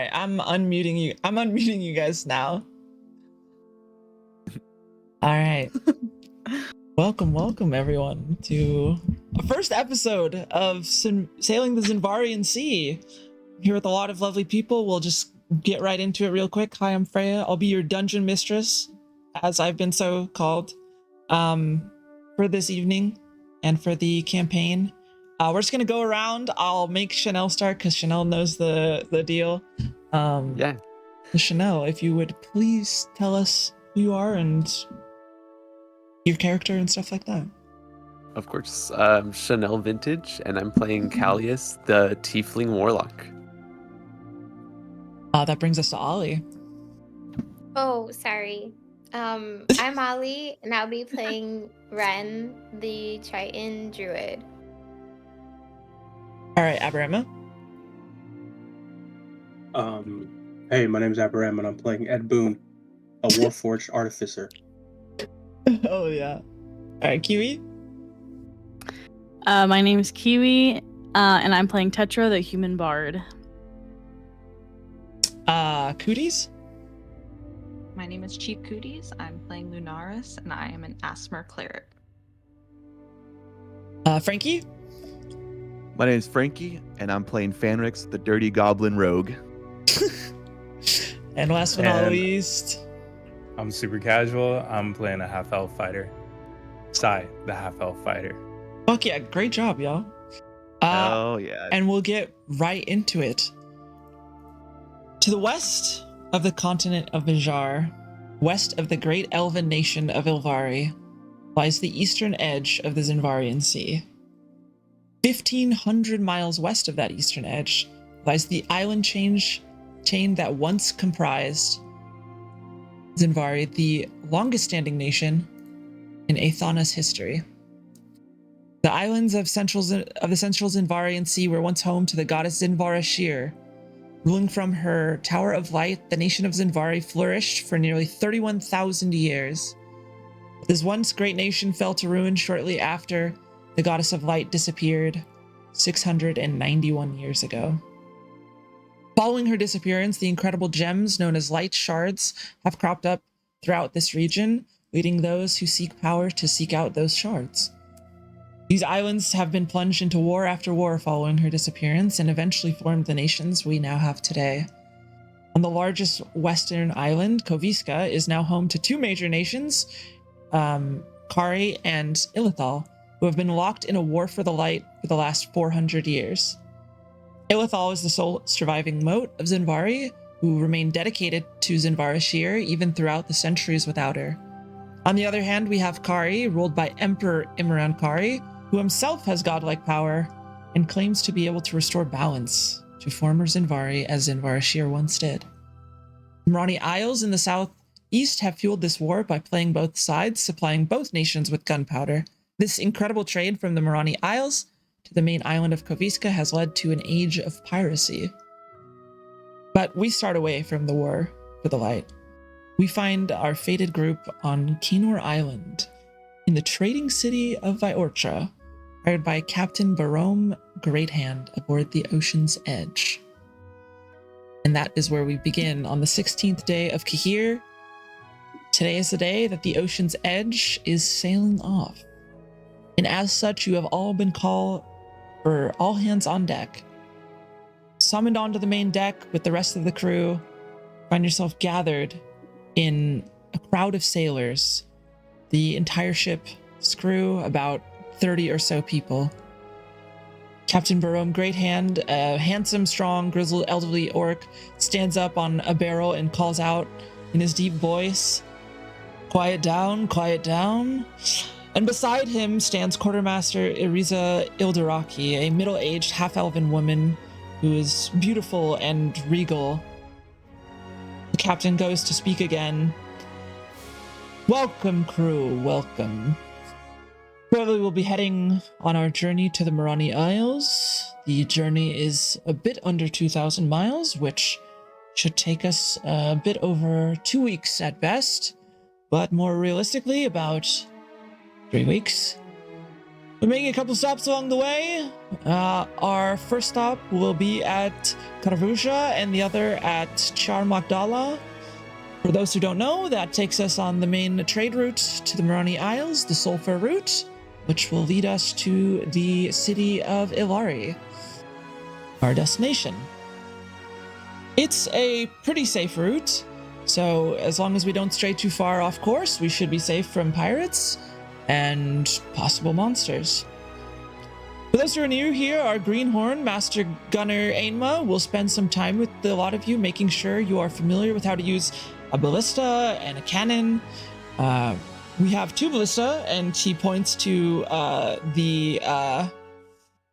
right, I'm unmuting you. I'm unmuting you guys now. All right. Welcome everyone to the first episode of Sailing the Xiinvarian Sea. I'm here with a lot of lovely people. We'll just get right into it real quick. Hi, I'm Freya. I'll be your dungeon mistress, as I've been so called, for this evening and for the campaign. We're just gonna go around. I'll make Chanel start because Chanel knows the deal. Yeah. Chanel, if you would please tell us who you are and your character and stuff like that. Of course. Chanel Vintage, and I'm playing Callius, the Tiefling Warlock. That brings us to Ollie. Oh, sorry. I'm Ollie, and I'll be playing Ren, the Triton Druid. All right, Aberema. Hey, my name is Aberema, and I'm playing Ed Boone, a Warforged Artificer. Oh yeah. All right, Kiwi. My name is Kiwi, and I'm playing Tetra, the Human Bard. Cooties. My name is Chief Cooties. I'm playing Lunaris, and I am an Asmer cleric. Frankie. My name is Frankie, and I'm playing Fanrix, the Dirty Goblin Rogue. And last but not least, I'm super casual. I'm playing a half-elf fighter. Sai, the half-elf fighter. fuck yeah, great job, y'all. Oh yeah. And we'll get right into it. To the west of the continent of Vijar, west of the great elven nation of Xiinvari, lies the eastern edge of the Xiinvarian Sea. 1,500 miles west of that eastern edge lies the island chain that once comprised Xiinvari, the longest-standing nation in Aethana's history. The islands of the central Xiinvarian Sea were once home to the goddess Xiinvarashir. Ruling from her Tower of Light, the nation of Xiinvari flourished for nearly 31,000 years. This once great nation fell to ruin shortly after the goddess of light disappeared 691 years ago. Following her disappearance, the incredible gems known as light shards have cropped up throughout this region, leading those who seek power to seek out those shards. These islands have been plunged into war after war following her disappearance and eventually formed the nations we now have today. On the largest western island, Koviska is now home to two major nations, Kari and Ilithal, who have been locked in a war for the light for the last 400 years. Ilithal is the sole surviving moat of Xiinvari, who remain dedicated to Xiinvarashir even throughout the centuries without her. On the other hand, we have Kari, ruled by Emperor Imran Kari, who himself has godlike power and claims to be able to restore balance to former Xiinvari as Xiinvarashir once did. The Marani Isles in the southeast have fueled this war by playing both sides, supplying both nations with gunpowder. This incredible trade from the Marani Isles to the main island of Koviska has led to an age of piracy. But we start away from the war for the light. We find our fated group on Kinor Island in the trading city of Viorcha, hired by Captain Barome Greathand aboard the Ocean's Edge. And that is where we begin on the 16th day of Kahir. Today is the day that the Ocean's Edge is sailing off. And as such, you have all been called for all hands on deck. Summoned onto the main deck with the rest of the crew, find yourself gathered in a crowd of sailors. The entire ship's crew, about 30 or so people. Captain Barome Greathand, a handsome, strong, grizzled, elderly orc, stands up on a barrel and calls out in his deep voice, quiet down, quiet down." And beside him stands Quartermaster Iriza Ildaraki, a middle-aged, half-elven woman who is beautiful and regal. The captain goes to speak again. "Welcome, crew, welcome. Shortly we'll be heading on our journey to the Marani Isles. The journey is a bit under 2,000 miles, which should take us a bit over 2 weeks at best, but more realistically, about 3 weeks. We're making a couple stops along the way. Our first stop will be at Karavusha and the other at Char Magdala. For those who don't know, that takes us on the main trade route to the Marani Isles, the Sulphur route, which will lead us to the city of Ilari, our destination. It's a pretty safe route, so as long as we don't stray too far off course, we should be safe from pirates and possible monsters. For those who are new here, our Greenhorn Master Gunner Ainma will spend some time with a lot of you, making sure you are familiar with how to use a ballista and a cannon. We have 2 ballista, and he points to the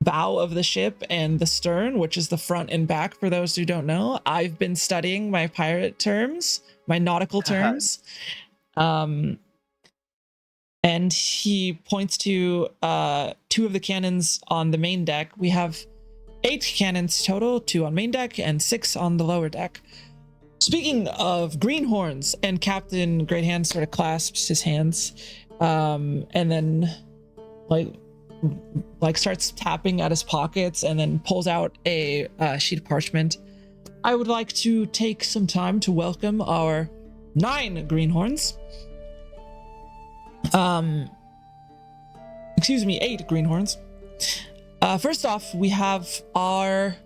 bow of the ship and the stern, which is the front and back for those who don't know. I've been studying my pirate terms, my nautical terms. And he points to 2 of the cannons on the main deck. We have 8 cannons total, 2 on main deck and 6 on the lower deck. Speaking of greenhorns, and Captain Greathand sort of clasps his hands, and then like starts tapping at his pockets, and then pulls out a sheet of parchment. I would like to take some time to welcome our 9 greenhorns. Excuse me, 8 greenhorns. First off, we have our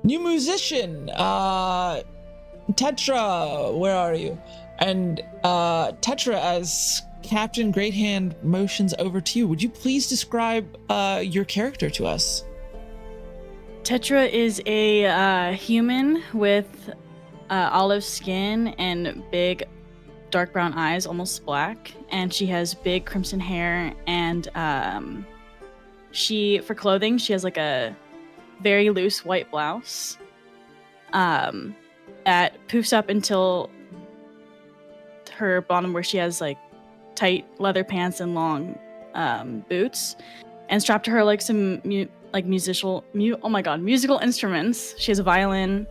new musician, Tetra. Where are you? And Tetra, as Captain Greathand motions over to you, would you please describe your character to us? Tetra is a human with olive skin and big dark brown eyes, almost black, and she has big crimson hair, and for clothing, she has like a very loose white blouse that poofs up until her bottom, where she has like tight leather pants and long boots, and strapped to her like some musical instruments. She has a violin,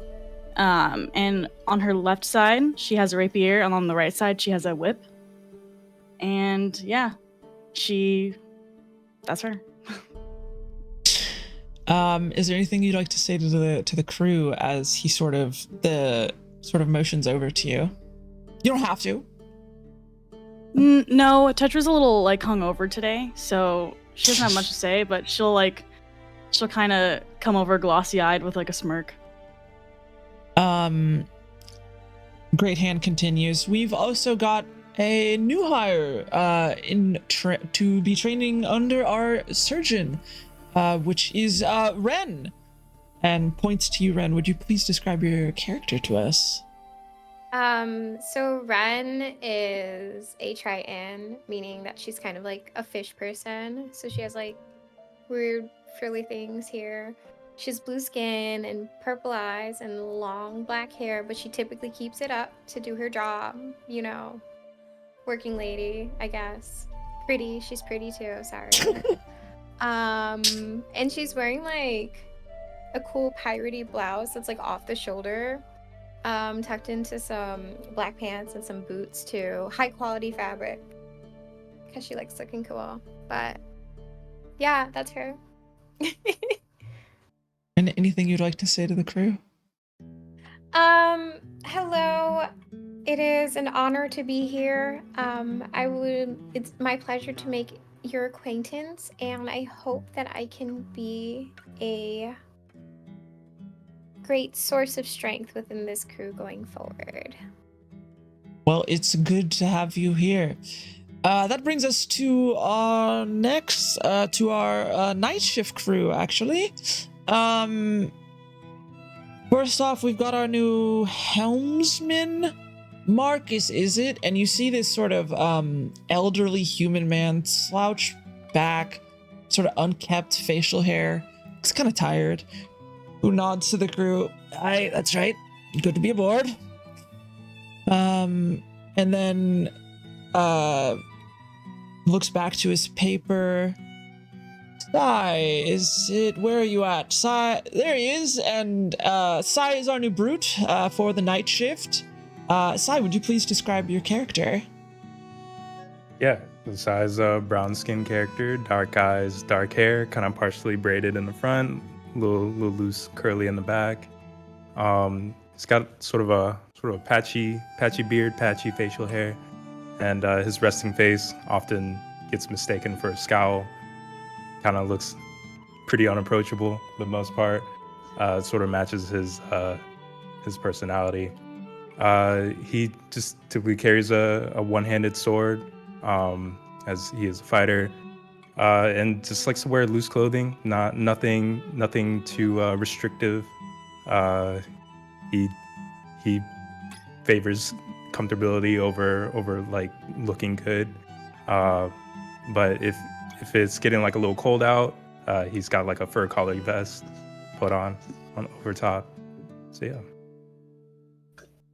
and on her left side she has a rapier, and on the right side she has a whip. And yeah, that's her. Is there anything you'd like to say to the crew as he sort of motions over to you? You don't have to. No, Tetra's a little like hungover today, so she doesn't have much to say, but she'll kind of come over glossy-eyed with like a smirk. Greathand continues. We've also got a new hire to be training under our surgeon, which is Ren, and points to you, Ren. Would you please describe your character to us? So Ren is a Trian, meaning that she's kind of like a fish person. So she has like weird frilly things here. She has blue skin and purple eyes and long black hair, but she typically keeps it up to do her job, you know. Working lady, I guess. Pretty. She's pretty too, sorry. And she's wearing like a cool piratey blouse that's like off the shoulder. Tucked into some black pants and some boots too. High quality fabric. Because she likes looking cool. But yeah, that's her. And anything you'd like to say to the crew? Hello. It is an honor to be here. It's my pleasure to make your acquaintance, and I hope that I can be a great source of strength within this crew going forward. Well, it's good to have you here. That brings us to our next, to our night shift crew, actually. First off, we've got our new helmsman. Marcus, is it? And you see this sort of elderly human man, slouched back, sort of unkept facial hair. Looks kind of tired. Who nods to the crew. Aye, that's right. Good to be aboard. And then looks back to his paper. Sai, is it? Where are you at? Sai, there he is. And Sai is our new brute for the night shift. Sai, would you please describe your character? Yeah. Besides a brown skin character, dark eyes, dark hair, kind of partially braided in the front, little loose curly in the back. He's got sort of a patchy beard, patchy facial hair, and his resting face often gets mistaken for a scowl. Kind of looks pretty unapproachable for the most part. It sort of matches his personality. He just typically carries a one-handed sword, as he is a fighter, and just likes to wear loose clothing. Nothing too restrictive. He favors comfortability over like looking good. But if it's getting like a little cold out, he's got like a fur collar vest put on over top. So yeah.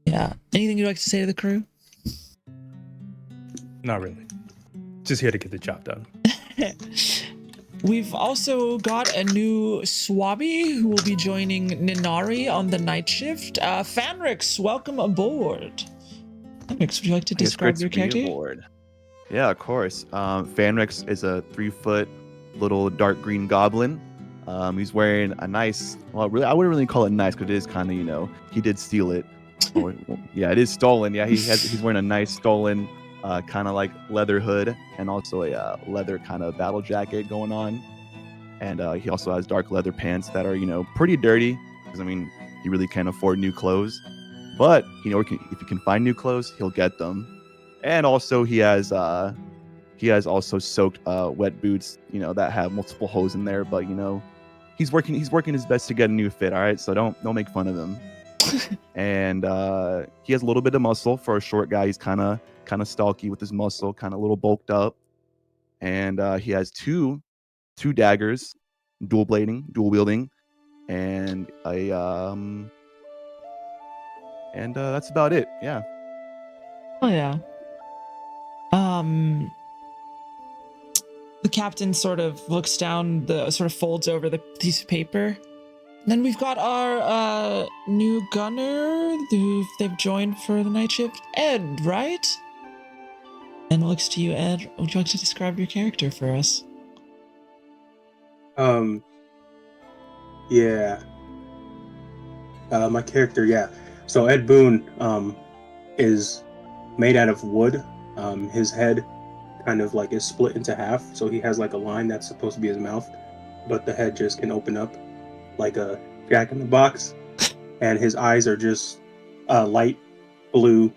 Yeah. Anything you'd like to say to the crew? Not really. Just here to get the job done. We've also got a new Swabby who will be joining Ninari on the night shift. Fanrix, welcome aboard. Fanrix, would you like to describe your character? Yeah, of course. Fanrix is a 3-foot little dark green goblin. He's wearing a nice, well, really, I wouldn't really call it nice because it is kind of, he did steal it. Yeah, it is stolen. Yeah, he's wearing a nice stolen kind of like leather hood and also a leather kind of battle jacket going on. And he also has dark leather pants that are, pretty dirty because, he really can't afford new clothes. But, if he can find new clothes, he'll get them. And also he has also soaked wet boots, that have multiple holes in there. But, he's working his best to get a new fit. All right, so don't make fun of him. And he has a little bit of muscle for a short guy. He's kind of stalky with his muscle, kind of a little bulked up. And he has two daggers, dual wielding, and that's about it. Yeah. Oh yeah. The captain sort of looks down, sort of folds over the piece of paper. Then we've got our new gunner who they've joined for the night shift, Ed, right? And looks to you, Ed. Would you like to describe your character for us? Yeah. My character, yeah. So Ed Boon is made out of wood. His head kind of like is split into half, so he has like a line that's supposed to be his mouth, but the head just can open up like a Jack in the Box, and his eyes are just light blue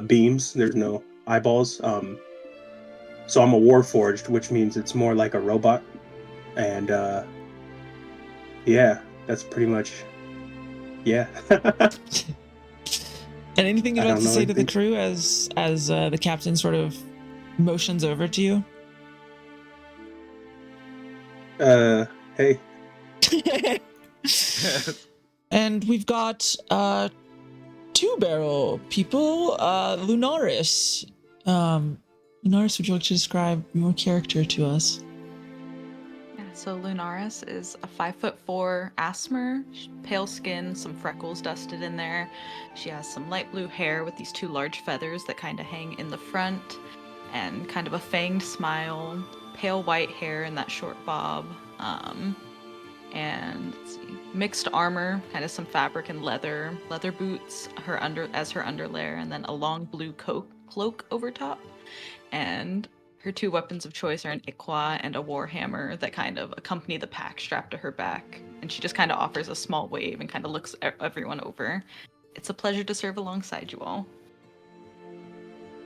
beams. There's no eyeballs. So I'm a Warforged, which means it's more like a robot, and yeah, that's pretty much, yeah. And anything you'd I like don't to know say to the anything. crew as the captain sort of motions over to you? Hey. And we've got two barrel people, Lunaris. Lunaris, would you like to describe your character to us? Yeah, so Lunaris is a 5'4" Asmer, pale skin, some freckles dusted in there. She has some light blue hair with these two large feathers that kind of hang in the front, and kind of a fanged smile, pale white hair in that short bob, and let's see, mixed armor, kind of some fabric and leather boots, as her underlayer, and then a long blue cloak over top. And her two weapons of choice are an Iqua and a warhammer that kind of accompany the pack strapped to her back. And she just kind of offers a small wave and kind of looks everyone over. It's a pleasure to serve alongside you all.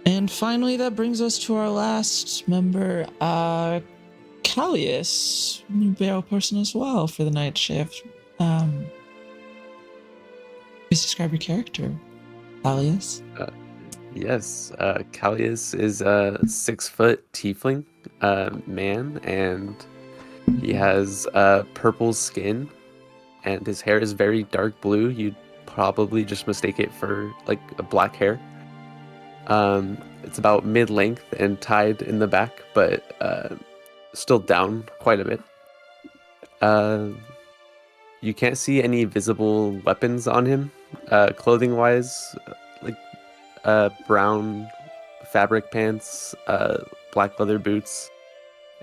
And finally, that brings us to our last member, Callius, new barrel person as well for the night shift. Please describe your character, Callius. Yes, Callius is a 6-foot tiefling man, and he has purple skin, and his hair is very dark blue. You'd probably just mistake it for like a black hair. It's about mid-length and tied in the back, but still down quite a bit. You can't see any visible weapons on him. Clothing-wise, like brown fabric pants, black leather boots,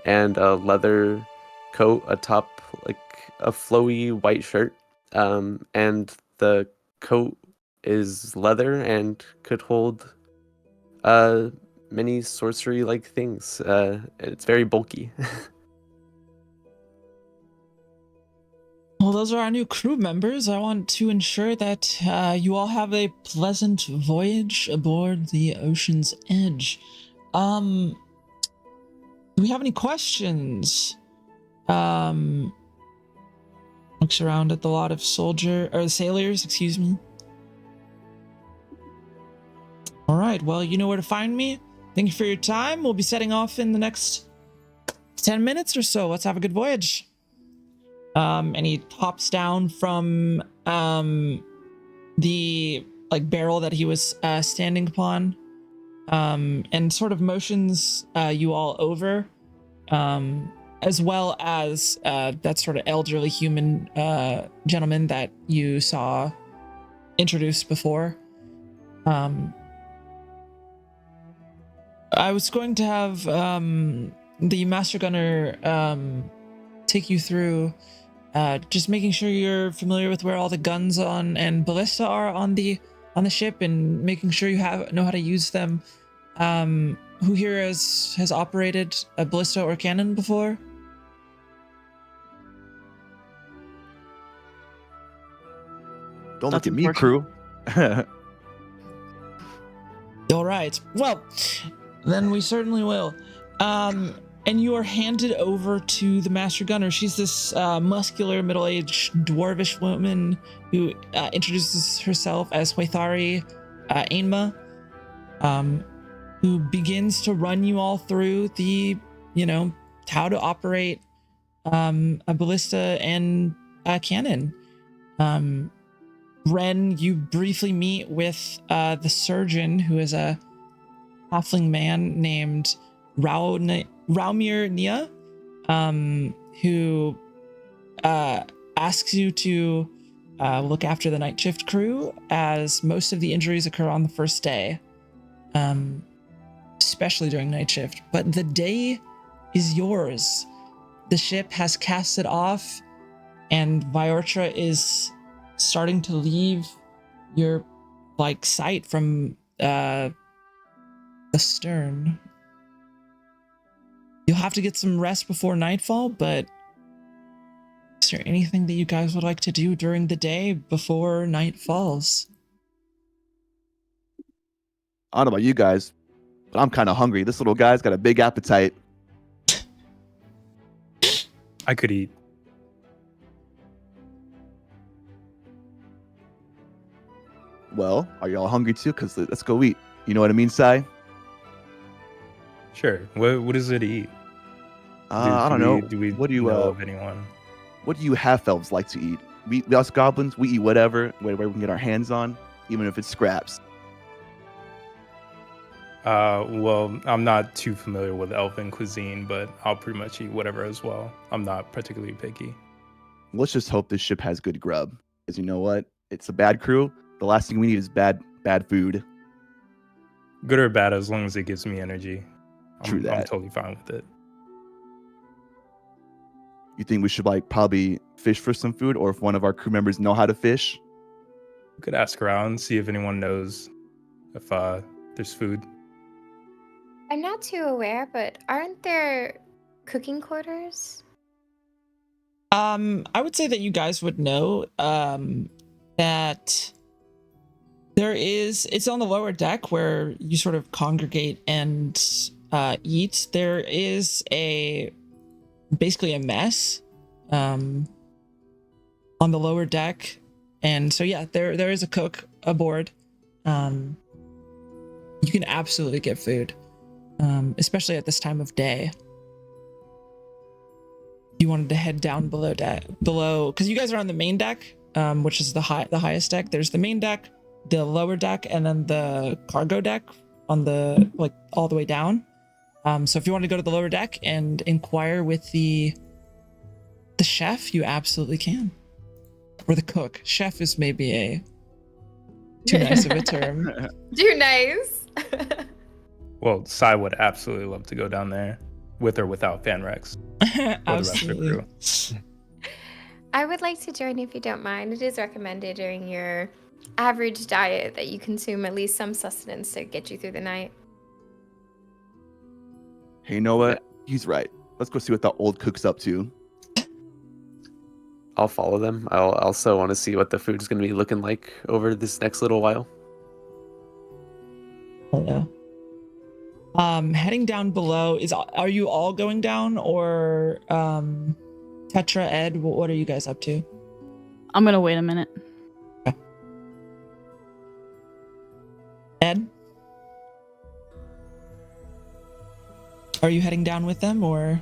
and a leather coat atop like a flowy white shirt. And the coat is leather and could hold many sorcery-like things. It's very bulky. Well, those are our new crew members. I want to ensure that you all have a pleasant voyage aboard the Ocean's Edge. Do we have any questions? Looks around at the lot of sailors, excuse me. All right, well, you know where to find me. Thank you for your time. We'll be setting off in the next 10 minutes or so. Let's have a good voyage. And he hops down from the like barrel that he was standing upon, and sort of motions you all over, as well as that sort of elderly human gentleman that you saw introduced before. I was going to have the Master Gunner take you through just making sure you're familiar with where all the guns and ballista are on the ship, and making sure you know how to use them. Who here has operated a ballista or cannon before? Don't That's look at me, unfortunate. crew. All right. Well, then we certainly will. And you are handed over to the Master Gunner. She's this muscular, middle-aged, dwarvish woman who introduces herself as Huethari Ainma, who begins to run you all through the, how to operate a ballista and a cannon. Ren, you briefly meet with the surgeon, who is a halfling man named Raumir Nia, who asks you to look after the night shift crew, as most of the injuries occur on the first day, especially during night shift. But the day is yours. The ship has casted off, and Viortra is starting to leave your sight from the stern. You'll have to get some rest before nightfall, but is there anything that you guys would like to do during the day before night falls? I don't know about you guys, but I'm kind of hungry. This little guy's got a big appetite. I could eat. Well, are y'all hungry too? Because let's go eat. You know what I mean, Sai? Sure. What is it to eat? I don't know. Do we What do you know of anyone? What do you half elves like to eat? We us goblins, we eat whatever we can get our hands on, even if it's scraps. Well, I'm not too familiar with elven cuisine, but I'll pretty much eat whatever as well. I'm not particularly picky. Let's just hope this ship has good grub. Because you know what? It's a bad crew. The last thing we need is bad food. Good or bad, as long as it gives me energy. True that. I'm totally fine with it. You think we should probably fish for some food, or if one of our crew members know how to fish? We could ask around, see if anyone knows if there's food. I'm not too aware, but aren't there cooking quarters? I would say that you guys would know that it's on the lower deck where you sort of congregate and eat. There is basically a mess on the lower deck, and so yeah, there is a cook aboard. You can absolutely get food, especially at this time of day. You wanted to head down below because you guys are on the main deck, which is the highest deck. There's the main deck, the lower deck, and then the cargo deck on the all the way down. So if you want to go to the lower deck and inquire with the chef, you absolutely can. Or the cook. Chef is maybe too nice of a term. Too nice. Well, Sai would absolutely love to go down there with or without Fanrex or the rest of the Absolutely. crew. I would like to join if you don't mind. It is recommended during your average diet that you consume at least some sustenance to get you through the night. Hey, you know what? He's right. Let's go see what the old cook's up to. I'll follow them. I'll also want to see what the food's going to be looking like over this next little while. Hello. Heading down below are you all going down, or Tetra, Ed, what are you guys up to? I'm gonna wait a minute. Ed? Are you heading down with them, or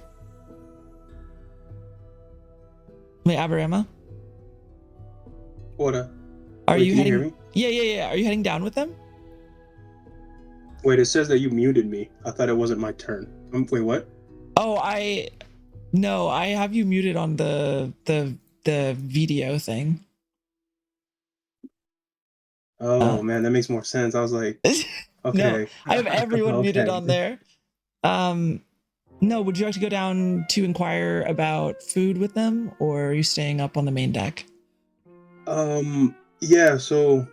wait, Aberama? What? Are Wait, you can heading? hear me? Yeah. Are you heading down with them? Wait, it says that you muted me. I thought it wasn't my turn. Wait, what? Oh, I have you muted on the video thing. Oh man, that makes more sense. I was like, okay. No, I have everyone muted Okay. on there. No, would you like to go down to inquire about food with them, or are you staying up on the main deck? Yeah, so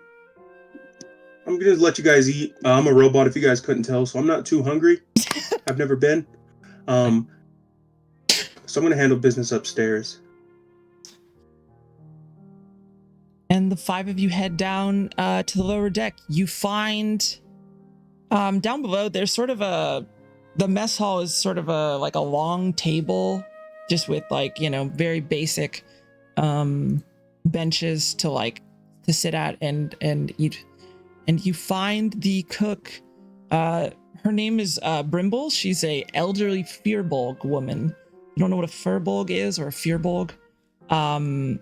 I'm gonna let you guys eat. I'm a robot if you guys couldn't tell, so I'm not too hungry. I've never been. So I'm gonna handle business upstairs. And the 5 of you head down to the lower deck. You find down below there's sort of the mess hall is sort of like a long table, just with like, very basic benches to sit at and eat. And you find the cook. Her name is Brimble. She's a elderly Firbolg woman. You don't know what a Firbolg is, or a Firbolg? I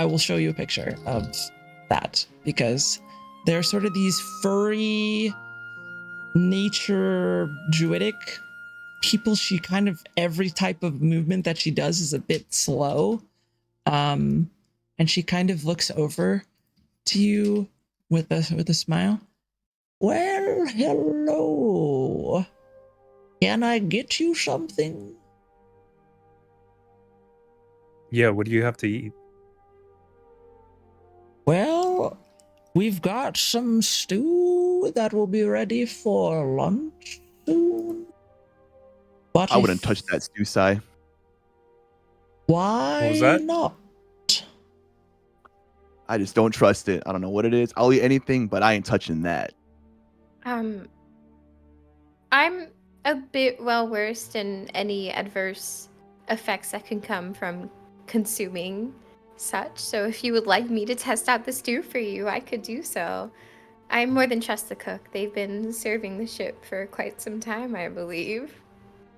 will show you a picture of that, because they're sort of these furry, nature druidic people. She kind of, every type of movement that she does is a bit slow. And she kind of looks over to you with a smile. Well, hello. Can I get you something? Yeah, what do you have to eat? Well, we've got some stew that will be ready for lunch soon. But I wouldn't touch that stew, Sai. Why What was that? not? I just don't trust it. I don't know what it is. I'll eat anything, but I ain't touching that. I'm a bit well versed in any adverse effects that can come from consuming such. So if you would like me to test out the stew for you, I could do so. I more than trust the cook. They've been serving the ship for quite some time, I believe.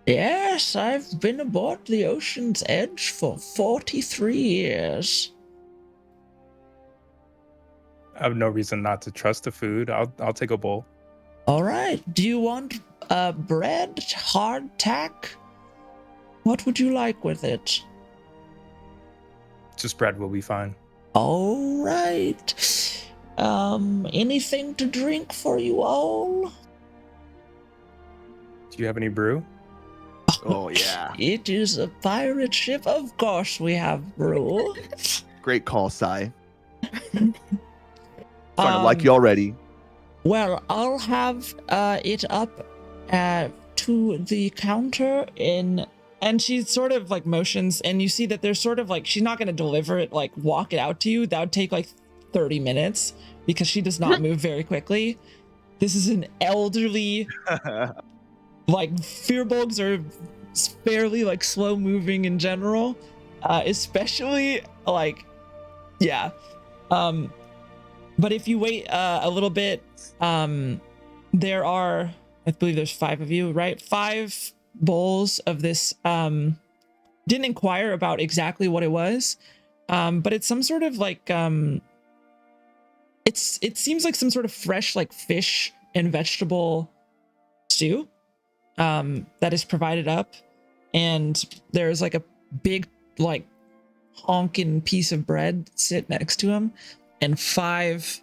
Yes, I've been aboard the Ocean's Edge for 43 years. I have no reason not to trust the food. I'll take a bowl. All right. Do you want bread, hardtack? What would you like with it? Just bread will be fine. All right. Anything to drink for you all? Do you have any brew? Oh, yeah. It is a pirate ship. Of course we have brew. Great call, Sai. Starting to like you already. Well, I'll have it up to the counter and she sort of like motions, and you see that there's sort of like, she's not going to deliver it, like walk it out to you. That would take like 30 minutes because she does not move very quickly. This is an elderly, like Firbolgs are fairly like slow moving in general, especially like, yeah. But if you wait a little bit, there are, I believe there's 5 of you, right? 5 bowls of this. Didn't inquire about exactly what it was, but it's some sort of like, it seems like some sort of fresh like fish and vegetable stew that is provided up, and there's like a big like honking piece of bread sit next to him, and 5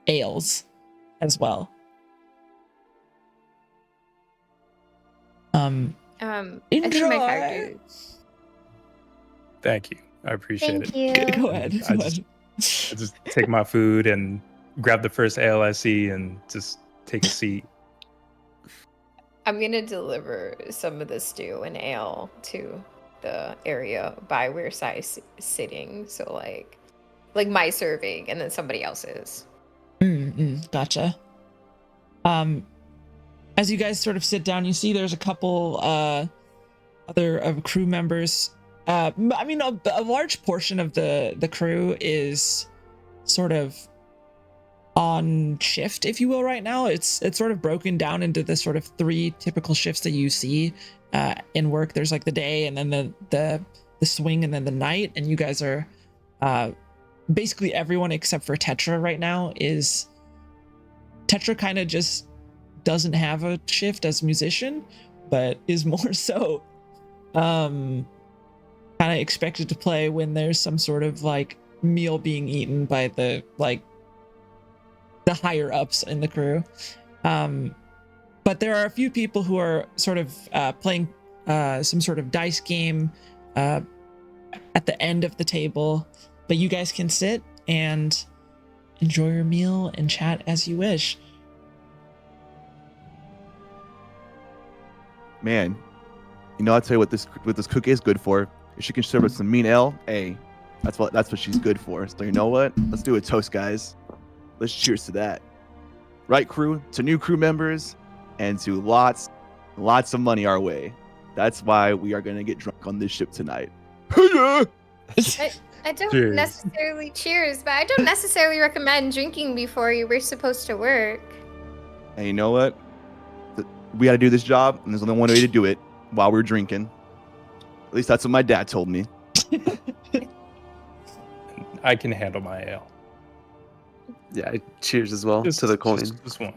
ales as well. Um, I think my character. Thank you. I appreciate Thank it. you. Go ahead. I just take my food and grab the first ale I see and just take a seat. I'm gonna deliver some of the stew and ale to the area by where Sai's sitting. So like my serving and then somebody else's. Gotcha. As you guys sort of sit down, you see there's a couple other crew members. I mean, a large portion of the crew is sort of on shift, if you will, right now. It's sort of broken down into the sort of 3 typical shifts that you see in work. There's like the day, and then the swing, and then the night. And you guys are basically everyone except for Tetra right now is Tetra kind of just doesn't have a shift as a musician, but is more so kind of expected to play when there's some sort of like meal being eaten by the higher ups in the crew. But there are a few people who are sort of playing some sort of dice game at the end of the table, but you guys can sit and enjoy your meal and chat as you wish. Man, I'll tell you what this cook is good for. If she can serve us some mean ale, hey, that's what she's good for. So you know what? Let's do a toast, guys. Let's cheers to that. Right, crew? To new crew members and to lots of money our way. That's why we are gonna get drunk on this ship tonight. I don't Cheers. necessarily cheers, but I don't necessarily recommend drinking before you were supposed to work. And you know what? We gotta do this job, and there's only one way to do it while we're drinking. At least that's what my dad told me. I can handle my ale. Yeah, cheers as well to the coin. Just one.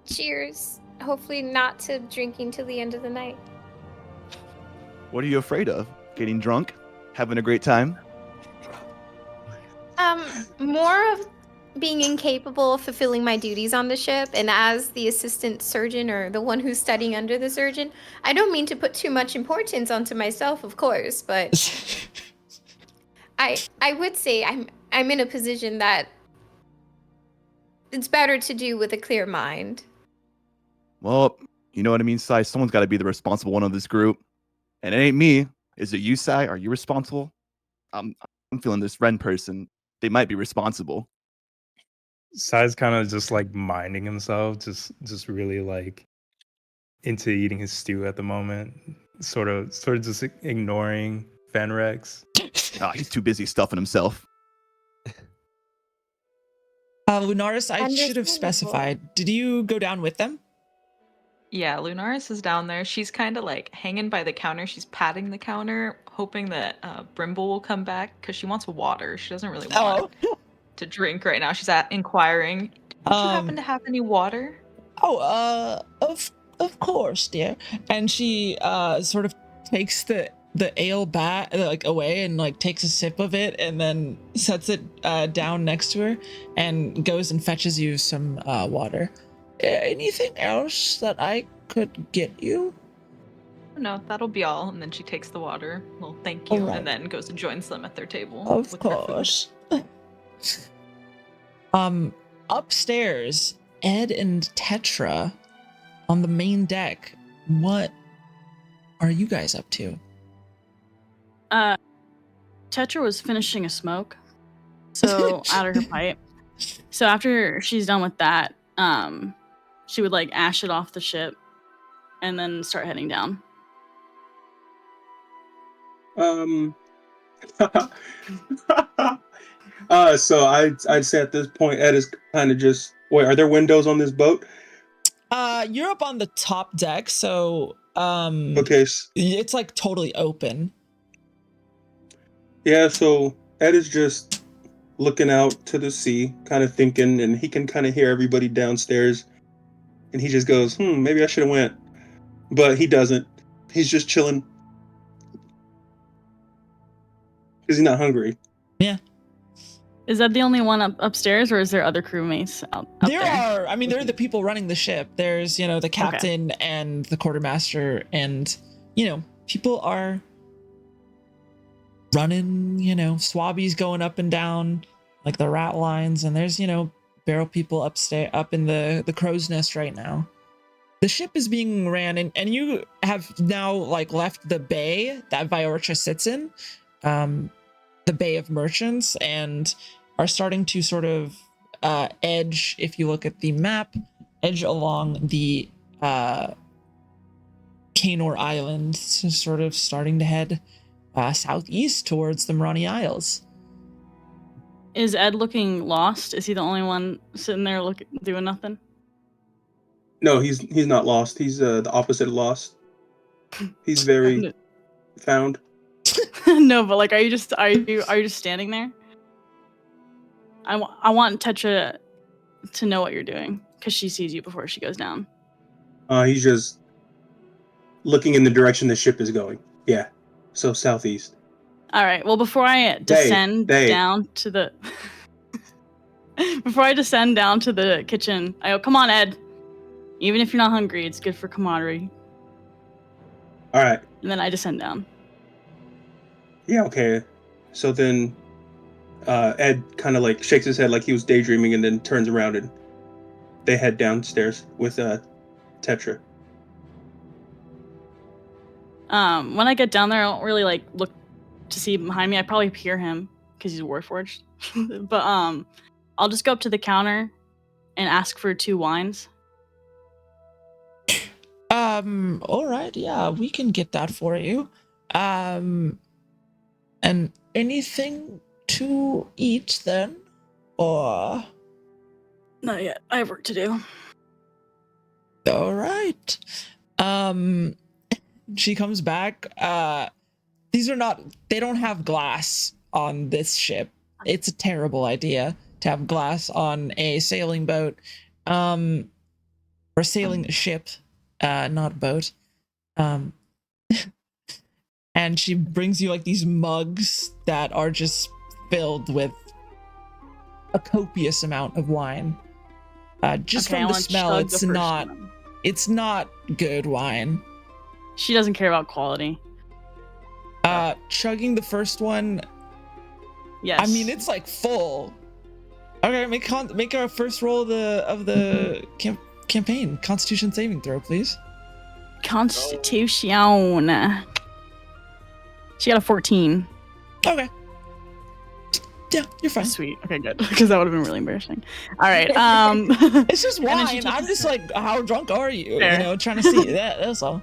Cheers. Hopefully not to drinking till the end of the night. What are you afraid of? Getting drunk? Having a great time? More of being incapable of fulfilling my duties on the ship, and as the assistant surgeon or the one who's studying under the surgeon, I don't mean to put too much importance onto myself, of course, but I would say I'm in a position that it's better to do with a clear mind. Well, you know what I mean, Sai? Someone's got to be the responsible one of this group. And it ain't me. Is it you, Sai? Are you responsible? I'm feeling this Ren person. They might be responsible. Sai's kind of just like minding himself, just really like into eating his stew at the moment. Sort of just ignoring Fenrex. He's too busy stuffing himself. Lunaris, I should have Understandable. specified. Did you go down with them? Yeah, Lunaris is down there. She's kind of like hanging by the counter. She's patting the counter, hoping that Brimble will come back because she wants water. She doesn't really want to drink right now. She's inquiring. Did you happen to have any water? Of course, dear. And she sort of takes the ale back like away and like takes a sip of it and then sets it down next to her and goes and fetches you some water. Anything else that I could get you? No, that'll be all. And then she takes the water. Well, thank you. Alright. And then goes and joins them at their table. Of with her food. course. Upstairs, Ed and Tetra on the main deck. What are you guys up to? Tetra was finishing a smoke, so out of her pipe. So after she's done with that, she would like ash it off the ship, and then start heading down. So I'd say at this point Ed is kind of just wait. Are there windows on this boat? You're up on the top deck, so Okay. it's like totally open. Yeah. So Ed is just looking out to the sea, kind of thinking, and he can kind of hear everybody downstairs, and he just goes, maybe I should have went," but he doesn't. He's just chilling because he's not hungry. Yeah. Is that the only one upstairs, or is there other crewmates out There there? are, I mean, there are the people running the ship. There's, the captain and the quartermaster, and, people are running, swabbies going up and down like the rat lines, and there's, barrel people up in the crow's nest right now. The ship is being ran, and you have now like left the bay that Viorcha sits in, the Bay of Merchants, and are starting to sort of edge, if you look at the map, edge along the Kanor Island, so sort of starting to head southeast towards the Marani Isles. Is Ed looking lost? Is he the only one sitting there doing nothing? No, he's not lost. He's the opposite of lost. He's very found. No, but like, are you just standing there? I want Tetra to know what you're doing because she sees you before she goes down. He's just looking in the direction the ship is going. Yeah, so southeast. All right. Well, before I descend down to the kitchen, I go, "Come on, Ed. Even if you're not hungry, it's good for camaraderie." All right. And then I descend down. Yeah. Okay. So then, Ed kind of like shakes his head like he was daydreaming, and then turns around and they head downstairs with Tetra. When I get down there, I don't really like look to see behind me. I probably hear him because he's Warforged. But I'll just go up to the counter and ask for 2 wines. All right, yeah, we can get that for you. And anything to eat then? Or Not yet. I have work to do. all right. She comes back. They don't have glass on this ship. It's a terrible idea to have glass on a sailing boat, or sailing ship, not boat. And she brings you like these mugs that are just filled with a copious amount of wine. Just Okay, from the I wanna smell, chug the first one. it's not good wine. She doesn't care about quality. Chugging the first one, Yes. I mean, it's like full. Okay, make our first roll of the campaign. Constitution saving throw, please. Constitution. She got a 14. Okay. Yeah, you're fine. Sweet. Okay, good. Because that would have been really embarrassing. All right. It's just And then she wine. took I'm a just sip. like, how drunk are you? Fair. Trying to see that. That's all.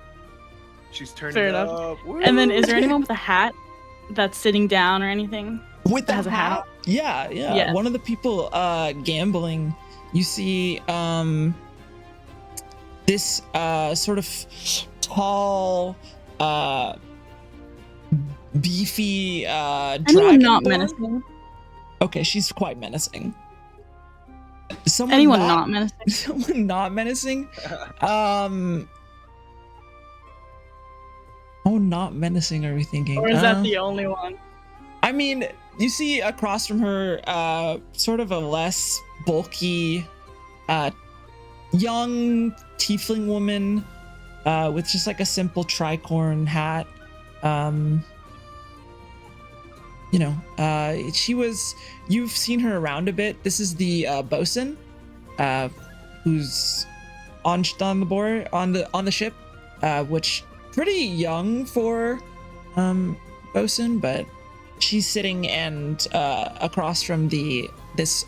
She's turning Fair enough. up. Woo! And then, is there anyone with a hat that's sitting down or anything? With That has a hat? Yeah. Yeah. One of the people gambling, you see this sort of tall, beefy Anyone not dragonborn. menacing? Okay, she's quite menacing. Anyone not menacing? Someone not menacing? Oh, not menacing, are we thinking? Or is that the only one? I mean, you see across from her, sort of a less bulky, young tiefling woman, with just like a simple tricorn hat. You've seen her around a bit. This is the bosun, who's on the ship, which pretty young for bosun, but she's sitting and across from this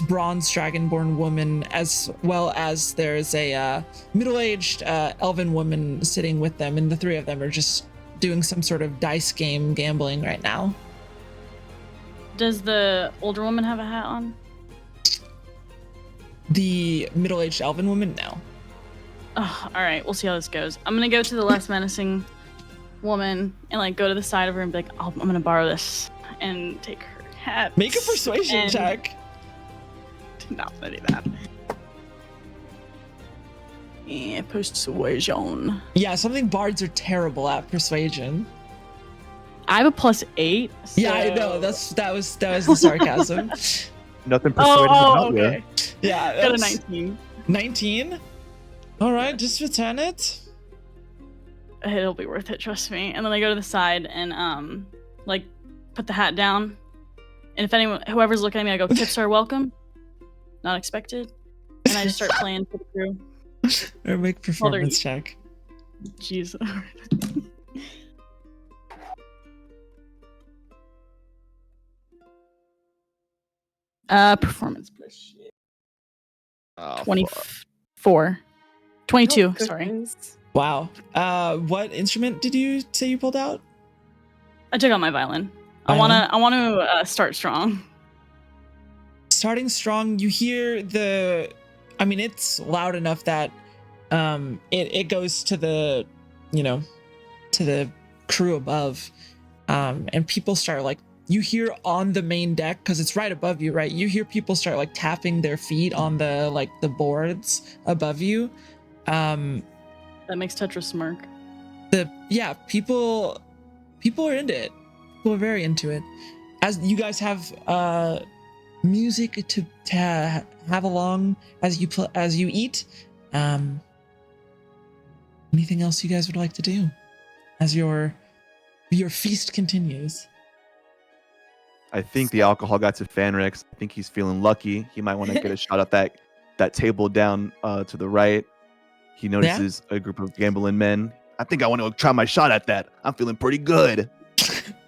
bronze dragonborn woman, as well as there's a middle-aged elven woman sitting with them, and the three of them are just doing some sort of dice game gambling right now. Does the older woman have a hat on? The middle-aged elven woman, no. Oh, all right, we'll see how this goes. I'm gonna go to the less menacing woman and like go to the side of her and be like, I'm gonna borrow this and take her hat. Make a persuasion check. Not gonna do that. Yeah, persuasion. Yeah, something bards are terrible at persuasion. I have a +8. Yeah, I know. That was the sarcasm. Nothing persuading about you. Okay. Yeah, Got a that's 19. 19. All right, just return it. It'll be worth it, trust me. And then I go to the side and like put the hat down. And if whoever's looking at me, I go, "Tips are welcome, not expected." And I just start playing for the crew. Or make performance check. Jeez. Performance plus shit. Oh, 24. 22, Oh, sorry. goodness. Wow. What instrument did you say you pulled out? I took out my violin. I Violin? wanna start strong. Starting strong, you hear it's loud enough that it goes to the to the crew above, and people start like, you hear on the main deck, because it's right above you, right? You hear people start like tapping their feet on the boards above you. That makes Tetra smirk. People are into it. People are very into it. As you guys have music to have along as you eat. Anything else you guys would like to do as your feast continues? I think the alcohol got to Fanrix. I think he's feeling lucky. He might want to get a shot at that table down to the right. He notices a group of gambling men. I think I want to try my shot at that. I'm feeling pretty good.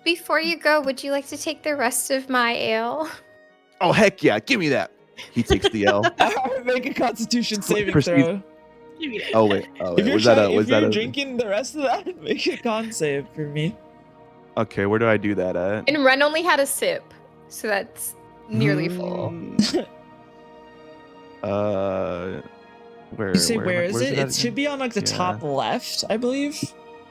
Before you go, would you like to take the rest of my ale? Oh, heck yeah. Give me that. He takes the L. Make a Constitution saving Proceed. throw. Oh, wait. If you're, Was that if you're drinking the rest of that, make a con save for me. Okay, where do I do that at? And Ren only had a sip, so that's nearly full. Where? You say where is it? at It should again? be on like the top left, I believe.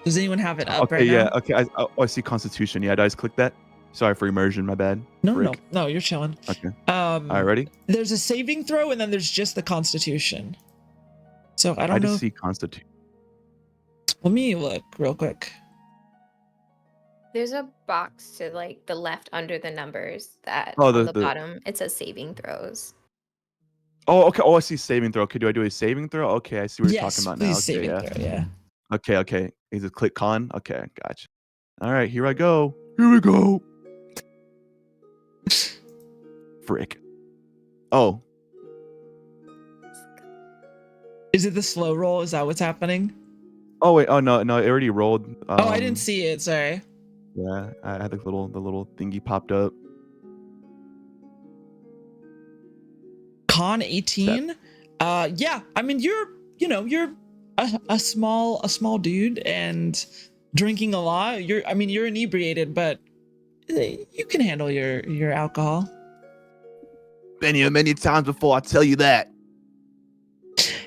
Does anyone have it up Okay, right yeah. now? Okay, I see Constitution. Yeah, did I just click that? Sorry for immersion. My bad. No, you're chilling. Okay. All right, ready? There's a saving throw, and then there's just the Constitution. So I don't know. just see Constitution. Let me look real quick. There's a box to like the left under the numbers that Oh, on the- the bottom it says saving throws. Oh, okay. Oh, I see saving throw. Okay, do I do a saving throw? Okay, I see what you're talking about now. Please Okay, saving yeah. throw, yeah. Okay. Is it click con? Okay, gotcha. All right, here I go. Here we go. Frick. Oh, Is it the slow roll? Is that what's happening? oh wait. Oh no, it already rolled. Oh, I didn't see it. Sorry. Yeah, I had the little thingy popped up. Con 18. Yeah. I mean, you're a small dude and drinking a lot. You're inebriated, but you can handle your alcohol. Been here many times before. I tell you that.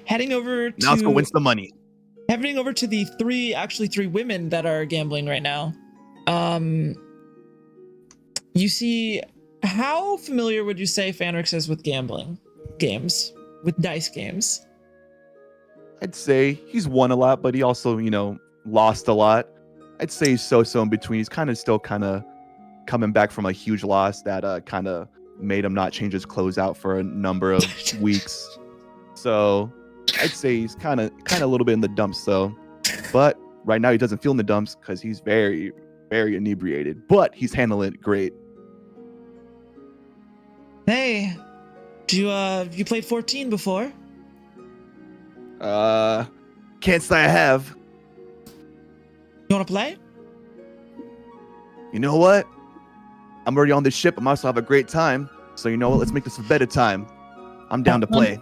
Heading over Now let's go win to some money. heading over to the three women that are gambling right now. You see, how familiar would you say Fanrix is with gambling games, with dice games? I'd say he's won a lot, but he also, lost a lot. I'd say he's so in between. He's still coming back from a huge loss that kind of made him not change his clothes out for a number of weeks. So I'd say he's kind of a little bit in the dumps though. But right now he doesn't feel in the dumps because he's very, very inebriated. But he's handling it great. Hey, you played 14 before? Can't say I have. You want to play? You know what? I'm already on this ship. I might also have a great time. So you know what? Let's make this a better time. I'm down to play.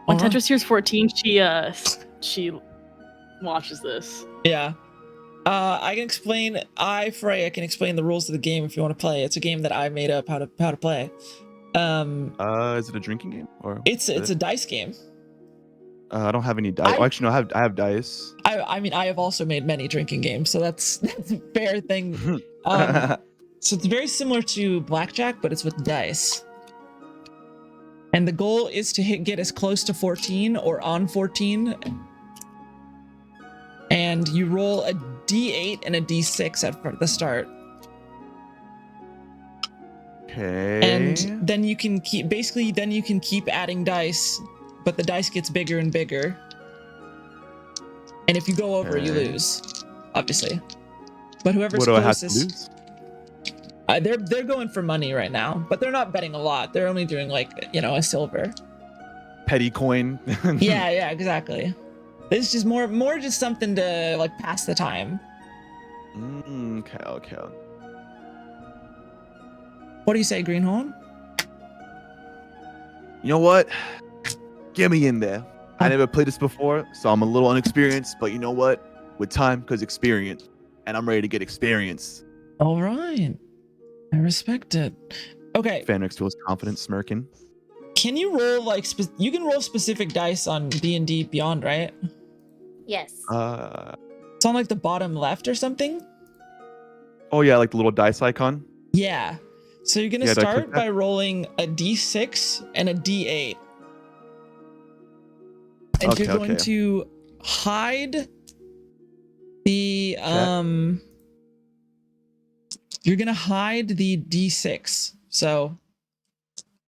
When Alright. Tetris hears 14, she watches this. Yeah. Freya can explain the rules of the game if you want to play. It's a game that I made up how to play. Is it a drinking game or? It's a dice game. I don't have any dice. Actually, no, I have dice. I mean, I have also made many drinking games, so that's a fair thing. So it's very similar to blackjack, but it's with dice. And the goal is to get as close to 14 or on 14. And you roll a D8 and a D6 at the start. Okay. And then you can keep adding dice, but the dice gets bigger and bigger. And if you go over, you Okay. lose, obviously. But whoever's What do I have to closest, lose? they're going for money right now, but they're not betting a lot. They're only doing like, a silver. Petty coin. Yeah, exactly. This is just more just something to like pass the time. Okay. What do you say, Greenhorn? You know what? Get me in there. I never played this before, so I'm a little unexperienced, but you know what? With time comes experience, and I'm ready to get experience. All right. I respect it. Okay. Fenrix feels confident, smirking. Can you roll like you can roll specific dice on D&D Beyond, right? Yes. It's on like the bottom left or something? Oh yeah, like the little dice icon. Yeah. So you're going to Yeah, did I click start that? by rolling a D6 and a D8. And Okay, you're going okay. to hide the you're going to hide the D6. So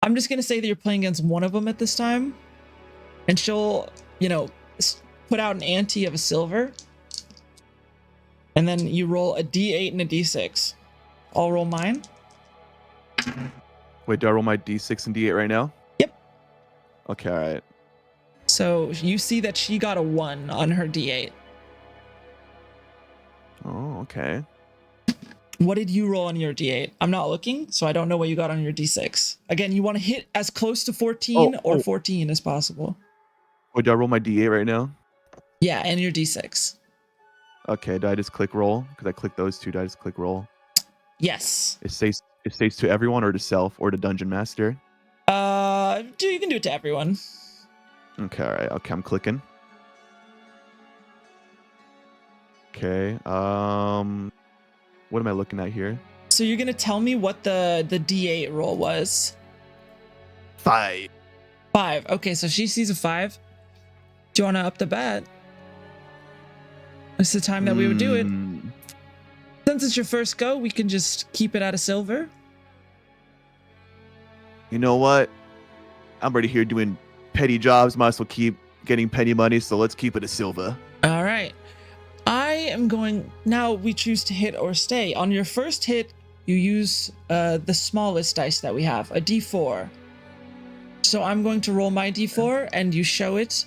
I'm just going to say that you're playing against one of them at this time. And she'll, put out an ante of a silver. And then you roll a D8 and a D6. I'll roll mine. Wait, do I roll my D6 and D8 right now? Yep. Okay, all right. So you see that she got a 1 on her D8. Oh, okay. What did you roll on your D8? I'm not looking, so I don't know what you got on your D6. Again, you want to hit as close to 14 or 14 as possible. Wait, do I roll my D8 right now? Yeah, and your D6. Okay, do I just click roll? Because I clicked those two. Do I just click roll? Yes. It says to everyone or to self or to Dungeon Master? You can do it to everyone. Okay, all right. Okay, I'm clicking. Okay, what am I looking at here? So you're going to tell me what the D8 roll was. 5. 5. Okay, so she sees a 5. Do you want to up the bet? It's the time that we would do it. Since it's your first go, we can just keep it at a silver. You know what? I'm already here doing petty jobs. Might as well keep getting petty money, so let's keep it a silver. All right. I am going... Now we choose to hit or stay. On your first hit, you use the smallest dice that we have, a D4. So I'm going to roll my D4, and you show it.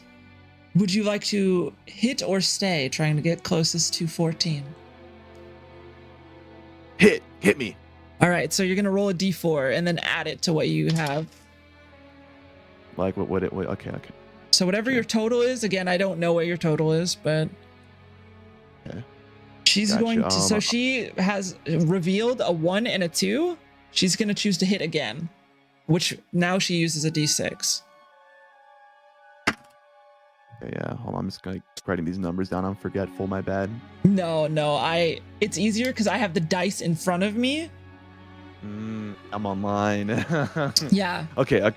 Would you like to hit or stay, trying to get closest to 14? Hit me. All right, so you're going to roll a D4 and then add it to what you have. Like what okay. So whatever your total is, again, I don't know what your total is, but Okay. she's Gotcha. going to, so she has revealed a 1 and a 2. She's going to choose to hit again, which now she uses a D6. Okay, yeah. Hold on, I'm just writing these numbers down. I'm forgetful, my bad. No, it's easier because I have the dice in front of me. I'm online. Yeah. Okay.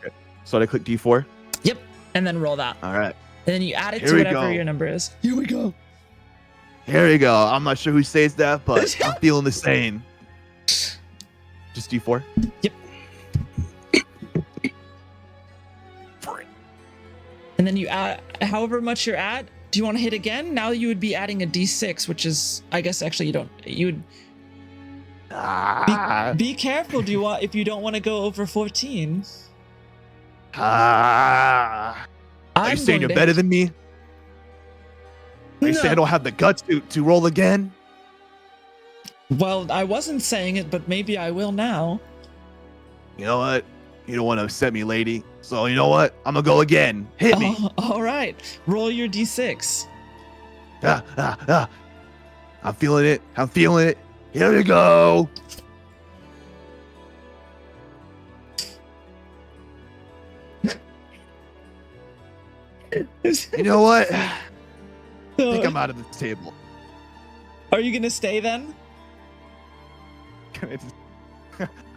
So I click D4? Yep. And then roll that. All right. And then you add it Here to we whatever go. your number is. Here we go. Here we go. I'm not sure who says that, but I'm feeling the same. Just D4? Yep. And then you add however much you're at. Do you want to hit again? Now you would be adding a D6, which is, I guess actually you would be careful. If you don't want to go over 14? Are you saying you're better than me? Are you saying I don't have the guts to roll again? Well, I wasn't saying it, but maybe I will now. You know what? You don't want to upset me, lady. So you know what? I'm gonna go again. Hit me. All right. Roll your D6. I'm feeling it. Here we go. You know what? I think I'm out of this table. Are you gonna stay then?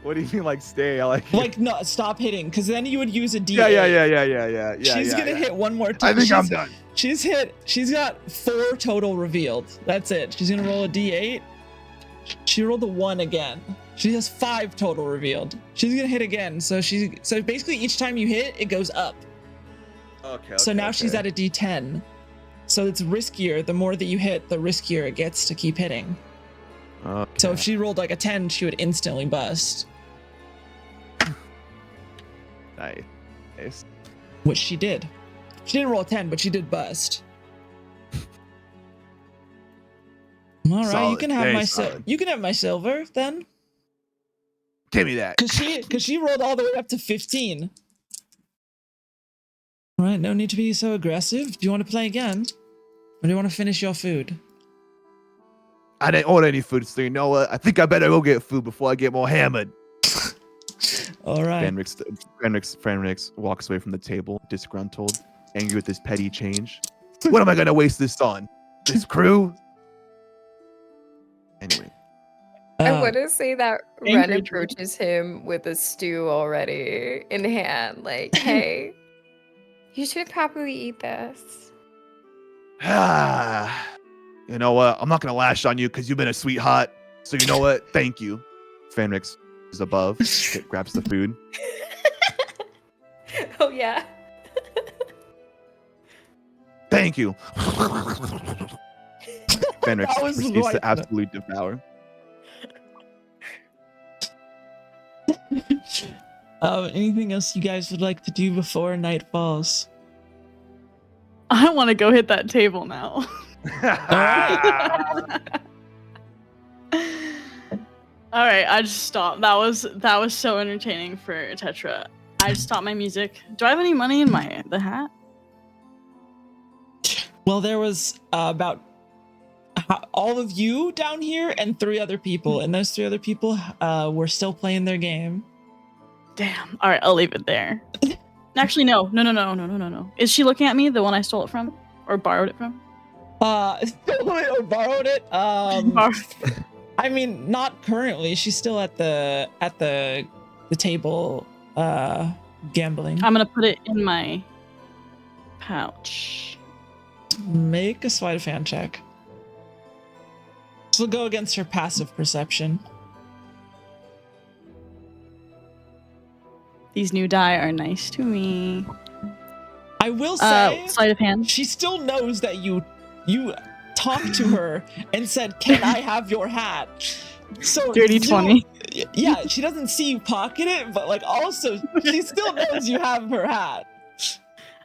What do you mean, like stay? I like. Like no, stop hitting, because then you would use a D8. Yeah. She's gonna hit one more I time. think I'm done. She's got 4 total revealed. That's it. She's gonna roll a D8. She rolled a 1 again. She has 5 total revealed. She's gonna hit again. So basically each time you hit, it goes up. Okay. So now she's at a D10. So it's riskier. The more that you hit, the riskier it gets to keep hitting. Okay. So if she rolled like a 10, she would instantly bust. Nice. Which she did. She didn't roll a 10, but she did bust. All right, Solid, you can have very my solid. you can have my silver then, Give me that. because she rolled all the way up to 15. All right, no need to be so aggressive. Do you want to play again, or do you want to finish your food? I didn't order any food, so you know what? I think I better go get food before I get more hammered. All right. Franrix walks away from the table, disgruntled, angry with this petty change. What am I gonna waste this on? This crew? Anyway. I Uh, want to say that angry Ren dude. approaches him with a stew already in hand. Like, hey, you should probably eat this. You know what? I'm not gonna lash on you because you've been a sweetheart. So you know what? Thank you. Franrix is above, grabs the food. Oh, yeah. Thank you. Franrix That was proceeds like- to absolutely devour. Anything else you guys would like to do before night falls? I want to go hit that table now. All right, I just stopped. That was so entertaining for Tetra. I just stopped my music. Do I have any money in the hat? Well, there was about all of you down here and 3 other people, and those 3 other people were still playing their game. Damn. All right, I'll leave it there. Actually, no. Is she looking at me? The one I stole it from or borrowed it from? Or borrowed it. Borrowed. I mean, not currently. She's still at the table, gambling. I'm gonna put it in my pouch. Make a sleight of hand check. This will go against her passive perception. These new die are nice to me. I will say, Sleight of hand. she still knows that you talked to her and said, "Can I have your hat?" So Dirty 20. Yeah, she doesn't see you pocket it, but like also she still knows you have her hat.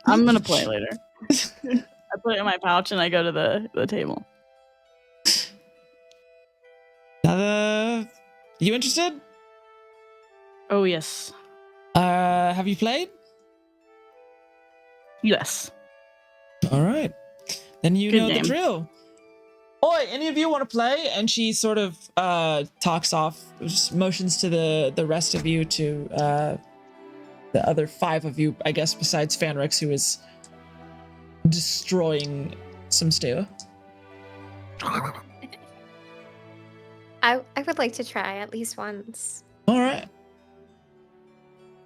I'm gonna play later. I put it in my pouch and I go to the table. You interested? Oh yes. Have you played? Yes. All right. Then you Good know game. the drill. Oi, any of you want to play? And she sort of talks off, just motions to the rest of you, to the other 5 of you, I guess, besides Fanrix, who is destroying some stew. I would like to try at least once. All right.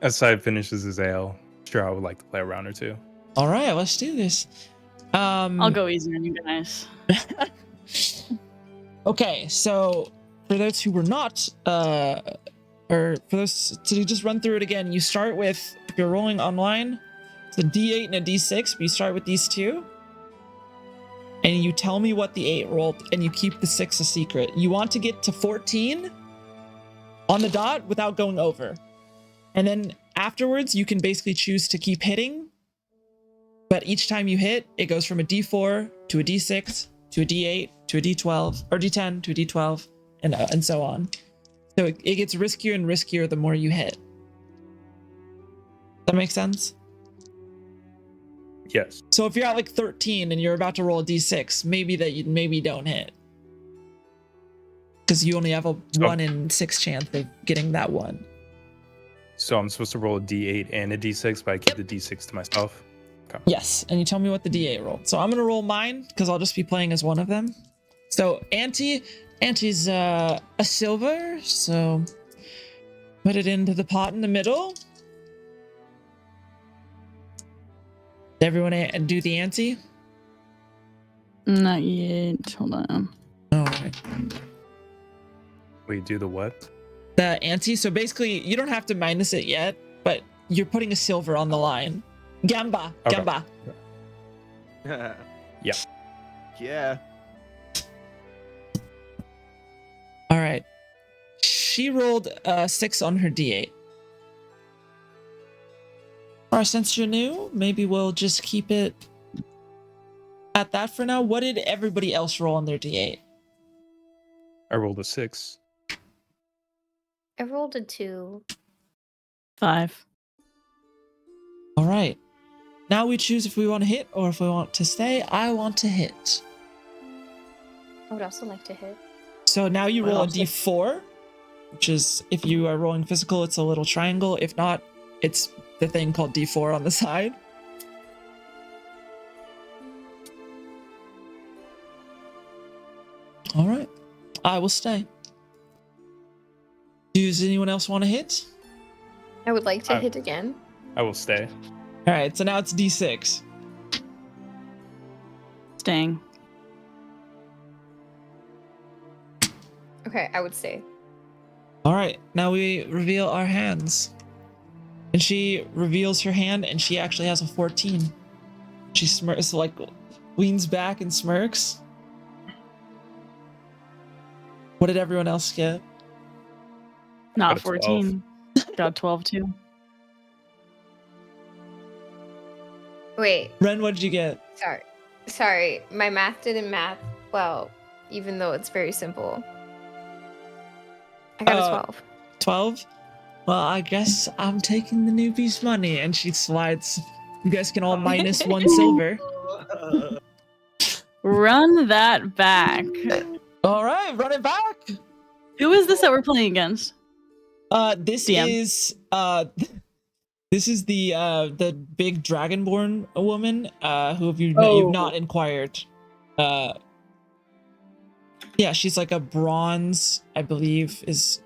As Sai finishes his ale, sure, I would like to play a round or two. All right, let's do this. I'll go easy on you guys. Okay, so for those who were not, or for those to just run through it again, you start with, if you're rolling online, it's a D8 and a D6, but you start with these 2. And you tell me what the 8 rolled, and you keep the 6 a secret. You want to get to 14 on the dot without going over. And then afterwards, you can basically choose to keep hitting. But each time you hit, it goes from a D4 to a D6 to a D8 to a D12, or D10 to a D12, and so on. So it gets riskier and riskier the more you hit. That makes sense? Yes. So if you're at like 13 and you're about to roll a D6, maybe you don't hit. Because you only have a 1 in 6 chance of getting that 1. So I'm supposed to roll a D8 and a D6, but I keep the D6 to myself. Okay. Yes, and you tell me what the D8 rolled. So I'm gonna roll mine because I'll just be playing as one of them. So Auntie's a silver. So Put it into the pot in the middle. Did everyone do the ante? Not yet. Hold on. All right. We do the what? The ante. So basically, you don't have to minus it yet, but you're putting a silver on the line. Gamba. Okay. Gamba. Yeah. Yeah. All right. She rolled a 6 on her d8. Or since you're new, maybe we'll just keep it at that for now. What did everybody else roll on their d8? I rolled a 6. I rolled a 2. 5. All right. Now we choose if we want to hit or if we want to stay. I want to hit. I would also like to hit. So now you Well, roll a also- d4, which is, if you are rolling physical, it's a little triangle. If not, it's the thing called d4 on the side. All right. I will stay. Does anyone else want to hit? I would like to I- hit again. I will stay. All right, so now it's d6. Staying. Okay, I would stay. All right, now we reveal our hands. And she reveals her hand, and she actually has a 14. She smirks, like, leans back and smirks. What did everyone else get? Not Got a 14. Got 12 too. Wait, Ren, what did you get? sorry. My math didn't math well, even though it's very simple. I got a 12. 12? Well, I guess I'm taking the newbie's money. And she slides. You guys can all minus 1 silver. Run that back. All right, run it back. Who is this that we're playing against? This DM. is the big dragonborn woman who you've not inquired. Yeah, she's like a bronze, I believe, is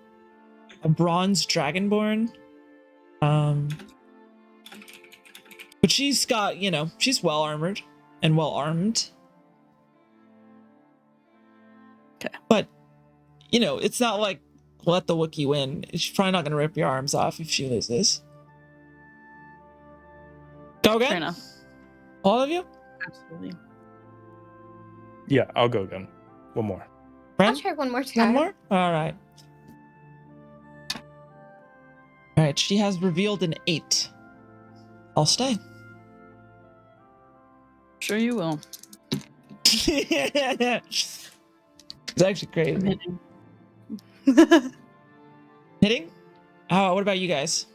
a bronze dragonborn. But she's got, she's well armored and well armed. Okay. But it's not like let the Wookiee win. She's probably not gonna rip your arms off if she loses. Go again? Fair enough. All of you? Absolutely. Yeah, I'll go again. One more. I'll Ren? try one more time. One more? Alright. Alright, she has revealed an 8. I'll stay. Sure you will. It's actually I'm crazy. hitting. Hitting? Oh, what about you guys?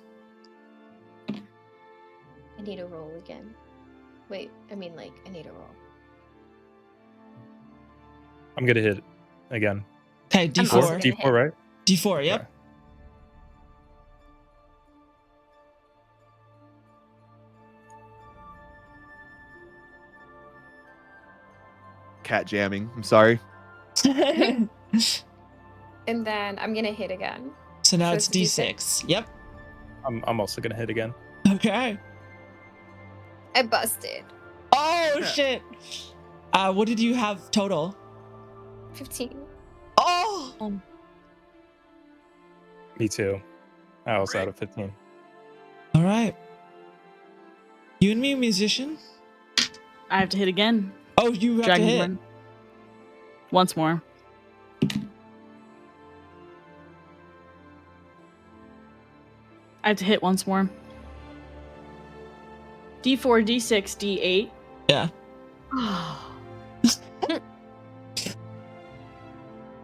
I need a roll again. Wait, I need a roll. I'm gonna hit again. Okay, I'm D4. also gonna hit. D4, right? D4, yep. Okay. Cat jamming. I'm sorry. And then I'm gonna hit again. So now So it's it's D6. Yep. I'm also gonna hit again. Okay. I busted. Oh, shit. What did you have total? 15. Oh! Me too. I also had a 15. All right. You and me, musician? I have to hit again. Oh, you have to hit. Dragonborn. Once more. I have to hit once more. D4, D6, D8. Yeah.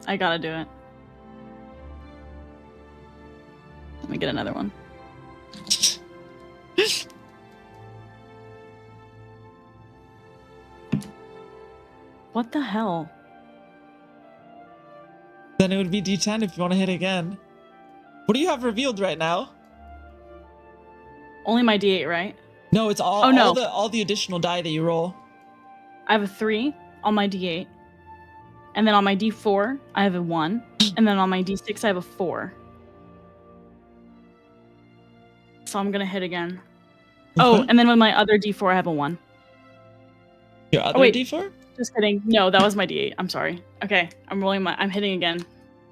I gotta do it. Let me get another one. What the hell? Then it would be D10 if you want to hit again. What do you have revealed right now? Only my D8, right? No, it's all, Oh, no. all the additional die that you roll. I have a 3 on my D8. And then on my D4, I have a 1. And then on my D6, I have a 4. so I'm gonna hit again. Oh, Okay. and then with my other D4, I have a 1. Your other wait. D4? Just kidding. No, that was my D8. I'm sorry. Okay, I'm hitting again.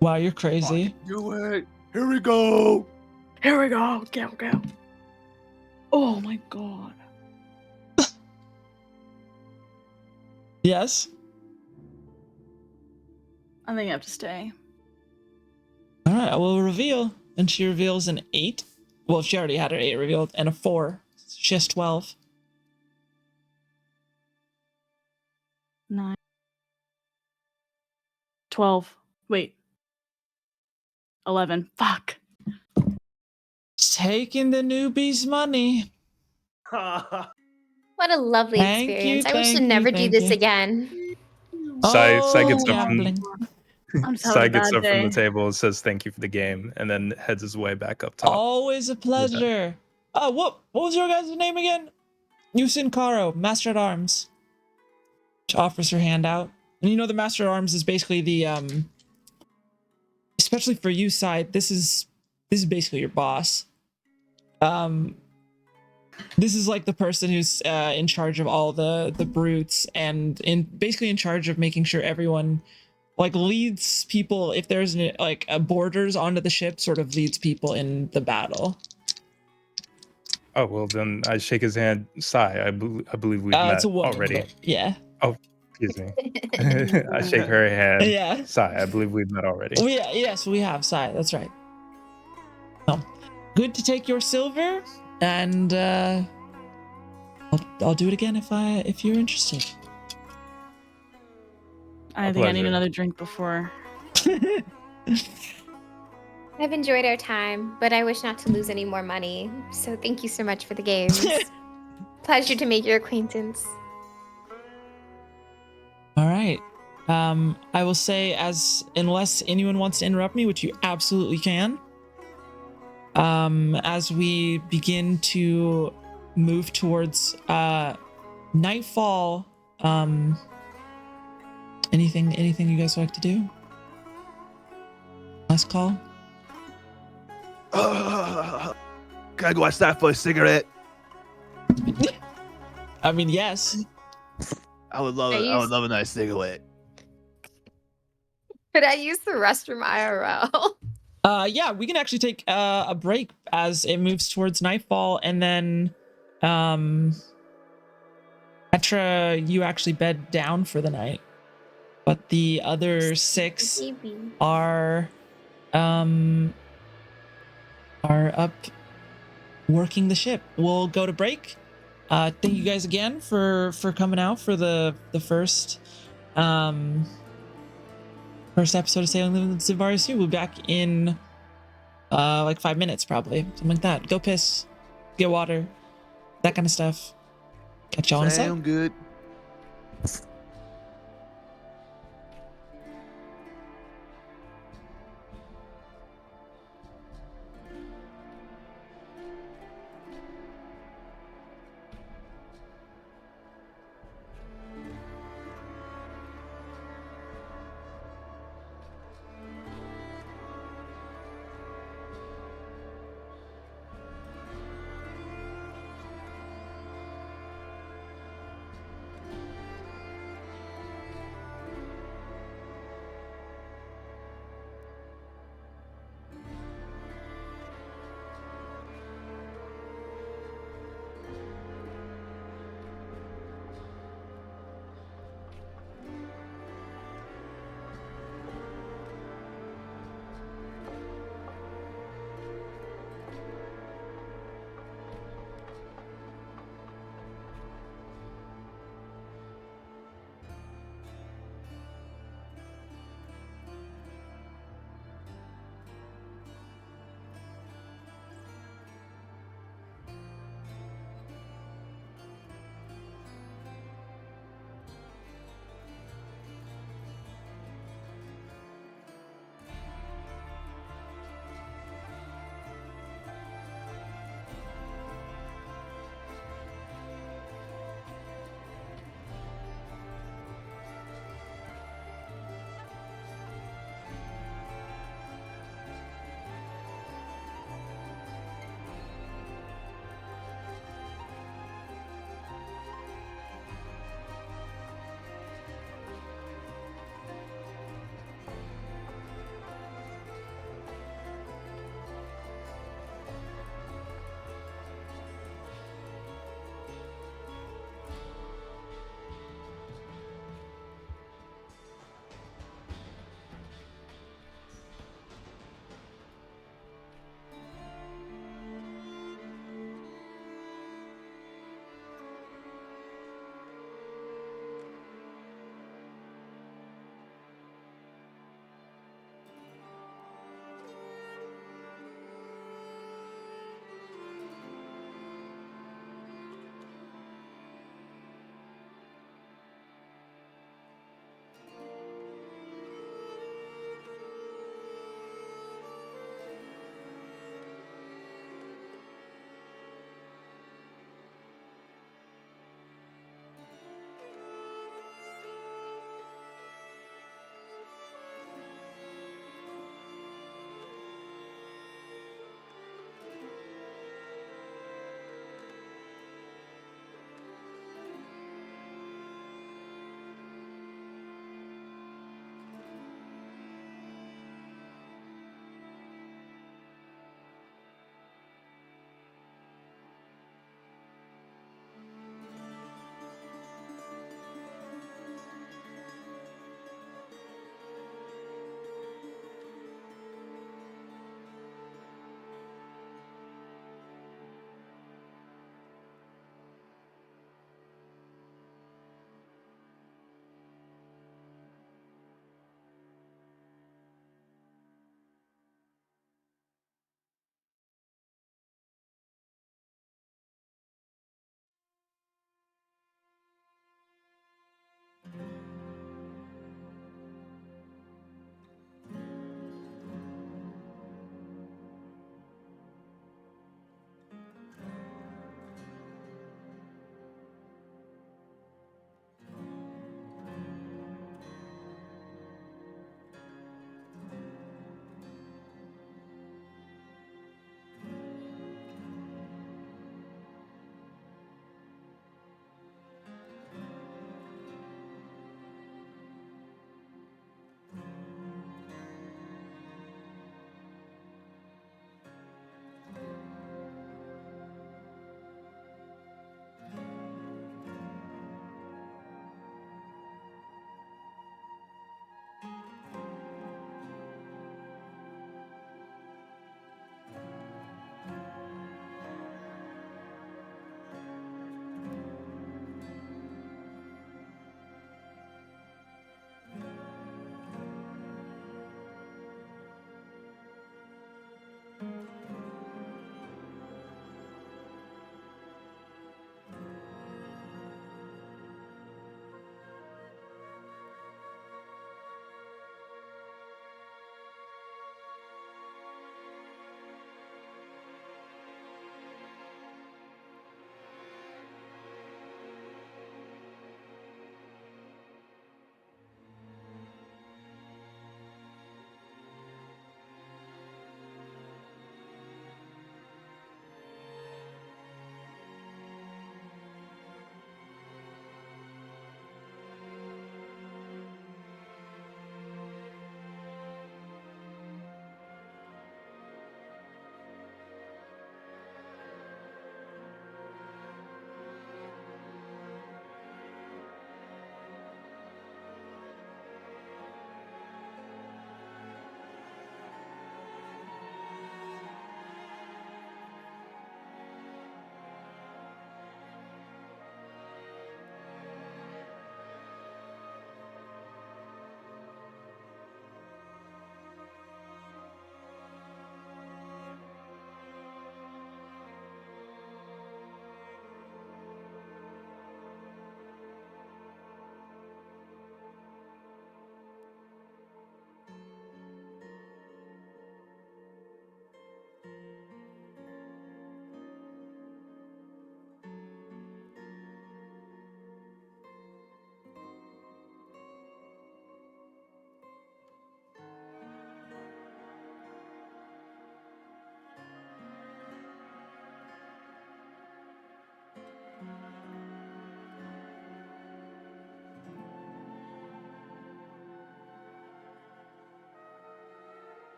Wow, you're crazy. Do it. Here we go. Here we go. Go. Oh my god. Yes. I think I have to stay. All right, I will reveal. And she reveals an 8. Well, she already had her 8 revealed, and a 4. She has 12. 9. 12. Wait. 11. Fuck. Taking the newbie's money. What a lovely Thank experience. you, I wish to thank never you, do thank this you. again. Sai Oh, gets up from gambling. I'm just Sai having a gets bad up from the day. table and says thank you for the game, and then heads his way back up top. Always a pleasure. What was your guys' name again? Yusin Karo, Master at Arms. She offers her hand out. And you know the Master at Arms is basically the especially for you side, this is basically your boss. This is like the person who's in charge of all the brutes and basically in charge of making sure everyone like leads people, if there's like a borders onto the ship, sort of leads people in the battle. Oh, well, then I shake his hand. Sai, I believe we've It's met a woman, already. but yeah. Oh, excuse me. I shake her hand. Yeah. Sai, I believe we've met already. Oh, yeah, yes, we have Sai. That's right. Oh, good to take your silver, and I'll do it again if you're interested. I think I need another drink before. I've enjoyed our time, but I wish not to lose any more money. So thank you so much for the games. Pleasure to make your acquaintance. All right. I will say, unless anyone wants to interrupt me, which you absolutely can. As we begin to move towards nightfall, anything you guys like to do? Last call. Can I go outside for a cigarette? I mean, yes. I would love it. I would love a nice cigarette. Could I use the restroom IRL? Yeah, we can actually take a break as it moves towards nightfall, and then Petra, you actually bed down for the night, but the other 6 are up working the ship. We'll go to break. Thank you guys again for coming out for the first episode of Sailing the Xiinvarian Sea. We'll be back in like 5 minutes, probably, something like that. Go piss, get water, that kind of stuff. Catch y'all in a sec. Sound good.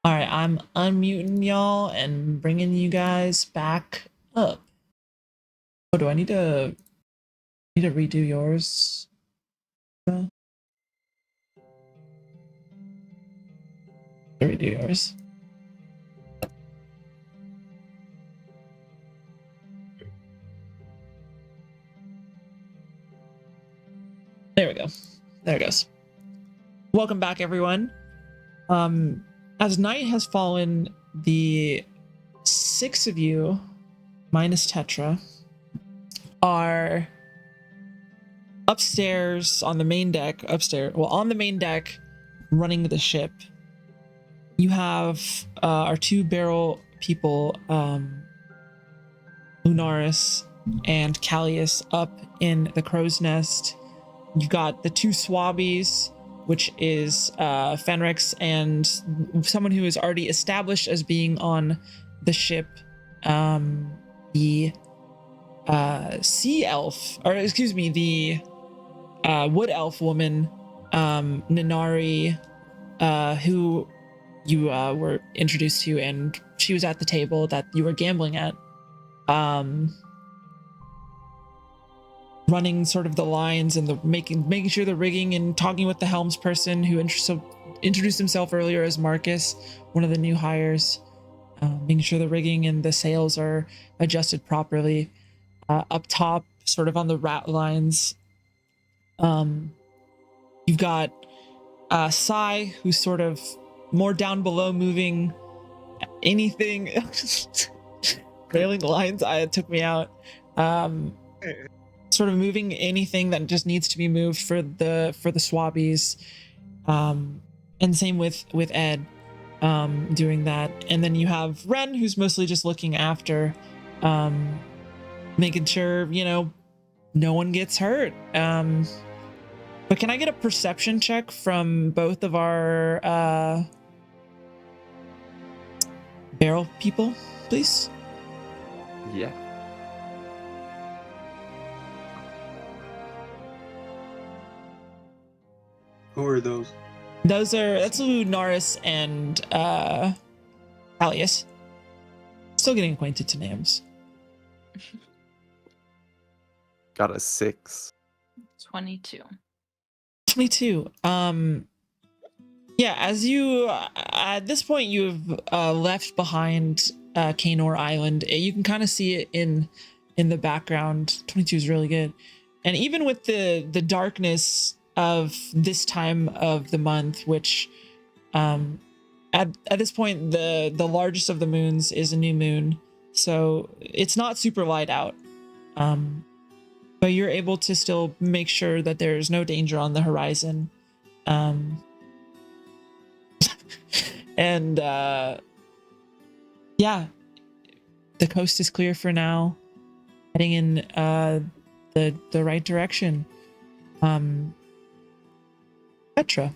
All right, I'm unmuting y'all and bringing you guys back up. Oh, do I need to redo yours? Redo yours. There we go. There it goes. Welcome back, everyone. As night has fallen, the 6 of you, minus Tetra, are upstairs on the main deck. On the main deck, running the ship. You have our 2 barrel people, Lunaris and Callius, up in the crow's nest. You've got the 2 swabbies, which is Fenrix and someone who is already established as being on the ship, the sea elf, or excuse me, the wood elf woman, Ninari, who you were introduced to, and she was at the table that you were gambling at, running sort of the lines and the making sure the rigging and talking with the helms person who introduced himself earlier as Marcus, one of the new hires, making sure the rigging and the sails are adjusted properly. Up top, sort of on the rat lines, you've got Sai, who's sort of more down below, moving anything. Railing lines, it took me out. Sort of moving anything that just needs to be moved for the swabbies, and same with Ed, doing that. And then you have Ren, who's mostly just looking after, making sure no one gets hurt. But can I get a perception check from both of our barrel people, please? Yeah. Who are those? That's Lunaris and Alius. Still getting acquainted to names. Got a 6. 22. 22. Yeah, as you at this point you've left behind Kanor Island. You can kind of see it in the background. 22 is really good. And even with the darkness of this time of the month, which at this point the largest of the moons is a new moon, so it's not super light out, but you're able to still make sure that there's no danger on the horizon, and yeah, the coast is clear for now, heading in the right direction. Petra,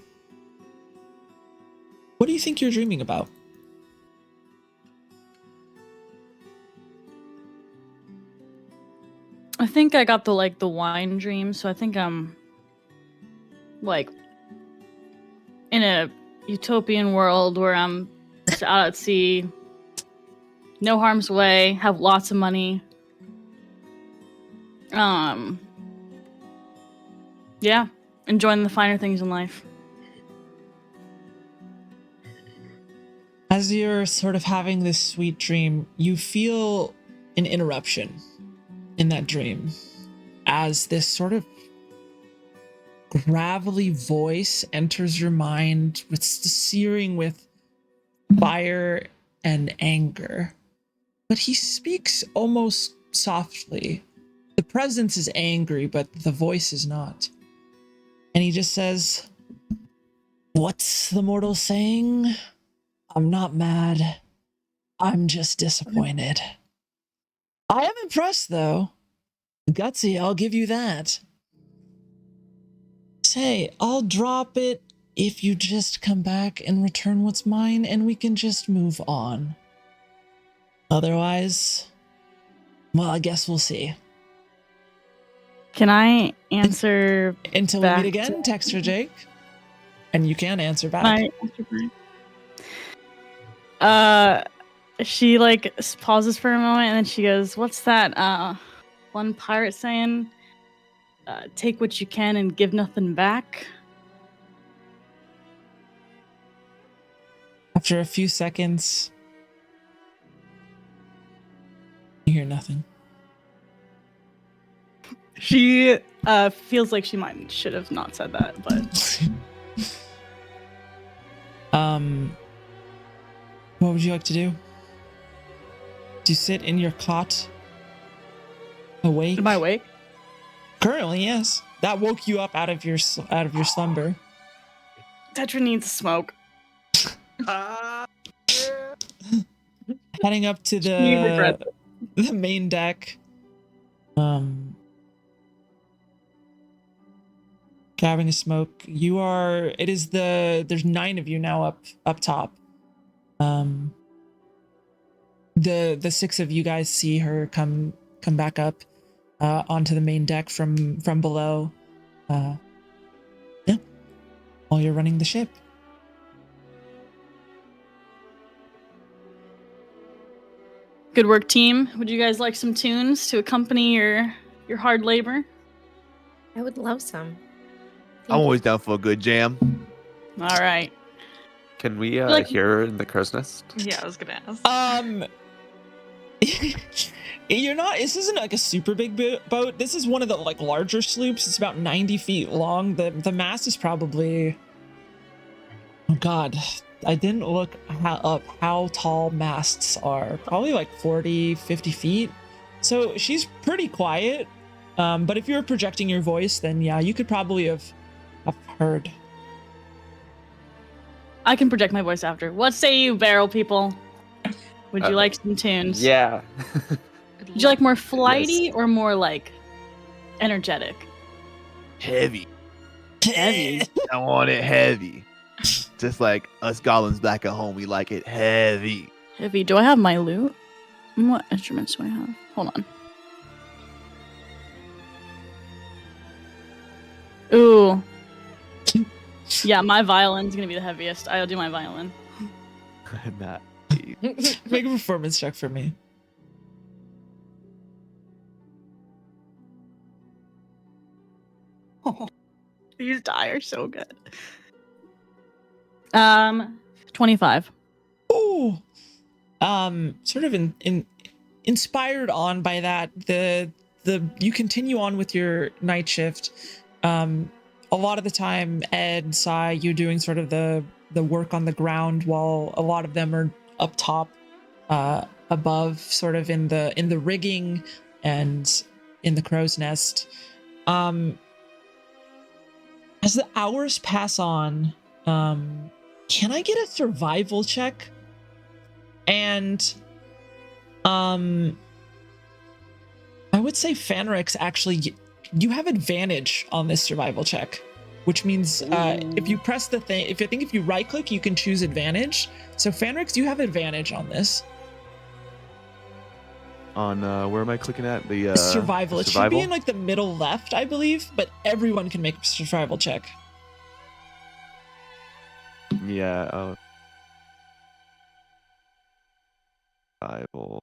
what do you think you're dreaming about? I think I got the wine dream, so I think I'm like in a utopian world where I'm just out at sea, no harm's way, have lots of money. Yeah, enjoying the finer things in life. As you're sort of having this sweet dream, you feel an interruption in that dream as this sort of gravelly voice enters your mind with searing with fire and anger. But he speaks almost softly. The presence is angry, but the voice is not. And he just says, "What's the mortal saying? I'm not mad. I'm just disappointed. I am impressed, though. Gutsy, I'll give you that. Say, I'll drop it if you just come back and return what's mine, and we can just move on. Otherwise, well, I guess we'll see." Can I answer Until we back meet again, Texture Jake. And you can answer back. my answer back? She pauses for a moment and then she goes, "What's that one pirate saying? Take what you can and give nothing back." After a few seconds, you hear nothing. She feels like she should have not said that, but what would you like to do? Do you sit in your cot awake? am I awake? Currently, yes. That woke you up out of your slumber. Tetra needs smoke. Heading up to She regrets the main deck. Grabbing a smoke. There's 9 of you now up top. The 6 of you guys see her come back up onto the main deck from below. Yeah. While you're running the ship. Good work, team. Would you guys like some tunes to accompany your hard labor? I would love some. I'm always down for a good jam. All right. Can we Like- hear her in the crow's nest? Yeah, I was gonna ask. You're not. This isn't like a super big boat. This is one of the like larger sloops. It's about 90 feet long. The mast is probably. Oh God, I didn't look up how tall masts are. Probably like 40, 50 feet. So she's pretty quiet. But if you were projecting your voice, then yeah, you could probably have heard. I can project my voice after. What say you, barrel people? Would you like some tunes? Yeah. Would you like more flighty or more like energetic? Heavy. Heavy. I want it heavy. Just like us goblins back at home, we like it heavy. Heavy. Do I have my lute? What instruments do I have? Hold on. Ooh. Yeah, my violin's gonna be the heaviest. I'll do my violin. Not. Make a performance check for me. These die are so good. 25. Ooh. Sort of inspired on by that, the you continue on with your night shift. A lot of the time, Ed, Sai, you're doing sort of the work on the ground, while a lot of them are up top, above, sort of in the rigging and in the crow's nest. As the hours pass on, can I get a survival check? And I would say Fanrix, actually, you have advantage on this survival check, which means if you press the thing, if you right click, you can choose advantage. So Fanrix, you have advantage on this. On where am I clicking at? The survival. the It should be in like the middle left, I believe, but everyone can make a survival check. Yeah. Survival.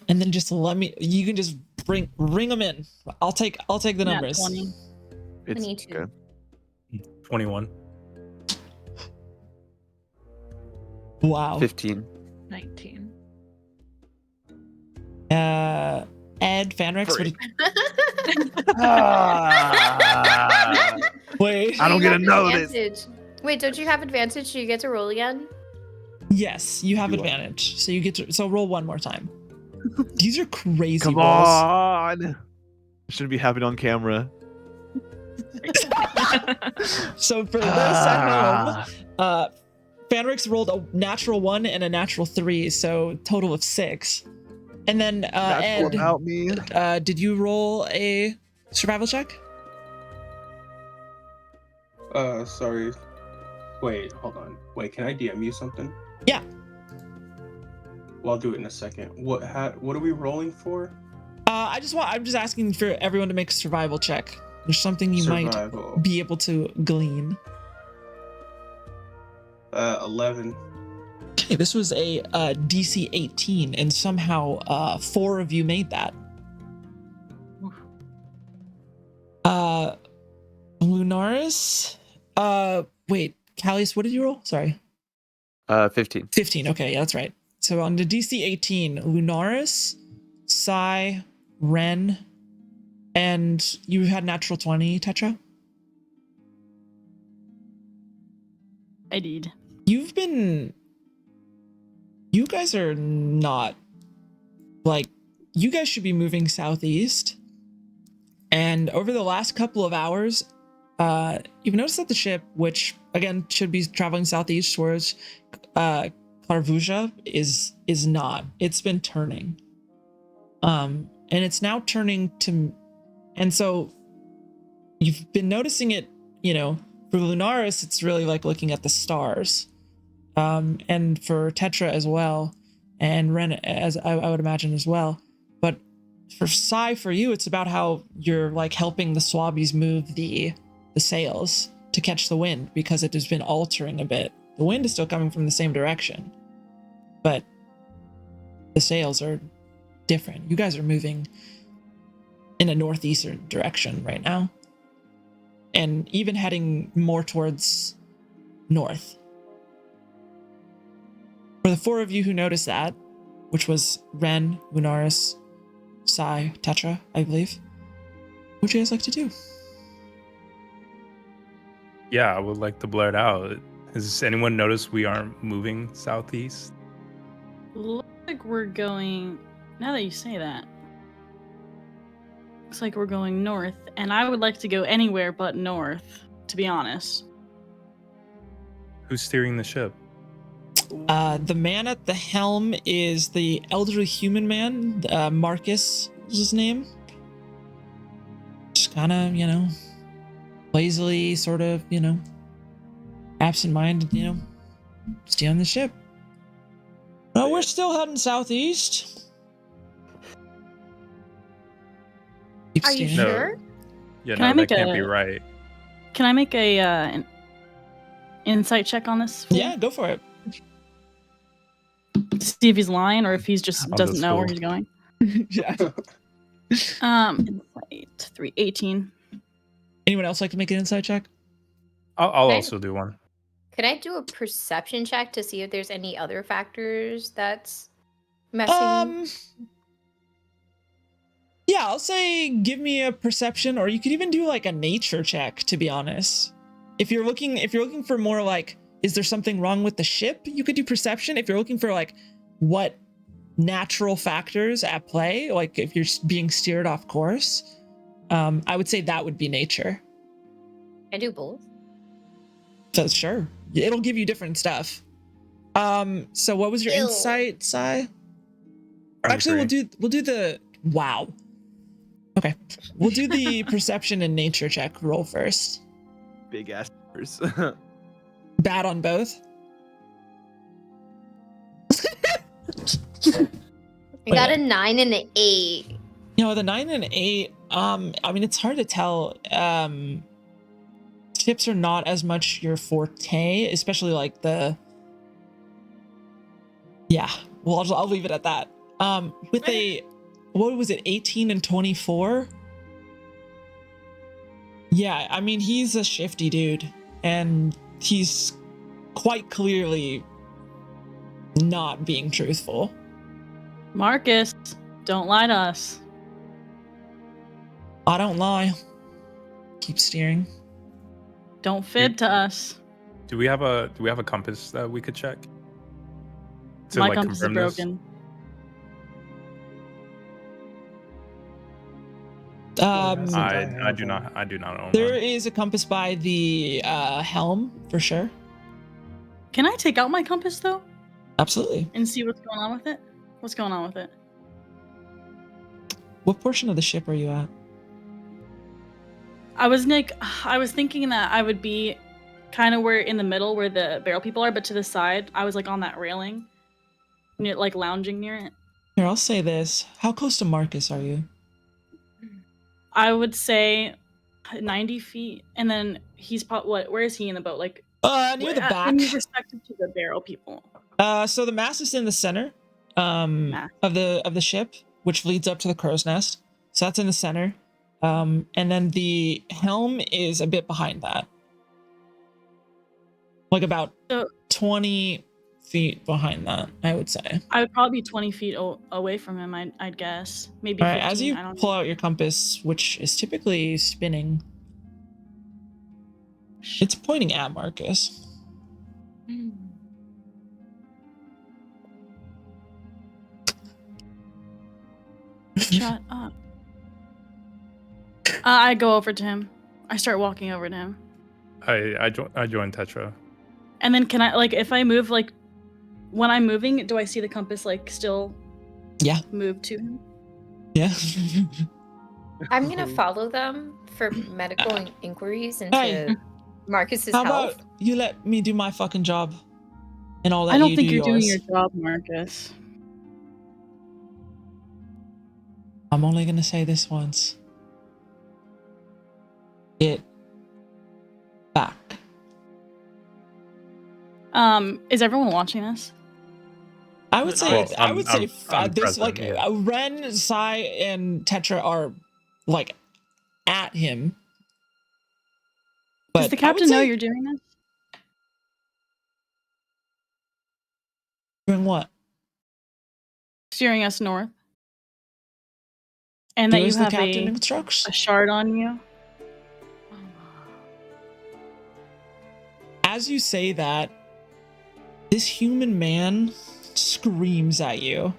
And then just you can just ring them in. I'll take the numbers. 20. It's 22. okay. 21. Wow. 15. 19. Ed, Fanrix, Three. what wait. I don't get a You have notice. advantage. Wait, don't you have advantage? Do you get to roll again? Yes, you have You are. advantage. So you get to roll one more time. These are crazy Come rolls. on. Shouldn't be happening on camera. So for this at home, Fanrix rolled a natural 1 and a natural 3, so total of 6. And then That's Ed, about me. did you roll a survival check? Sorry. Wait, hold on. Wait, can I DM you something? Yeah. Well, I'll do it in a second. What are we rolling for? I'm just asking for everyone to make a survival check. There's something you Survival. might be able to glean. 11. Okay, this was a DC 18, and somehow 4 of you made that. Lunaris? Wait, Callius, what did you roll? Sorry. 15. 15, okay, yeah, that's right. So on the DC 18, Lunaris, Sai, Ren, and you had natural 20, Tetra? I did. You guys are not, like, you guys should be moving southeast. And over the last couple of hours, you've noticed that the ship, which again should be traveling southeast towards Klarvuja, is not. It's been turning. And it's now turning to, and so you've been noticing it, for Lunaris, it's really like looking at the stars. And for Tetra as well, and Ren, as I would imagine as well. But for Sai, for you, it's about how you're like helping the Swabbies move the sails to catch the wind, because it has been altering a bit. The wind is still coming from the same direction, but the sails are different. You guys are moving in a northeastern direction right now, and even heading more towards north. For the four of you who noticed that, which was Ren, Lunaris, Sai, Tetra, I believe, what would you guys like to do? Yeah, I would like to blurt out. Has anyone noticed we aren't moving southeast? Looks like we're going. Now that you say that, looks like we're going north, and I would like to go anywhere but north, to be honest. Who's steering the ship? The man at the helm is the elderly human man. Marcus is his name. Just kind of, lazily, sort of, absent-minded, steering the ship. No, we're still heading southeast. Keep Are you steering. sure? Yeah, Can I no, make that can't be a- right. Can I make an insight check on this? fool? Yeah, go for it. To see if he's lying or if he's just On doesn't this know where fool. he's going. Yeah. Insight 18. Anyone else like to make an insight check? I'll Okay. also do one. Could I do a perception check to see if there's any other factors that's messing? Yeah, I'll say give me a perception, or you could even do like a nature check, to be honest. If you're looking for more like, is there something wrong with the ship? You could do perception. If you're looking for like what natural factors at play, like if you're being steered off course, I would say that would be nature. I do both. So sure, it'll give you different stuff. So what was your Ew. insight, Sai? Or actually, 23. we'll do the wow. Okay, we'll do the perception and nature check roll first. Big ass. Bad on both. I got a 9 and an 8. The 9 and 8. I mean, it's hard to tell. Ships are not as much your forte, especially like the. Yeah, well, I'll leave it at that. With a, what was it, 18 and 24? Yeah, I mean, he's a shifty dude, and he's quite clearly not being truthful. Marcus, don't lie to us. I don't lie. Keep steering. Don't fib to us. Do we have a compass that we could check? To My like compass is confirm this? broken. I do not own There one. is a compass by the helm for sure. Can I take out my compass though Absolutely. and see what's going on with it? What's going on with it? What portion of the ship are you at? I was thinking that I would be kind of where in the middle where the barrel people are, but to the side, I was like on that railing, near, like lounging near it. Here, I'll say this. How close to Marcus are you? I would say 90 feet, and then he's where is he in the boat? Like Near the back. in respective to the barrel people. So the mast is in the center, Mast. of the ship, which leads up to the crow's nest. So that's in the center. And then the helm is a bit behind that. Like about So- 20 feet behind that, I would say. I would probably be 20 feet away from him. I'd guess maybe. All right, 15, as you I don't pull out your compass, which is typically spinning, it's pointing at Marcus. Shut up. I go over to him. I start walking over to him. I joined Tetra. And then can I, like, if I move, like, when I'm moving, do I see the compass, like, still Yeah. move to him? Yeah. I'm gonna follow them for medical inquiries into Hey. Marcus's How health. about you let me do my fucking job, and all that I don't you think do you're doing yours. your job, Marcus. I'm only gonna say this once. Get back. Is everyone watching this? I would say, Well, I'm there's present, like yeah. Ren, Sai, and Tetra are like at him. Does But the I would captain know say- you're doing this? doing what? Steering us north. And that Do you as the have captain a instructs. shard on you? As you say that, this human man screams at you.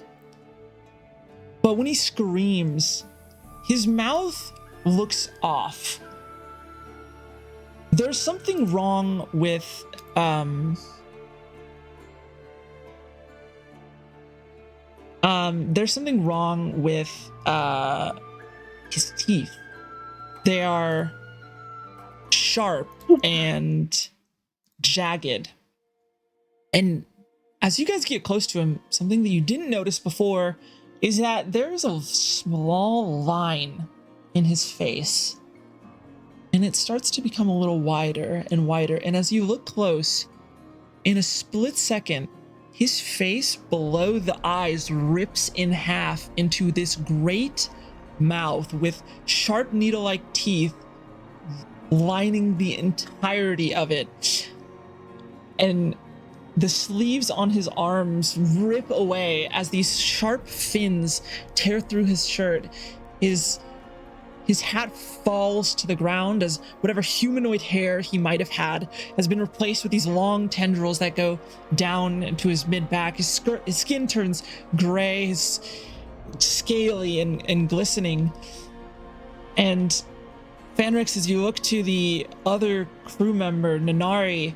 But when he screams, his mouth looks off. There's something wrong with there's something wrong with his teeth. They are sharp and jagged. And as you guys get close to him, something that you didn't notice before is that there's a small line in his face. And it starts to become a little wider and wider. And as you look close, in a split second, his face below the eyes rips in half into this great mouth with sharp needle-like teeth lining the entirety of it. And the sleeves on his arms rip away as these sharp fins tear through his shirt. His hat falls to the ground as whatever humanoid hair he might have had has been replaced with these long tendrils that go down into his mid-back. His skin turns gray, his scaly and glistening. And Fanrix, as you look to the other crew member, Nanari,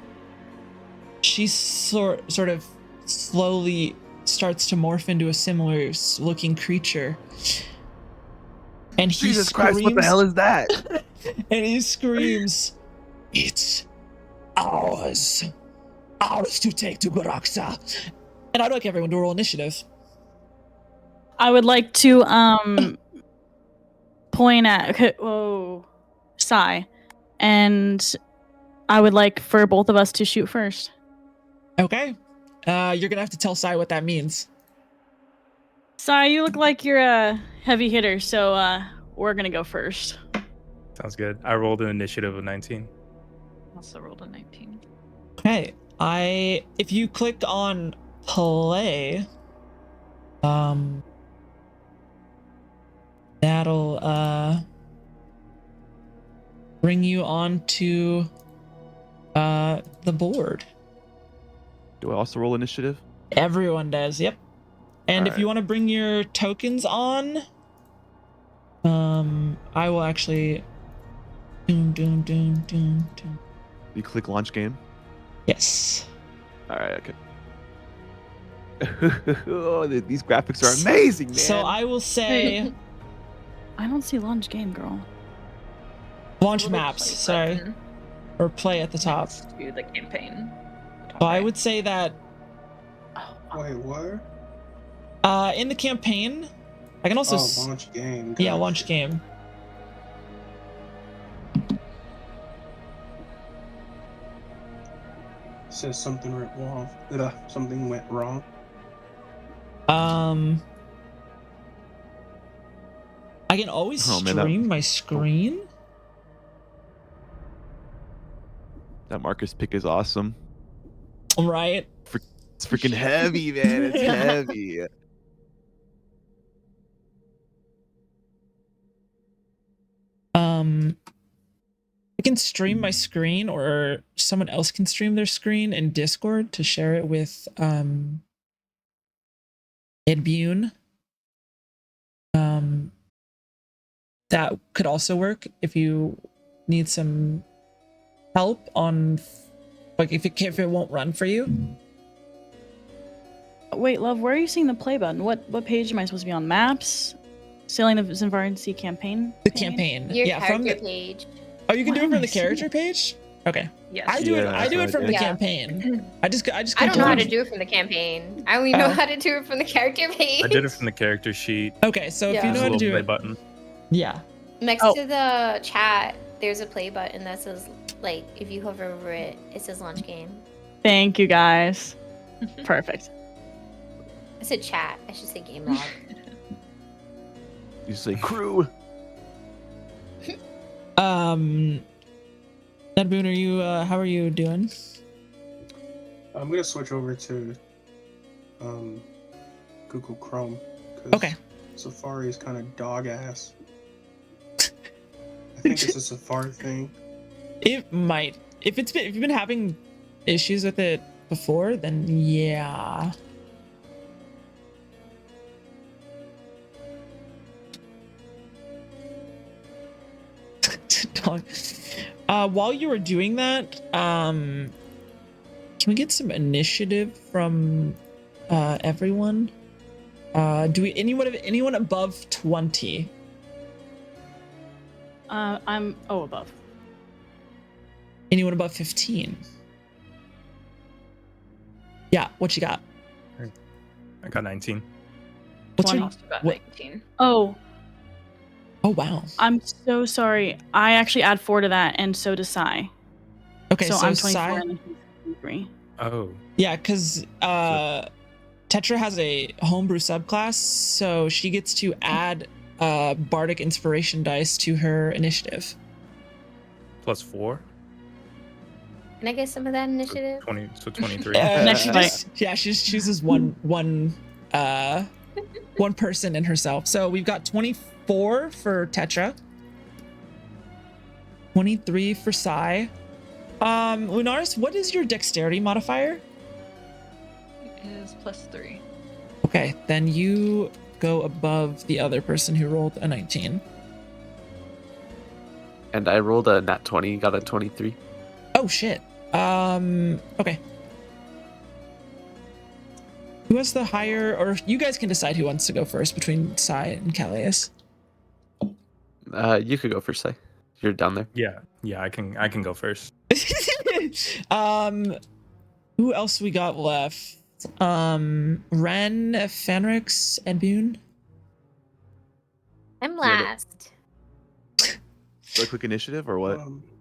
she sort of slowly starts to morph into a similar looking creature. And he Jesus screams, Christ, what the hell is that? and he screams, "It's ours. Ours to take to Garaxa." And I'd like everyone to roll initiative. I would like to point at Sai, and I would like for both of us to shoot first. Okay. You're gonna have to tell Sai what that means. Sai, you look like you're a heavy hitter, so we're gonna go first. Sounds good. I rolled an initiative of 19. Also rolled a 19. Okay. If you click on play, that'll bring you on to the board. Do I also roll initiative? Everyone does, yep. And if you want to bring your tokens on, I will actually doom. You click launch game? Yes. Alright, okay. Oh, these graphics are amazing, man. So I will say I don't see launch game, girl. launch Little maps, play sorry. button Or play at the top. next to the campaign. So I would say that Wait, what? in the campaign, I can also Launch game. yeah, gotcha. launch game. Says something went wrong. Something went wrong. I can always Oh, man, that- stream my screen. That Marcus pick is awesome. Right? It's freaking heavy, man. It's heavy. I can stream my screen, or someone else can stream their screen in Discord to share it with Ed Bune. That could also work if you need some help on, like, if it won't run for you. Wait, love, where are you seeing the play button? What page am I supposed to be on? Maps? Sailing the Xiinvarian Sea campaign? The page? campaign. Your Yeah, from character the. page. Oh, you can Why do it am from I the seeing character it? page. Okay. Yes. I do Yeah, it from the Yeah. campaign. I just I don't clicked know how on- to do it from the campaign. I only know Oh. how to do it from the character page. I did it from the character sheet. Okay, so if Yeah. you know There's a how to little do play it, button. yeah. Next Oh. to the chat, there's a play button that says, like, if you hover over it, it says launch game. Thank you, guys. Perfect. I said chat. I should say game log. You say crew. Ned Boone, are you how are you doing? I'm gonna switch over to Google Chrome. 'Cause Okay. Safari is kind of dog ass. I think it's a Safari thing. It might. If you've been having issues with it before, then yeah. While you were doing that, can we get some initiative from everyone? Do we anyone above 20? I'm above. Anyone above 15? Yeah, what you got? I got 19. What's 20. your Also got what? 19. Oh, wow. I'm so sorry. I actually add 4 to that, and so does Sai. Okay, so so I'm 24 Sai, and then he's 23. Oh, yeah, because Tetra has a homebrew subclass, so she gets to add bardic inspiration dice to her initiative. +4. Can I get some of that initiative? 20, so 23. Next fight. She just chooses one person in herself. So we've got 24 for Tetra, 23 for Sai. Lunaris, what is your dexterity modifier? It is +3. Okay, then you go above the other person who rolled a 19. And I rolled a nat 20, got a 23. Oh shit. Okay. Who has the higher, or you guys can decide who wants to go first between Sai and Callias. You could go first, say. You're down there. Yeah, I can go first. Who else we got left? Ren, Fenrix, and Boone. I'm last. A quick initiative or what?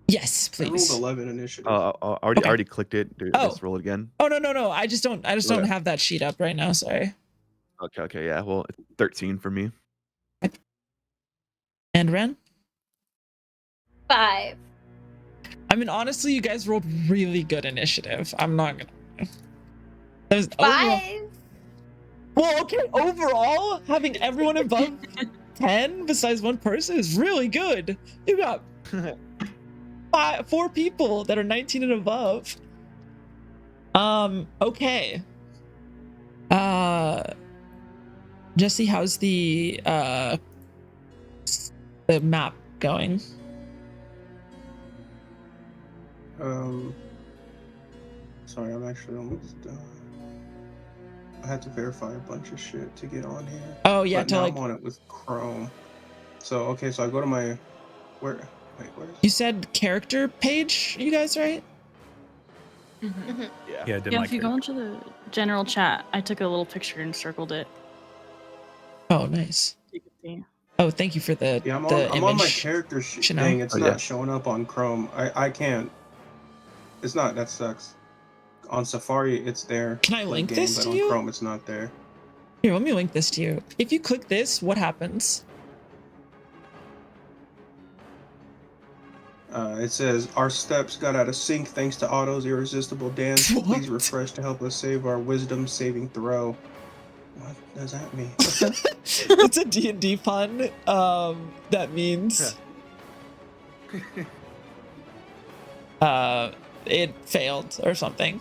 Yes, I rolled please. 11 initiative. Okay. Already clicked it. Dude, Oh. let's roll it again. Oh no. I just don't Okay. have that sheet up right now. Sorry. Okay, yeah. Well, 13 for me. And Ren. 5. I mean, honestly, you guys rolled really good initiative. I'm not gonna. There's 5. Well, okay. Overall, having everyone above 10 besides one person is really good. You got 4 people that are 19 and above. Okay. Jesse, how's the map going? Sorry, I'm actually almost done. I had to verify a bunch of shit to get on here. Oh yeah, But to now like I'm on it with Chrome. So okay, so I go to my where is you said character page, you guys, right? Mm-hmm. Yeah, I did Yeah, my if you go character. into the general chat, I took a little picture and circled it. Oh, nice. You can see. Oh, thank you for the I'm the on my image. character Chanel. thing. It's Oh, not yeah. showing up on Chrome. I can't. It's not. That sucks. On Safari, it's there. Can I like link game, this but to on you? Chrome, it's not there. Here, let me link this to you. If you click this, what happens? It says our steps got out of sync thanks to Otto's irresistible dance. What? Please refresh to help us save our wisdom saving throw. What does that mean? It's a D&D pun. That means it failed or something.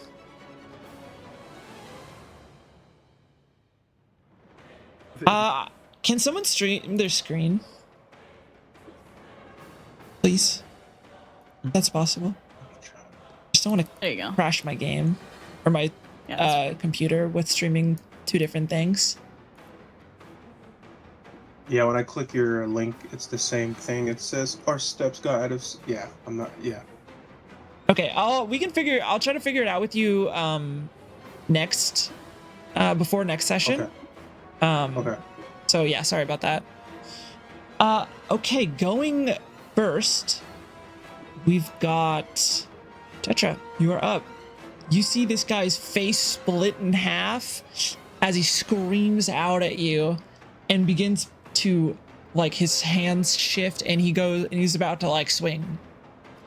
Can someone stream their screen? Please. That's possible. Just don't want to There you go. crash my game or my Yeah, that's computer with streaming 2 different things. Yeah, when I click your link, it's the same thing. It says our steps got out of. Yeah, I'm not. Yeah. Okay, I'll try to figure it out with you next before next session. Okay. Okay. So yeah, sorry about that. Okay, going first, we've got Tetra. You are up. You see this guy's face split in half, as he screams out at you and begins to, like, his hands shift, and he's about to, like, swing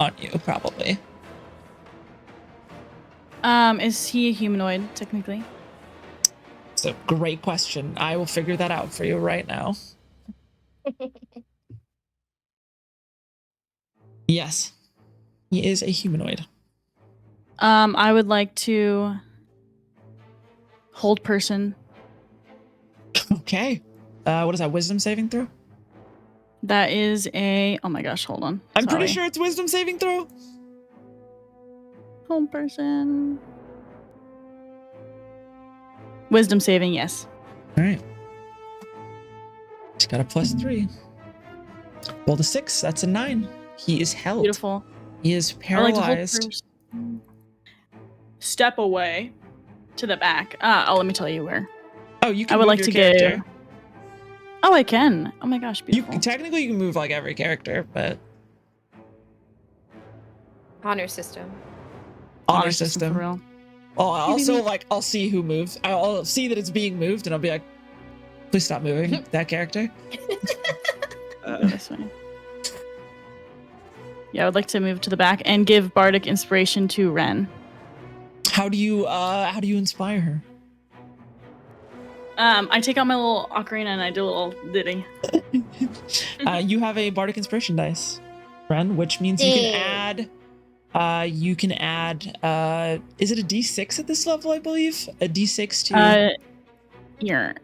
on you, probably. Is he a humanoid, technically? It's a great question. I will figure that out for you right now. Yes, he is a humanoid. I would like to hold person. Okay. What is that, wisdom saving throw? That is a... Oh my gosh, hold on. I'm pretty Sorry. sure it's wisdom saving throw. Hold person. Wisdom saving, yes. All right. He's got a +3. Rolled a 6. That's a 9. He is held. Beautiful. He is I like to hold paralyzed. person. Step away to the back. Let me tell you where. Oh, you can I would move like your to character. go. Oh, I can. Oh my gosh, You beautiful. technically you can move like every character, but Honor system. honor For system. real. Oh, also like I'll see who moves. I'll see that it's being moved, and I'll be like, please stop moving that character. This way. Yeah, I would like to move to the back and give bardic inspiration to Ren. How do you inspire her? I take out my little ocarina and I do a little ditty. You have a bardic inspiration dice, Ren, which means you can add. Is it a D6 at this level? I believe a D6 to Here.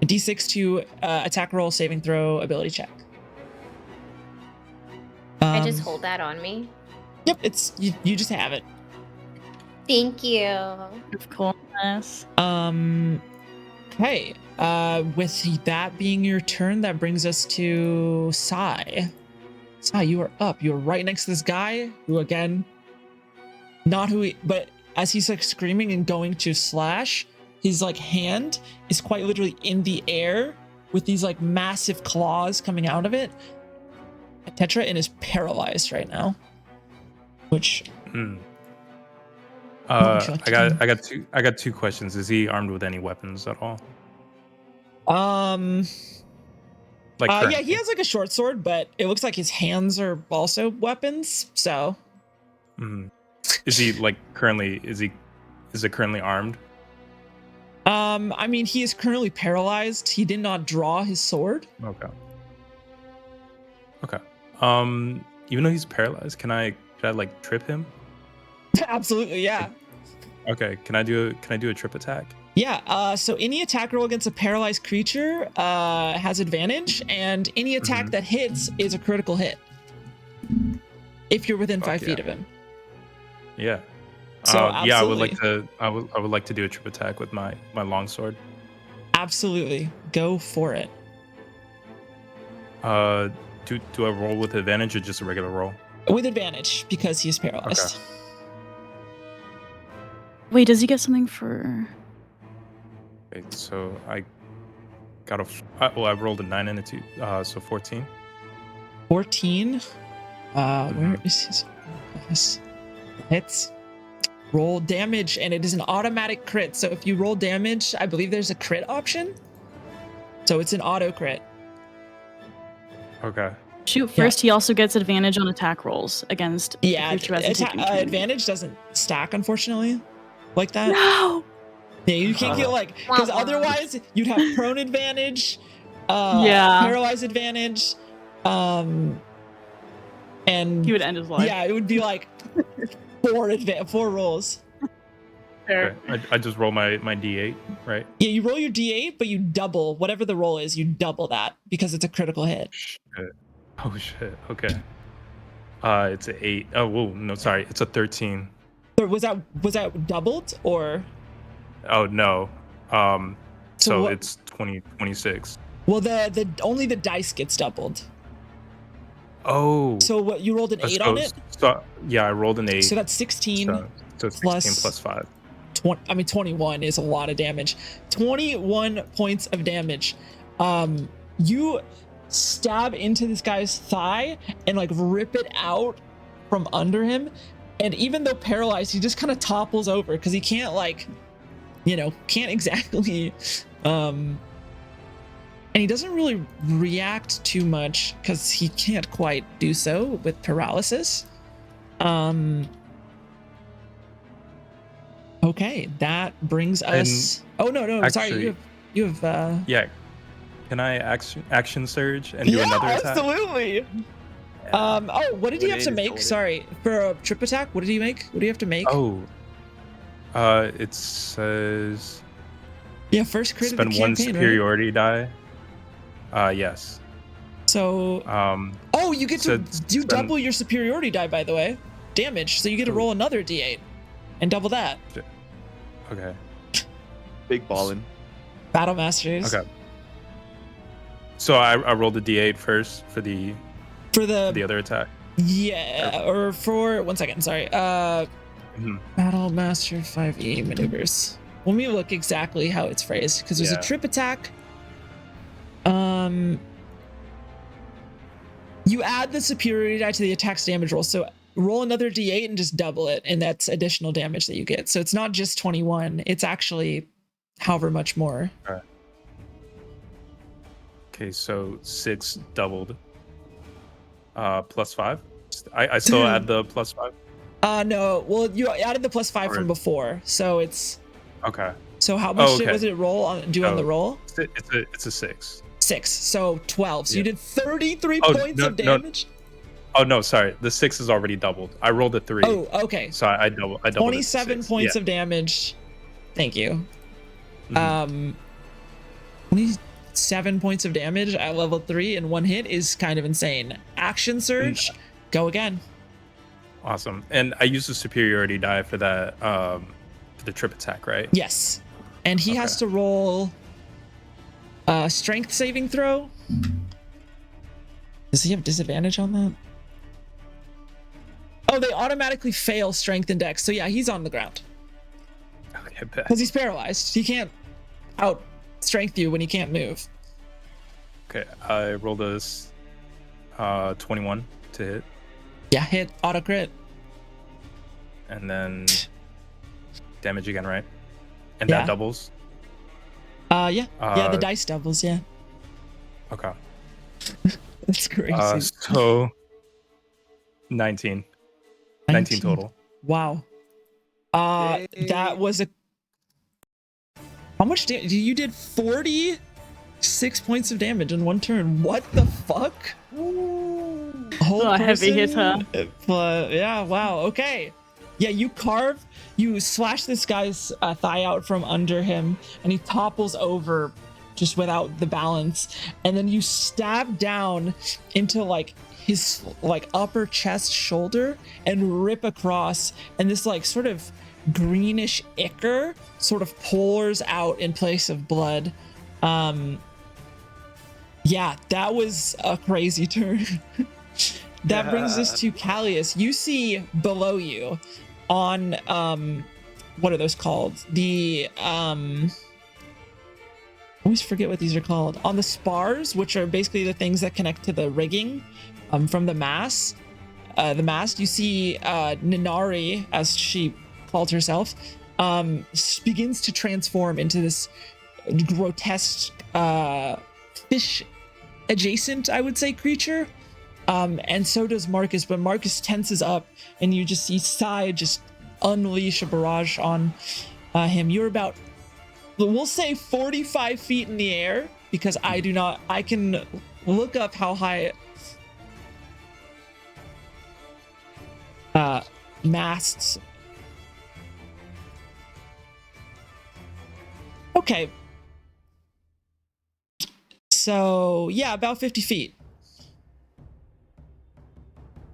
a D6 to attack roll, saving throw, ability check. I just hold that on me. Yep, it's you just have it. Thank you. Of course. Okay. With that being your turn, that brings us to Sai. Sai, you are up. You're right next to this guy who, again, not who he, but as he's like screaming and going to slash, his like hand is quite literally in the air with these like massive claws coming out of it. Tetra and is paralyzed right now. Which I got two questions. Is he armed with any weapons at all? Like yeah, currently? he has like a short sword, but it looks like his hands are also weapons. So, Is he like currently? Is it currently armed? I mean, he is currently paralyzed. He did not draw his sword. Okay. Even though he's paralyzed, can I like trip him? Absolutely, yeah. Okay. Can I do a trip attack? Yeah, so any attack roll against a paralyzed creature has advantage, and any attack that hits is a critical hit. If you're within 5 feet of him. Yeah. So yeah, absolutely. I would like to do a trip attack with my longsword. Absolutely. Go for it. Do I roll with advantage or just a regular roll? With advantage, because he's paralyzed. Okay. Wait, does he get something for... Okay, so I got I rolled a 9 and a 2, so 14. 14. Where is his bonus? Hits. Roll damage, and it is an automatic crit. So if you roll damage, I believe there's a crit option. So it's an auto crit. Okay. Shoot, first he also gets advantage on attack rolls against the creature as a taken turn. Advantage doesn't stack, unfortunately, like that. No! Yeah, you can't get like, because otherwise you'd have prone advantage, Yeah. paralyzed advantage, and He would end his life. yeah, it would be like four rolls. Fair. Okay. I just roll my D8, right? Yeah, you roll your D8, but you double whatever the roll is. You double that because it's a critical hit. Shit. Oh shit. Okay. It's an 8. Oh, whoa, no, sorry. It's a 13. Or was that doubled or? Oh no. So So what- it's 26. Well, the only the dice gets doubled. Oh. So what you rolled an 8 on it? So yeah, I rolled an 8. So that's 16. So 16 plus- plus 5. 21 is a lot of damage. 21 points of damage. You stab into this guy's thigh and like rip it out from under him. And even though paralyzed, he just kind of topples over because he can't like can't exactly, and he doesn't really react too much because he can't quite do so with paralysis. Okay, that brings us. Oh no, sorry, actually- you have. Yeah. Can I action surge and do another attack? Absolutely. Oh, what did he have to make? Sorry, for a trip attack, what did he make? What do you have to make? Oh. It says Yeah, first crit of the spend one campaign, right? superiority die. Yes. So, oh, you get to do double your superiority die, by the way, damage. So you get to roll another d8 and double that. Okay. Big ballin'. Battle Masters. Okay. So I rolled a d8 first for the other attack. Yeah, or for 1 second. Sorry. Battle Master 5e maneuvers. Let me look exactly how it's phrased because there's a trip attack. You add the superiority die to the attack's damage roll. So roll another d8 and just double it, and that's additional damage that you get. So it's not just 21, it's actually however much more. All right. Okay, so 6 doubled. +5. I still add the +5. No, well, you added the +5 from before, so it's okay. So how much was it roll on the roll? It's a 6. 6, so 12. So you did 33 points of damage. Oh no, sorry. The 6 is already doubled. I rolled a 3. Oh, okay. So I doubled. 27 points of damage. Thank you. 27 points of damage at level 3 in one hit is kind of insane. Action surge, go again. Awesome. And I used the superiority die for that for the trip attack, right? Yes. And he has to roll a strength saving throw. Does he have disadvantage on that? Oh, they automatically fail strength and dex. So yeah, he's on the ground. Okay, because he's paralyzed. He can't out strength you when he can't move. Okay, I rolled a 21 to hit. Yeah, hit, auto crit. And then damage again, right? And that doubles? Yeah. Yeah, the dice doubles, yeah. Okay. That's crazy. So 19 total. Wow. That was a... How much damage? You did 46 points of damage in one turn. What the fuck? A heavy hitter. But yeah, wow. Okay. Yeah, you slash this guy's thigh out from under him, and he topples over just without the balance. And then you stab down into like his like upper chest shoulder and rip across, and this like sort of greenish ichor sort of pours out in place of blood. Yeah, that was a crazy turn. That brings us to Callius. You see below you on what are those called? The I always forget what these are called. On the spars, which are basically the things that connect to the rigging from the mast. You see Ninari, as she called herself, begins to transform into this grotesque fish adjacent, I would say, creature. And so does Marcus, but Marcus tenses up, and you just see Sai just unleash a barrage on him. You're about, we'll say 45 feet in the air, because I can look up how high masts. Okay. So, yeah, about 50 feet.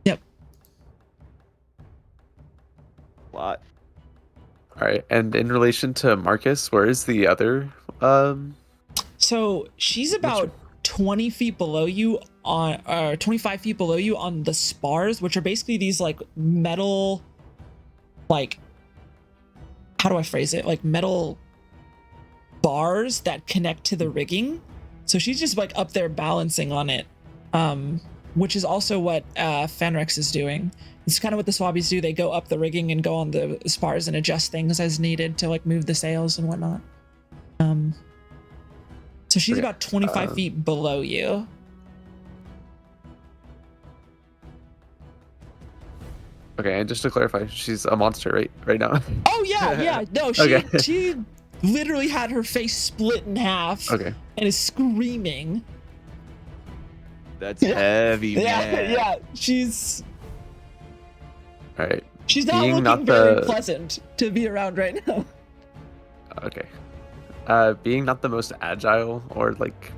Yep. Lot. All right, and in relation to Marcus, where is the other? So she's about 20 feet below you on, or 25 feet below you on the spars, which are basically these like metal, like, how do I phrase it? Like metal bars that connect to the rigging. So she's just like up there balancing on it. which is also what Fenrix is doing. It's kind of what the Swabbies do. They go up the rigging and go on the spars and adjust things as needed to like move the sails and whatnot. So she's about 25 feet below you. Okay, and just to clarify, she's a monster right now. Oh yeah. No, she literally had her face split in half. Okay. And is screaming. That's heavy, man. Yeah. She's All right. not Being looking not very the- pleasant to be around right now. Okay. Being not the most agile or like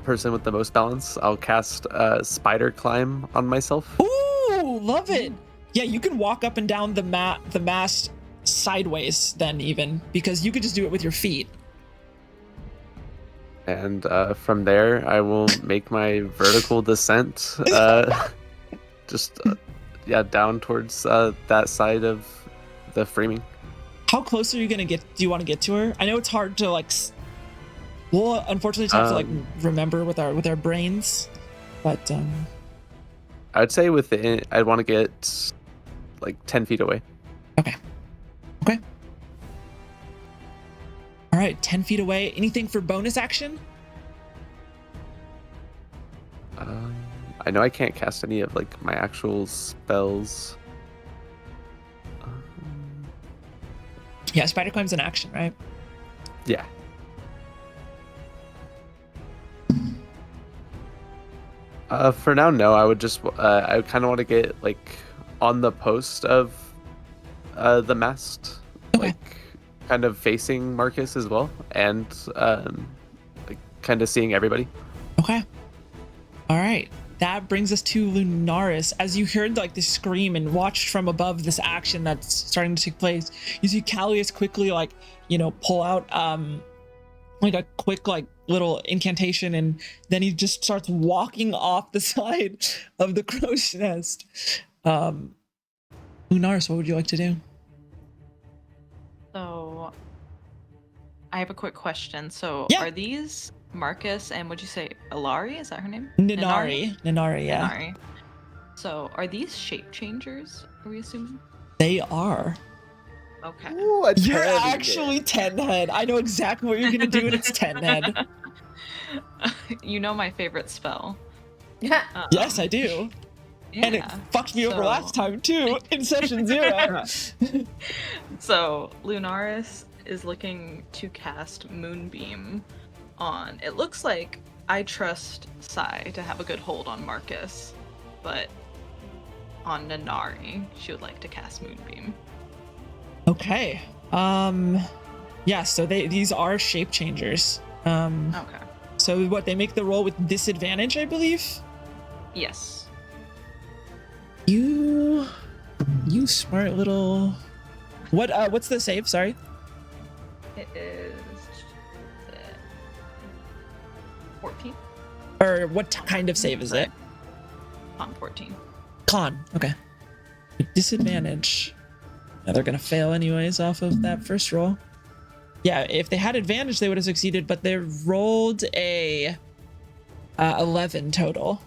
person with the most balance, I'll cast spider climb on myself. Ooh, love it. Yeah, you can walk up and down the mast sideways then even, because you could just do it with your feet. And from there, I will make my vertical descent, down towards that side of the framing. How close are you gonna get? Do you want to get to her? I know it's hard to like. Well, unfortunately, it's hard to like remember with our brains, but I'd say I'd want to get like 10 feet away. Okay. All right, 10 feet away. Anything for bonus action? I know I can't cast any of like my actual spells. Yeah, spider climb's an action, right? Yeah. For now, no. I would just I kind of want to get like on the post of the mast, Okay. like kind of facing Marcus as well, and like kind of seeing everybody. Okay. All right. That brings us to Lunaris. As you heard like this scream and watched from above this action that's starting to take place, you see Callius quickly like, pull out like a quick like little incantation, and then he just starts walking off the side of the crow's nest. Lunaris, what would you like to do? So, I have a quick question. So, Yeah. are these Marcus and would you say Ilari? Is that her name? Ninari, yeah. Ninari. So, are these shape changers? Are we assuming? They are. Okay. Ooh, a You're 10 actually 10 head. I know exactly what you're gonna do, and it's 10 head. You know my favorite spell. Yes, I do. And it Yeah. fucked me over So- last time too, in session 0. So Lunaris is looking to cast Moonbeam on. It looks like I trust Sai to have a good hold on Marcus, but on Nanari, she would like to cast Moonbeam. Okay. Yeah, so these are shape changers. Okay. So what, they make the roll with disadvantage, I believe? Yes. You smart little. What's the save? Sorry. It is 14. Or what kind of save is it? On 14. Con. Okay. Disadvantage. Now they're gonna fail anyways off of that first roll. Yeah, if they had advantage, they would have succeeded, but they rolled a 11 total.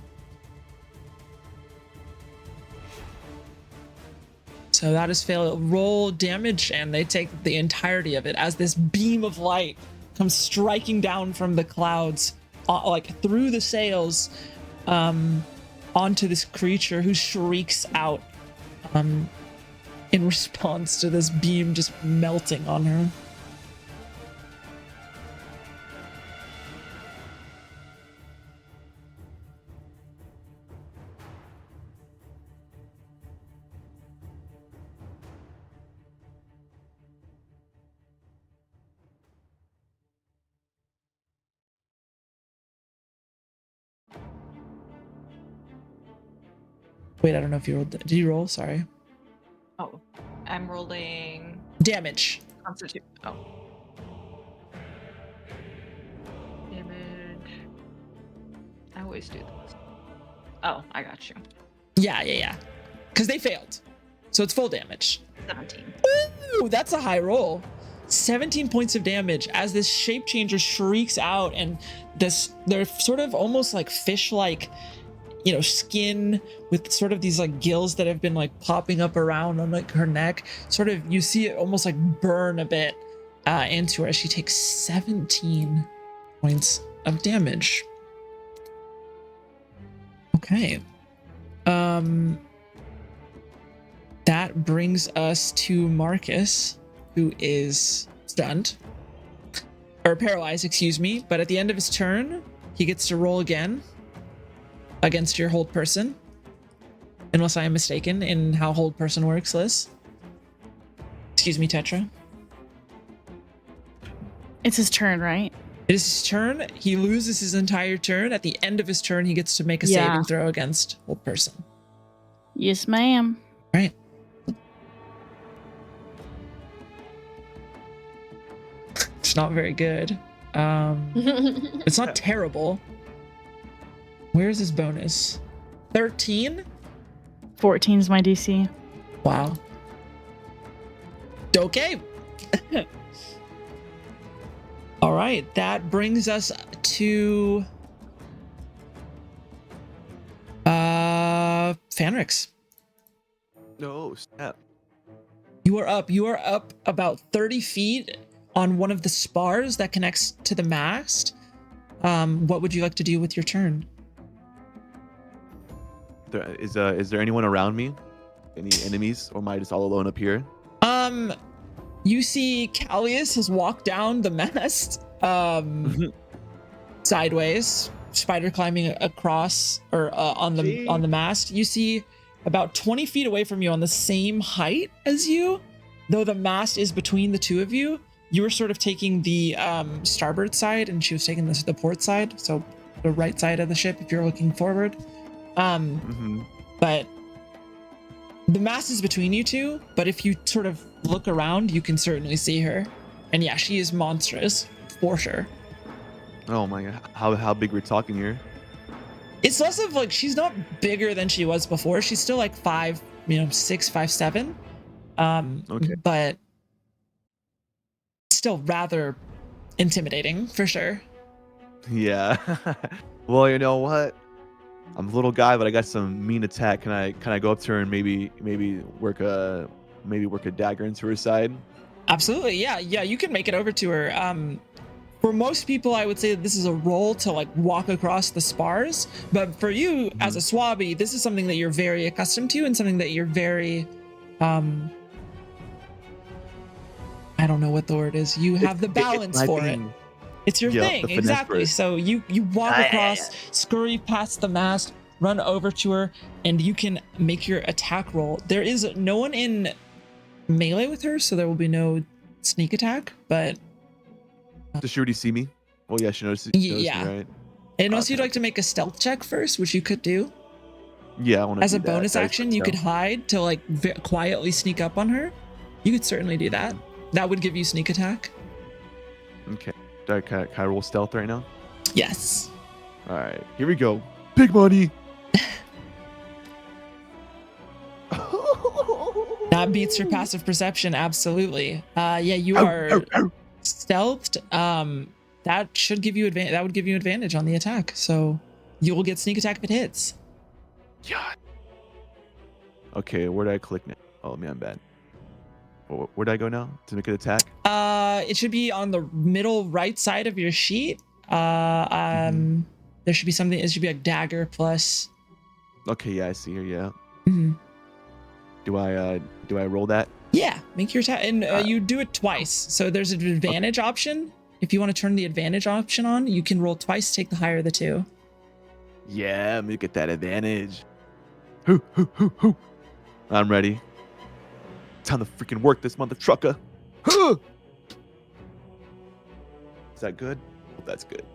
So that is fail. Roll damage, and they take the entirety of it as this beam of light comes striking down from the clouds, like through the sails, onto this creature who shrieks out in response to this beam just melting on her. Wait, I don't know if you rolled. Did you roll? Sorry. Oh, I'm rolling Damage. Constitute. Oh. Damage. I always do this. Oh, I got you. Yeah. Because they failed. So it's full damage. 17. Ooh, that's a high roll. 17 points of damage as this shape changer shrieks out, and they're sort of almost like fish-like skin with sort of these like gills that have been like popping up around on like her neck. Sort of, you see it almost like burn a bit into her as she takes 17 points of damage. Okay. That brings us to Marcus, who is stunned. Or paralyzed, excuse me. But at the end of his turn, he gets to roll again against your hold person. Unless I am mistaken in how hold person works, Liz. Excuse me, Tetra. It's his turn, right? It is his turn. He loses his entire turn. At the end of his turn, he gets to make a saving throw against hold person. Yes, ma'am. Right. It's not very good. It's not terrible. Where's his bonus? 13? 14 is my DC. Wow. Okay. All right, that brings us to Fanrix. No, snap. You are up about 30 feet on one of the spars that connects to the mast. What would you like to do with your turn? Is there anyone around me? Any enemies, or am I just all alone up here? You see Callius has walked down the mast sideways, spider climbing across or on the mast. You see about 20 feet away from you on the same height as you, though the mast is between the two of you. You were sort of taking the starboard side and she was taking the port side, so the right side of the ship if you're looking forward. But the mast is between you two, but if you sort of look around, you can certainly see her. And yeah, she is monstrous, for sure. Oh my god, how big we're talking here? It's less of like, she's not bigger than she was before. She's still like 5'6", 5'7". Okay. But still rather intimidating, for sure. Yeah. Well, you know what? I'm a little guy, but I got some mean attack. Can I go up to her and maybe work a dagger into her side? Absolutely, yeah. You can make it over to her. For most people, I would say that this is a roll to like walk across the spars, but for you as a Swabby, this is something that you're very accustomed to and something that you're very, I don't know what the word is. You have the balance for it. It's your thing, exactly. So you walk across, scurry past the mast, run over to her, and you can make your attack roll. There is no one in melee with her, so there will be no sneak attack, but... Does she already see me? Oh yeah, she knows Yeah. me, right? Unless you'd like to make a stealth check first, which you could do. Yeah, I want to. As a bonus action, you could hide to like quietly sneak up on her. You could certainly do that. That would give you sneak attack. Okay. Can I roll stealth right now? Yes. All right, here we go. Big money. That beats your passive perception, absolutely. Yeah, you are stealthed. That should give you that would give you advantage on the attack. So you will get sneak attack if it hits. Yeah. Okay, where do I click now? Oh man, I'm bad. Where do I go now to make an attack? It should be on the middle right side of your sheet. There should be something. It should be like dagger plus. Okay, yeah, I see here. Yeah. Mm-hmm. Do I roll that? Yeah, make your attack, and you do it twice. So there's an advantage option. If you want to turn the advantage option on, you can roll twice, take the higher of the two. Yeah, let me get that advantage. Hoo. I'm ready. Time to freaking work this mother trucker. Is that good? Oh, that's good.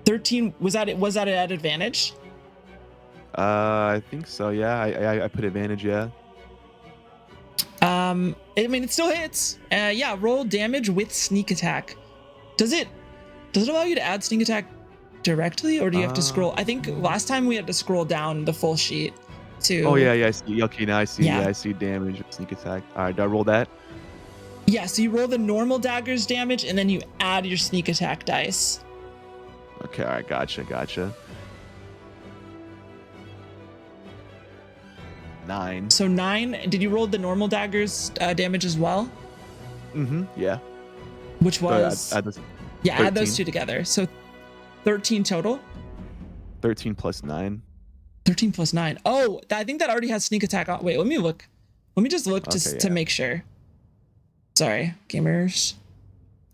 13. Was that at advantage? I think so. Yeah, I put advantage. Yeah. I mean, it still hits. Yeah, roll damage with sneak attack. Does it allow you to add sneak attack directly, or do you have to scroll? I think last time we had to scroll down the full sheet to. Oh yeah, I see. Okay, now I see. Yeah. Yeah, I see damage with sneak attack. All right, do I roll that? Yeah, so you roll the normal dagger's damage, and then you add your sneak attack dice. Okay, all right, gotcha. 9. So 9. Did you roll the normal dagger's damage as well? Yeah. Which So was add this yeah, add those 13. two together. So 13 total. 13 plus 9. 13 plus 9. Oh, I think that already has sneak attack on. Wait, let me look. Let me just look Okay, to yeah. make sure. Sorry, gamers.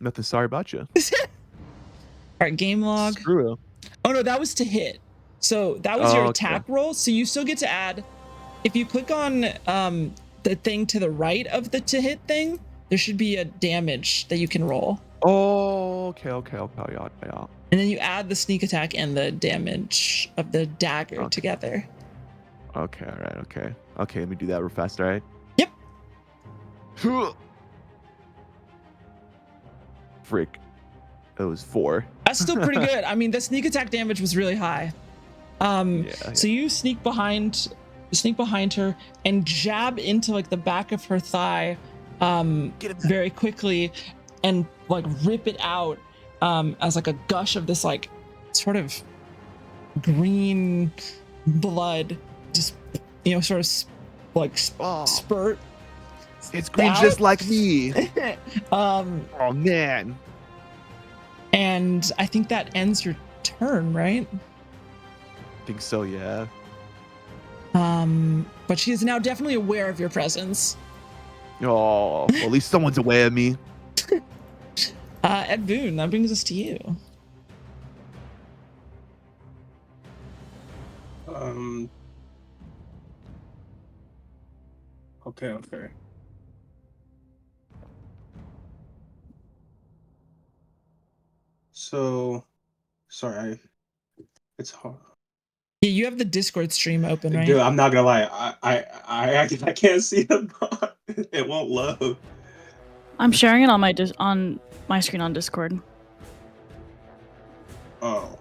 Nothing sorry about you. All right, game log. Screw it. Oh no, that was to hit. So that was your Oh, attack okay. roll. So you still get to add. If you click on the thing to the right of the to hit thing, there should be a damage that you can roll. Oh, okay. Yeah. And then you add the sneak attack and the damage of the dagger Okay. together. Okay, all right, okay. Okay, let me do that real fast, all right? Yep. Frick. It was 4. That's still pretty good. I mean, the sneak attack damage was really high. So you sneak behind her and jab into like the back of her thigh very quickly and like rip it out as like a gush of this like sort of green blood just sort of like spurt. It's green out. just like me. Oh man. And I think that ends your turn, right? I think so, yeah. But she is now definitely aware of your presence. Oh, well, at least someone's aware of me. Ed Boone, that brings us to you. Okay. So, sorry, it's hard. Yeah, you have the Discord stream open, right? Dude, I'm not gonna lie. I can't see the bot. It won't load. I'm sharing it on my screen on Discord. Oh.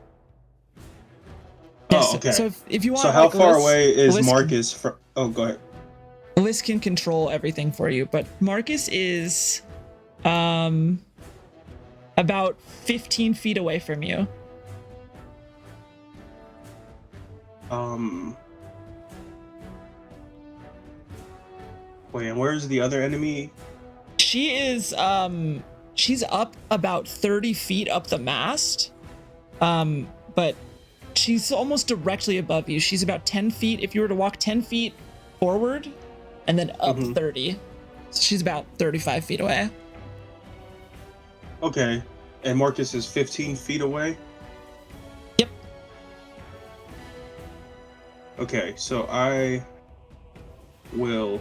Yeah, Oh, okay. So if you want, So how far away is Liz Marcus from? Oh, go ahead. Liz can control everything for you, but Marcus is about 15 feet away from you. Wait, and where's the other enemy? She is she's up about 30 feet up the mast. But she's almost directly above you. She's about 10 feet. If you were to walk 10 feet forward and then up 30, so she's about 35 feet away. Okay, and Marcus is 15 feet away? Yep. Okay, so I will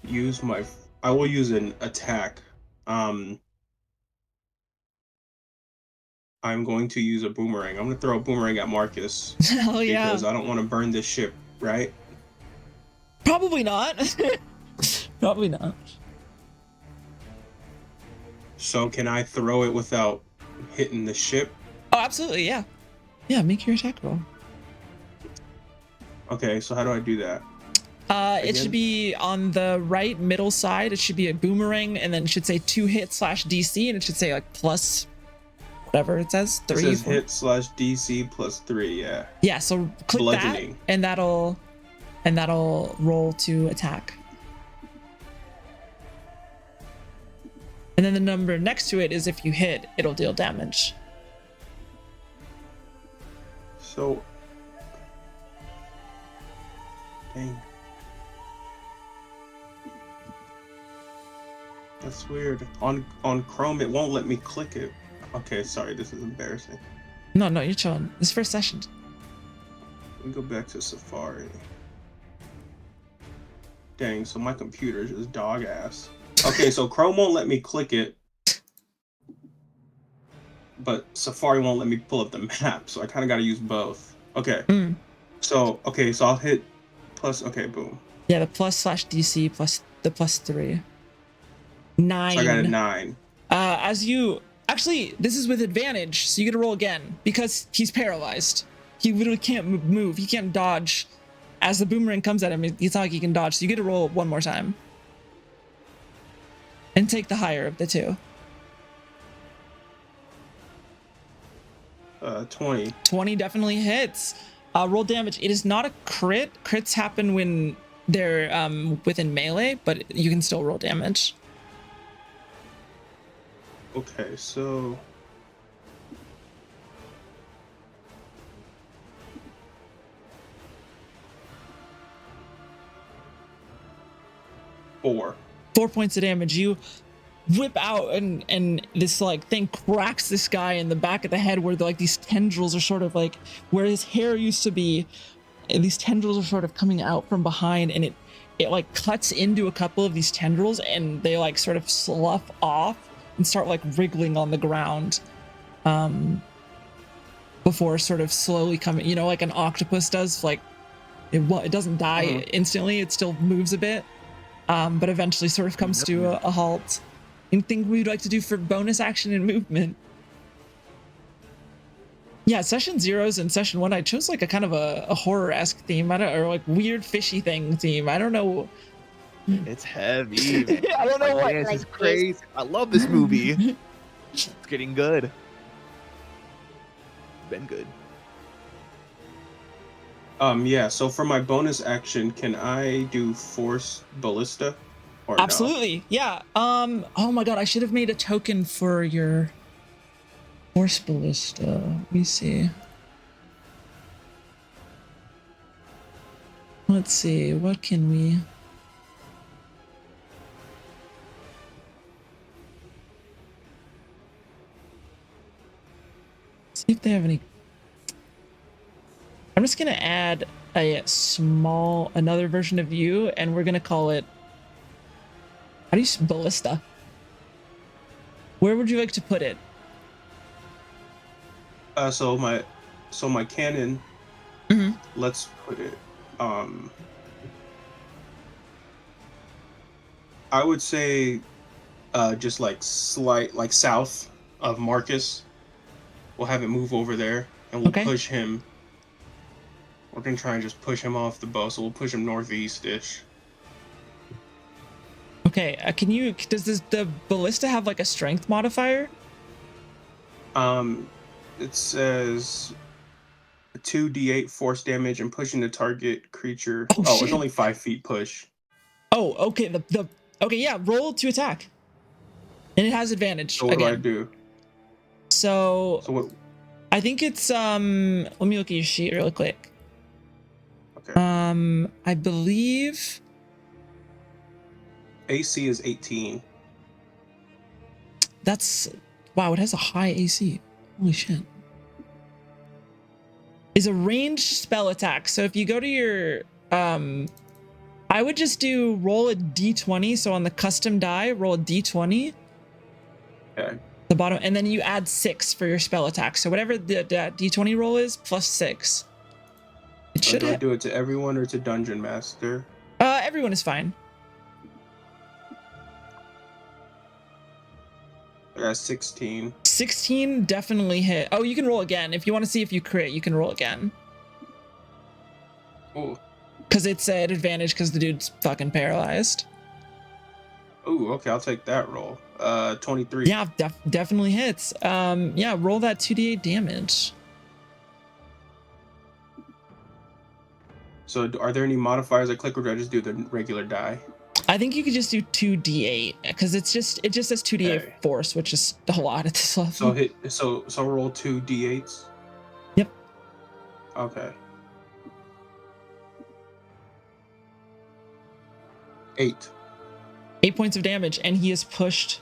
use an attack. I'm going to use a boomerang. I'm going to throw a boomerang at Marcus. Hell yeah. Because I don't want to burn this ship, right? Probably not. Probably not. So can I throw it without hitting the ship? Oh, absolutely, yeah. Yeah, make your attack roll. Okay, so how do I do that? It should be on the right middle side. It should be a boomerang, and then it should say 2 hit / DC, and it should say like plus whatever it says. 3. It says hit / DC plus 3, yeah. Yeah, so click Bludgeoning. that, and that'll roll to attack. And then the number next to it is if you hit, it'll deal damage. So, dang. That's weird. On Chrome, it won't let me click it. Okay, sorry, this is embarrassing. No, you're chilling. This first session. Let me go back to Safari. Dang, so my computer is just dog ass. Okay, so Chrome won't let me click it, but Safari won't let me pull up the map, so I kind of got to use both. Okay. So I'll hit plus, okay, boom. Yeah, the plus / DC plus the plus 3. 9. So I got a 9. Actually, this is with advantage, so you get to roll again because he's paralyzed. He literally can't move. He can't dodge. As the boomerang comes at him, it's not like he can dodge, so you get to roll one more time. And take the higher of the 2. 20. 20 definitely hits. Roll damage. It is not a crit. Crits happen when they're within melee, but you can still roll damage. Okay, so four. 4 points of damage. You whip out and this like thing cracks this guy in the back of the head where like these tendrils are sort of like where his hair used to be, and these tendrils are sort of coming out from behind, and it like cuts into a couple of these tendrils and they like sort of slough off and start like wriggling on the ground before sort of slowly coming, you know, like an octopus does. Like it doesn't die instantly, it still moves a bit, but eventually sort of comes to a halt. Anything we'd like to do for bonus action and movement? Yeah, session 0s and session 1, I chose like a kind of a horror-esque theme, or like weird fishy thing theme. I don't know. It's heavy. Man. I don't know what. This like is crazy. I love this movie. It's getting good. Been good. Yeah, so for my bonus action, can I do Force Ballista? Or no? Absolutely, yeah. Oh my god, I should have made a token for your Force Ballista. Let me see. Let's see, what can we... See if they have any... I'm just gonna add another version of you, and we're gonna call it... How do you say ballista? Where would you like to put it? So my cannon. Mhm. Let's put it. I would say, just like south of Marcus. We'll have it move over there, and we'll push him. We're gonna try and just push him off the bow, so we'll push him northeast-ish. Okay, does the ballista have like a strength modifier? It says 2d8 force damage and pushing the target creature. Oh, it's only 5 feet push. Oh, okay. Okay, yeah. Roll to attack, and it has advantage. So what do I do? So what? I think it's Let me look at your sheet real quick. Okay. I believe AC is 18. that's wow. It has a high AC. Holy shit. Is a ranged spell attack. So if you go to your I would just roll a d20. So on the custom die, roll a d20. Okay. The bottom, and then you add 6 for your spell attack. So whatever the d20 roll is, plus 6. It should do I do it to everyone or to Dungeon Master? Everyone is fine. I got 16. 16 definitely hit. Oh, you can roll again. If you want to see if you crit, you can roll again. Ooh. Because it's at advantage because the dude's fucking paralyzed. Ooh, okay, I'll take that roll. 23. Yeah, definitely hits. Yeah, roll that 2d8 damage. So are there any modifiers I click, or do I just do the regular die? I think you could just do 2d8 because it just says 2d8 force, which is a lot at this level. So roll 2 d8s. Yep. Okay. 8. 8 points of damage, and he is pushed.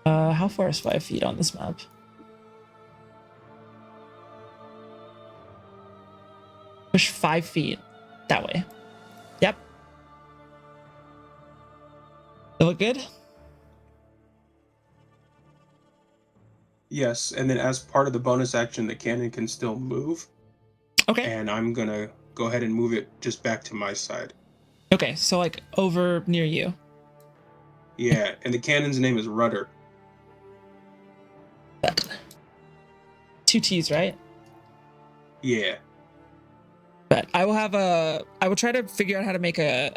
How far is 5 feet on this map? Push 5 feet that way. Yep. That look good? Yes, and then as part of the bonus action, the cannon can still move. Okay. And I'm gonna go ahead and move it just back to my side. Okay, so like over near you. Yeah, and the cannon's name is Rudder. 2 T's, right? Yeah. But I will try to figure out how to make a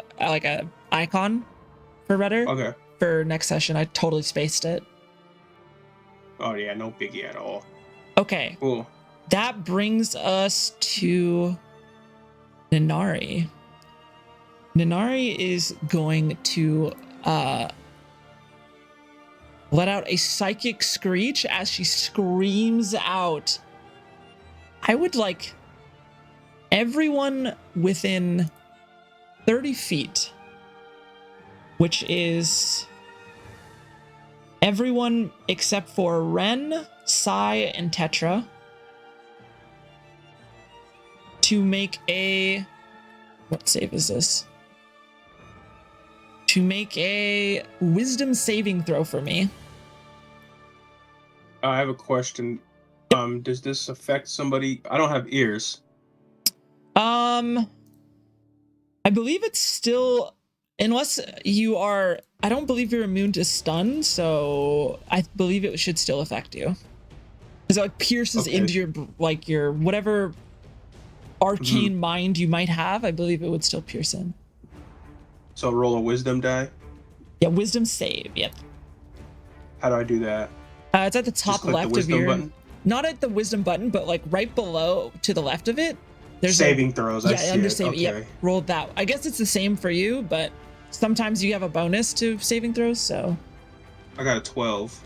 icon for Rudder. Okay. For next session. I totally spaced it. Oh yeah, no biggie at all. Okay. Cool. that brings us to Ninari. Ninari is going to let out a psychic screech as she screams out. I would like everyone within 30 feet, which is everyone except for Ren, Sai, and Tetra, to make a... What save is this? To make a wisdom saving throw for me. I have a question. Does this affect somebody? I don't have ears. I believe it's still, unless you are, I don't believe you're immune to stun, so I believe it should still affect you. Because it like pierces Okay. into your, like your, whatever arcane mind you might have, I believe it would still pierce in. So roll a wisdom die. Yeah, wisdom save, yep. How do I do that? It's at the top Just click left the of wisdom your, button. not at the wisdom button, but like right below to the left of it. There's Saving throws. I yeah, see under it. save. Okay. Yep, rolled that. I guess it's the same for you, but sometimes you have a bonus to saving throws. So, I got a 12.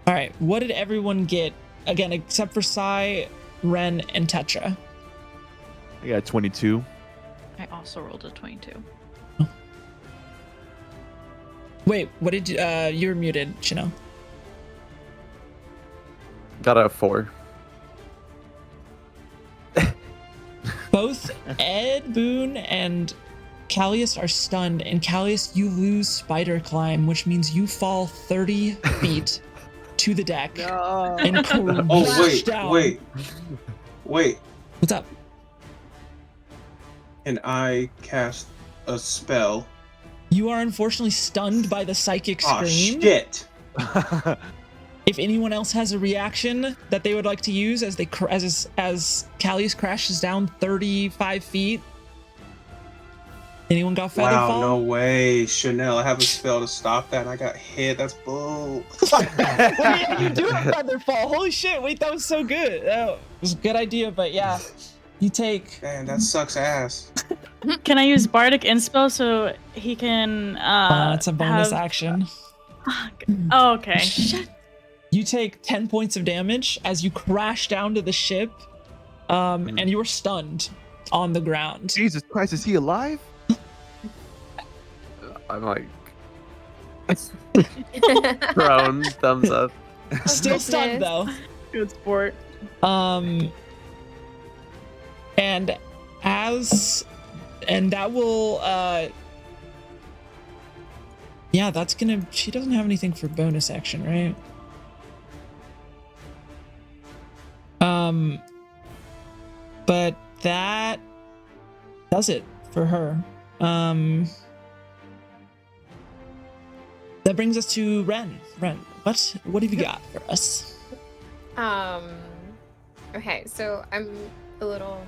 all right. What did everyone get again, except for Sai, Ren, and Tetra? I got 22. I also rolled a 22. Wait, what did you? You were muted, Chanel. Got a 4. Both Ed, Boone, and Callius are stunned, and Callius, you lose spider climb, which means you fall 30 feet to the deck and Oh crash down. wait. What's up? And I cast a spell. You are unfortunately stunned by the psychic Oh scream. shit! If anyone else has a reaction that they would like to use as they as Callius crashes down 35 feet, anyone got feather Wow, fall? no way, Chanel. I have a spell to stop that. And I got hit. That's bull. Well, yeah, you do have feather fall. Holy shit! Wait, that was so good. Oh, it was a good idea, but yeah, you take. Damn, that sucks ass. Can I use Bardic Inspel so he can It's a bonus have... action. Oh, okay. You take 10 points of damage as you crash down to the ship, and you are stunned on the ground. Jesus Christ, is he alive? I'm like prone, thumbs up. Still stunned though. Good sport. And that will yeah, that's gonna, she doesn't have anything for bonus action, right? But that does it for her. That brings us to Ren. Ren, what have you got for us? Okay, so I'm a little...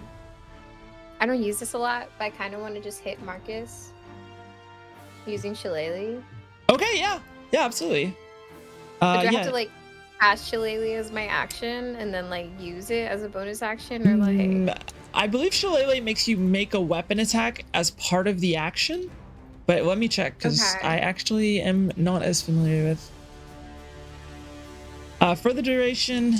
I don't use this a lot, but I kind of want to just hit Marcus using Shillelagh. Okay, yeah, absolutely. But do I yeah. have to like cast Shillelagh as my action and then like use it as a bonus action, or like? I believe Shillelagh makes you make a weapon attack as part of the action, but let me check because Okay. I actually am not as familiar with. For the duration.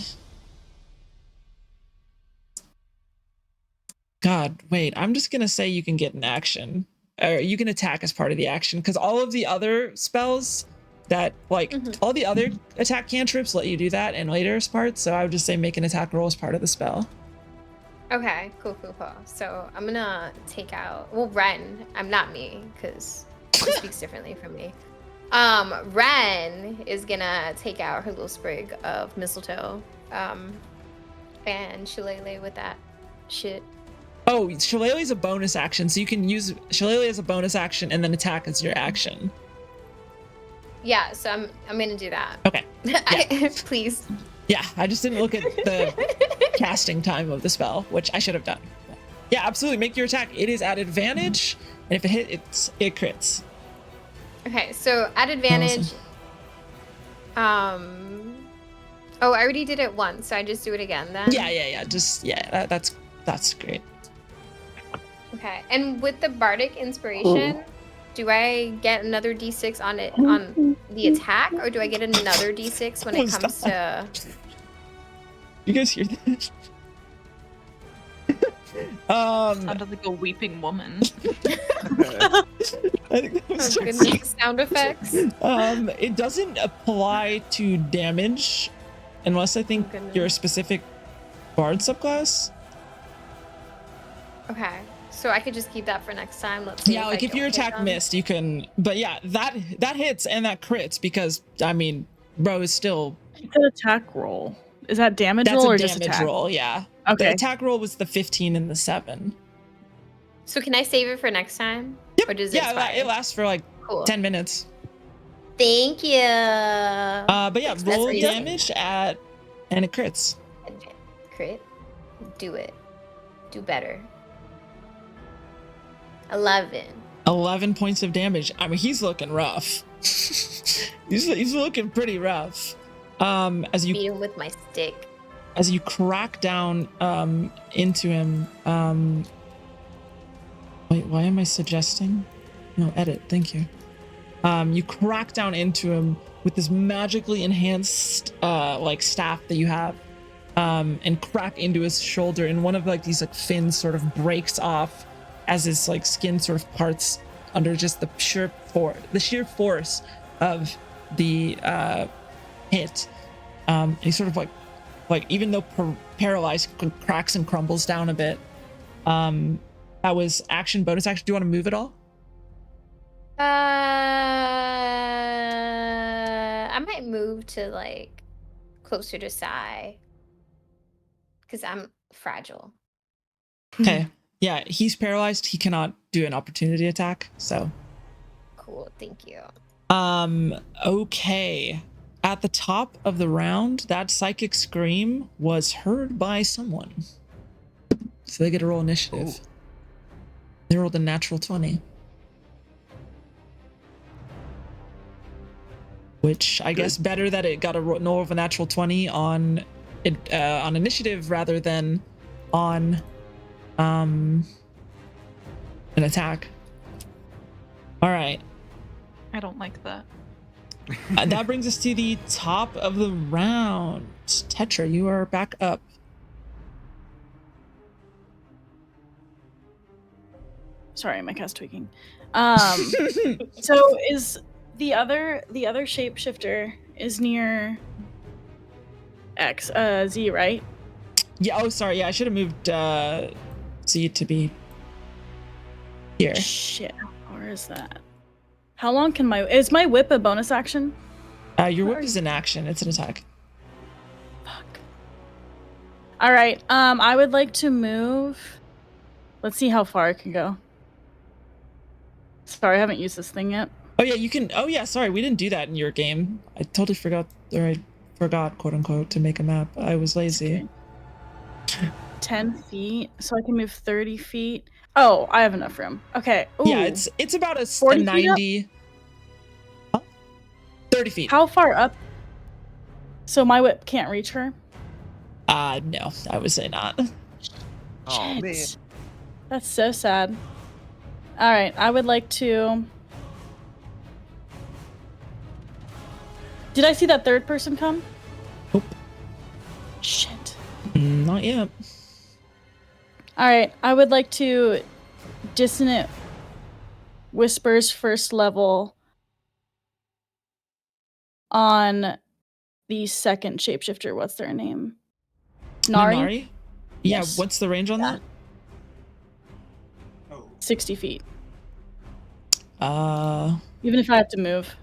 God, wait, I'm just gonna say you can get an action, or you can attack as part of the action, because all of the other spells that, like, all the other attack cantrips let you do that in later parts, so I would just say make an attack roll as part of the spell. Okay, cool. So I'm gonna take out, well, Ren. I'm not me, because she speaks differently from me. Ren is gonna take out her little sprig of mistletoe, and Shillelagh with that shit. Oh, Shillelagh is a bonus action, so you can use Shillelagh as a bonus action and then attack as your action. Yeah, so I'm gonna do that. Okay. Please. Yeah, I just didn't look at the casting time of the spell, which I should have done. Yeah, absolutely. Make your attack. It is at advantage, and if it hits, it crits. Okay, so at advantage, Oh, I already did it once, so I just do it again then? Yeah. Just that's great. Okay. And with the bardic inspiration, do I get another d6 on it on the attack, or do I get another d6 when it comes to? You guys hear this? Sounded like a weeping woman. I think that was Oh goodness, sound effects. It doesn't apply to damage unless I think goodness. you're a specific bard subclass. Okay, so I could just keep that for next time. Let's see. Yeah, like if I your don't hit attack them. missed, you can. But yeah, that hits and that crits because I mean, bro is still. It's an attack roll. Is that damage That's roll a or just damage attack? roll. Yeah. The Okay. attack roll was the 15 and the 7. So can I save it for next time? Yep. Or does it Yeah, expire? it lasts for like Cool. 10 minutes. Thank you. But yeah, That's roll crazy. damage and it crits. Crit. Do it. Do better. 11. 11 points of damage. I mean, he's looking rough. he's looking pretty rough. As Beat you him with my stick. crack down into him. Wait, why am I suggesting? No, edit. Thank you. You crack down into him with this magically enhanced like staff that you have, and crack into his shoulder, and one of like these like fins sort of breaks off as his like skin sort of parts under just the sheer force of the hit. He sort of like even though paralyzed, cracks and crumbles down a bit. That was action. Bonus action. Do you want to move at all? I might move to like closer to Sai because I'm fragile. Okay. Yeah, he's paralyzed. He cannot do an opportunity attack. So. Cool. Thank you. Okay. At the top of the round, that psychic scream was heard by someone. So they get to roll initiative. They rolled a natural 20. Which I guess better that it got a roll of a natural 20 on initiative rather than on an attack. All right. I don't like that. That brings us to the top of the round. Tetra, you are back up. Sorry, my cat's tweaking. So is the other shapeshifter is near Z, right? Yeah. Oh, sorry. Yeah, I should have moved Z to be here. Shit. How far is that? How long can is my whip a bonus action? Your whip is an action. It's an attack. Fuck. All right. I would like to move. Let's see how far I can go. Sorry, I haven't used this thing yet. Oh yeah, you can. Oh yeah, sorry, we didn't do that in your game. I totally forgot, quote unquote, to make a map. I was lazy. Okay. 10 feet, so I can move 30 feet. Oh, I have enough room. Okay. Ooh. Yeah, it's about a 40 90. Huh? 30 feet. How far up? So my whip can't reach her? No, I would say not. Oh Shit. man. That's so sad. All right, I would like to. Did I see that third person come? Nope. Shit. Not yet. All right, I would like to Dissonant Whispers first level on the second shapeshifter. What's their name? Nari? Yeah, Yes. what's the range on that? 60 feet. Uh, Even if I have to move.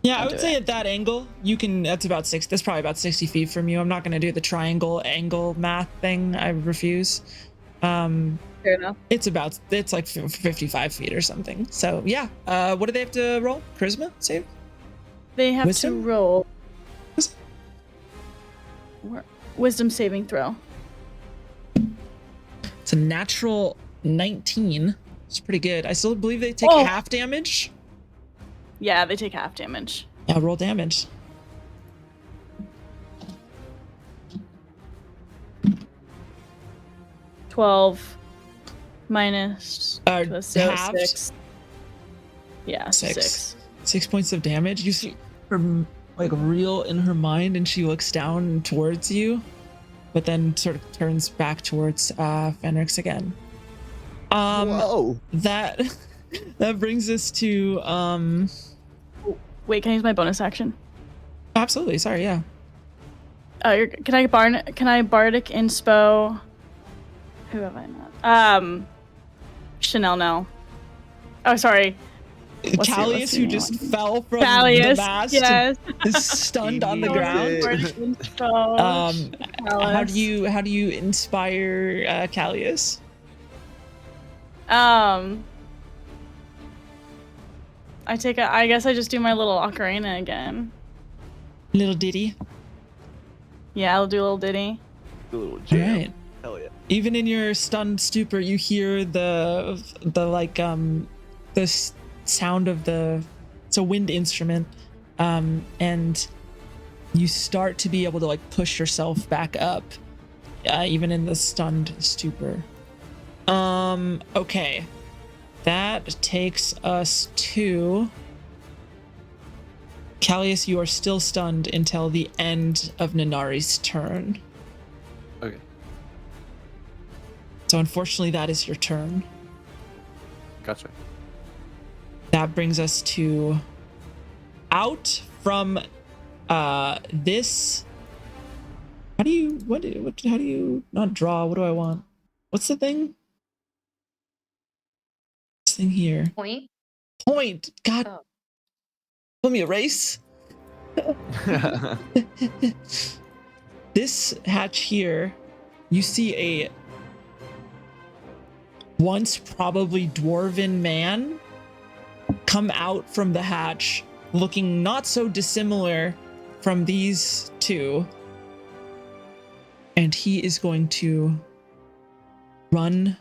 yeah, I'll I would do say it. at that angle, you can. That's probably about 60 feet from you. I'm not gonna do the triangle angle math thing. I refuse. Fair enough. It's like 55 feet or something. So yeah. What do they have to roll? Charisma save? They have Wisdom? to roll Wisdom? wisdom saving throw. It's a natural 19. It's pretty good. I still believe they take Oh. half damage. Yeah, they take half damage. Yeah, roll damage. 12 minus so halved? 6. Yeah, 6. 6 points of damage. You see her like reel in her mind, and she looks down towards you, but then sort of turns back towards Fenrix again. Whoa. That brings us to Wait, can I use my bonus action? absolutely. Sorry, yeah. Can I bardic inspo? Who have I not? Chanel now. Oh, sorry. What's Callius, the who name? just fell from the Callius, mast, yes. is stunned on the He ground. did. How do you inspire Callius? I guess I just do my little ocarina again. Little ditty. Yeah, I'll do a little ditty. A little jam. All right. Hell yeah. Even in your stunned stupor, you hear the sound of it's a wind instrument, and you start to be able to like push yourself back up, even in the stunned stupor. Okay, that takes us to Callius. You are still stunned until the end of Nanari's turn. Okay. So unfortunately, that is your turn. Gotcha. That brings us to out from this. How do you not draw? What do I want? What's the thing? This thing here. Point. God. Oh. Let me erase. This hatch here, you see a once probably dwarven man come out from the hatch, looking not so dissimilar from these two. And he is going to run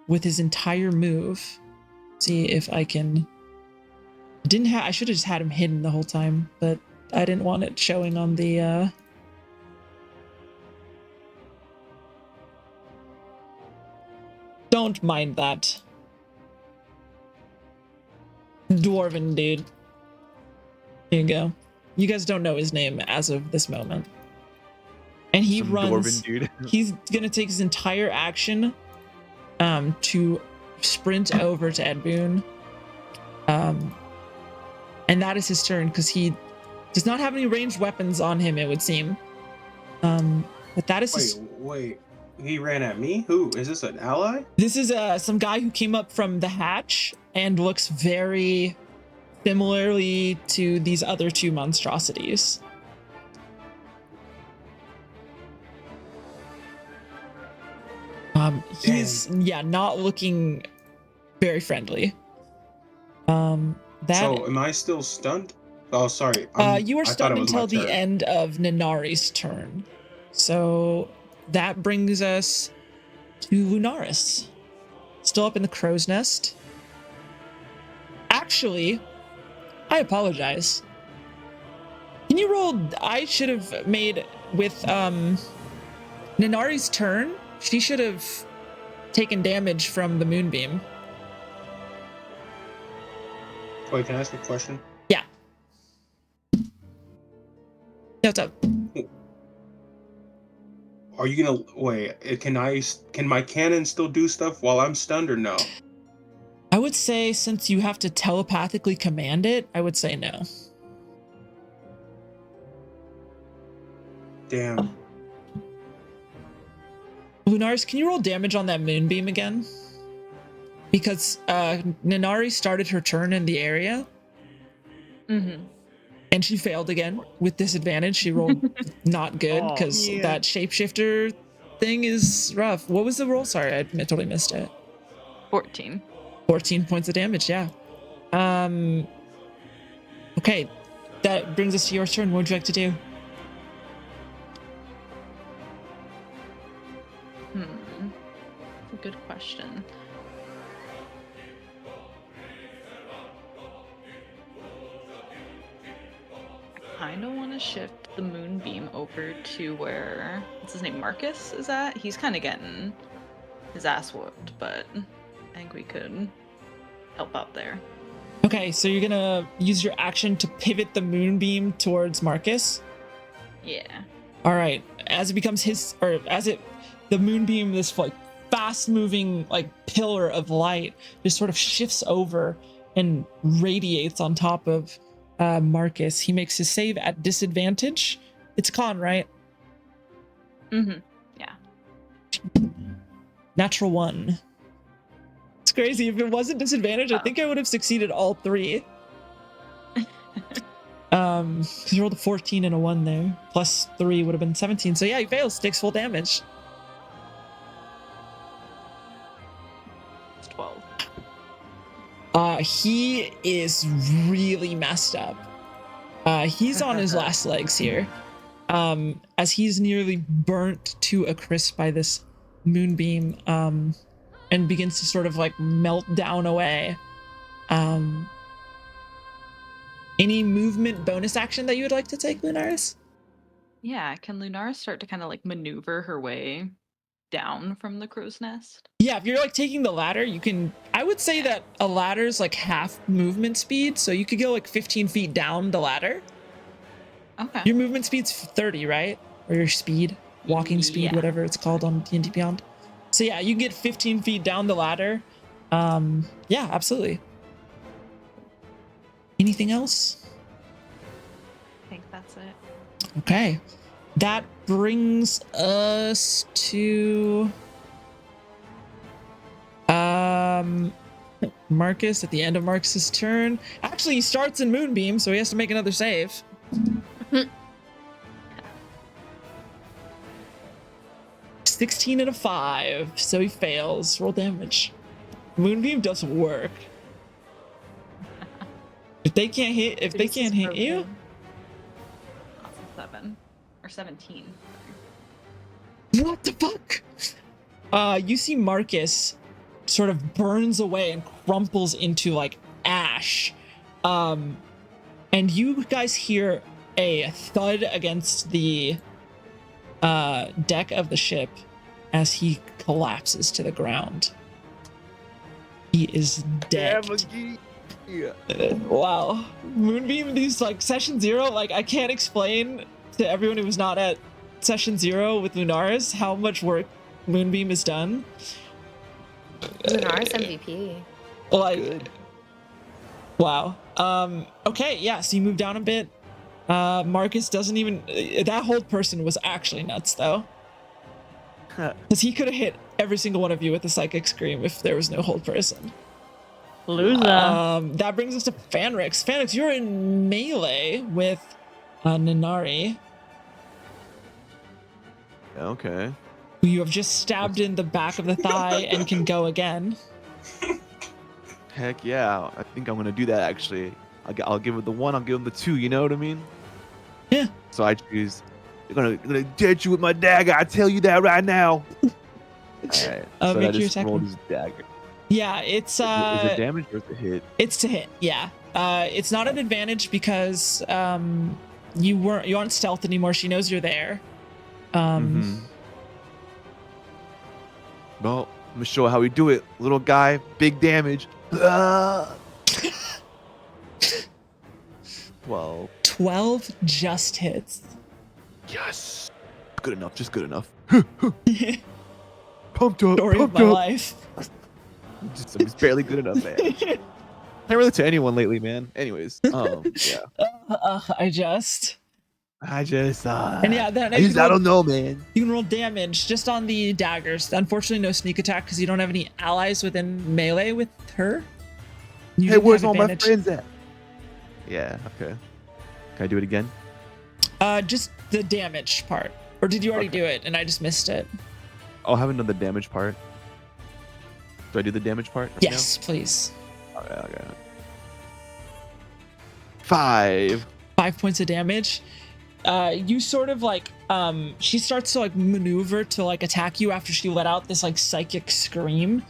with his entire move. See if I can. I should have just had him hidden the whole time, but I didn't want it showing on the Don't mind that. Dwarven dude. Here you go. You guys don't know his name as of this moment. And he Some runs. dwarven dude. He's gonna take his entire action to sprint over to Ed Boon. And that is his turn because he does not have any ranged weapons on him, it would seem. But that is his. Wait. He ran at me? Who? Is this an ally? This is some guy who came up from the hatch and looks very similarly to these other two monstrosities. He's not looking very friendly. So am I still stunned? Oh, sorry. You are I thought stunned it was my until the turn. end of Nanari's turn. So that brings us to Lunaris. Still up in the crow's nest. Actually, I apologize. Can you roll? I should have made with Nanari's turn. She should have taken damage from the moonbeam. Wait, can I ask a question? Yeah. What's up? Are you gonna wait? Can my cannon still do stuff while I'm stunned or no? I would say since you have to telepathically command it, I would say no. Damn. Lunaris, can you roll damage on that moonbeam again? Because Nanari started her turn in the area. Mm-hmm. And she failed again with disadvantage. She rolled not good because that shapeshifter thing is rough. What was the roll? Sorry, I totally missed it. 14. 14 points of damage, yeah. Okay, that brings us to your turn. What would you like to do? That's a good question. I kind of want to shift the moonbeam over to where, what's his name, Marcus is at? He's kind of getting his ass whooped, but I think we could help out there. Okay, so you're gonna use your action to pivot the moonbeam towards Marcus. Yeah. All right, as it becomes the moonbeam, this like fast-moving like pillar of light, just sort of shifts over and radiates on top of Marcus. He makes his save at disadvantage. It's con, right? Mm-hmm. Yeah. Natural 1. It's crazy. If it wasn't disadvantage, I think I would have succeeded all 3. Because you rolled a 14 and a 1 there. Plus 3 would have been 17. So yeah, he fails, takes full damage. It's 12. He is really messed up. He's on his last legs here. As he's nearly burnt to a crisp by this moonbeam, and begins to sort of like melt down away. Any movement bonus action that you would like to take, Lunaris? Yeah, can Lunaris start to kind of like maneuver her way down from the crow's nest? Yeah, if you're like taking the ladder, you can. I would say that a ladder's like half movement speed, so you could go like 15 feet down the ladder. Okay. Your movement speed's 30, right? Or your speed, walking speed, Yeah. whatever it's called on D&D Beyond. So yeah, you can get 15 feet down the ladder. Yeah, absolutely. Anything else? I think that's it. Okay. That brings us to Marcus at the end of Marcus's turn. Actually, he starts in Moonbeam, so he has to make another save. 16 and a 5, so he fails. Roll damage. Moonbeam doesn't work. If they can't hit you, That's a 7 or 17. what the fuck? You see Marcus sort of burns away and crumples into like ash. And you guys hear a thud against the deck of the ship as he collapses to the ground. He is dead. Wow. Moonbeam, these like session 0, like I can't explain to everyone who was not at session 0 with Lunaris how much work Moonbeam has done. Lunaris MVP. Like, Good. wow. Okay, yeah, so you move down a bit. Marcus doesn't even, that hold person was actually nuts though. Because he could have hit every single one of you with a psychic scream if there was no hold person. Loser. That brings us to Fanrix. Fanrix, you're in melee with Nanari, Okay. who you have just stabbed in the back of the thigh and can go again. Heck yeah. I think I'm gonna do that actually. I'll give it the 1. I'll give him the 2. You know what I mean? Yeah. So I choose. I'm gonna dead you with my dagger. I tell you that right now. All right. So I make your just attack rolled roll. his dagger. Yeah, it's Is it damage or is it hit? it's to hit. Yeah. It's not an advantage because you aren't stealth anymore. She knows you're there. Well, I'm gonna show how we do it. Little guy, big damage. 12. 12 just hits. Yes. Good enough. Just good enough. Pumped up. Story of Pumped my up. life. Just barely good enough, man. Can't relate to anyone lately, man. Anyways, yeah. I just. And yeah, then I don't know, man. You can roll damage just on the daggers. Unfortunately, no sneak attack because you don't have any allies within melee with her. You Hey, didn't where's have all my advantage. friends at? Yeah, okay. Can I do it again? Just the damage part. Or did you already Okay. do it and I just missed it? I'll have another damage part. Do I do the damage part? right Yes, please. now? Okay. 5. 5 points of damage. You sort of like she starts to like maneuver to like attack you after she let out this like psychic scream,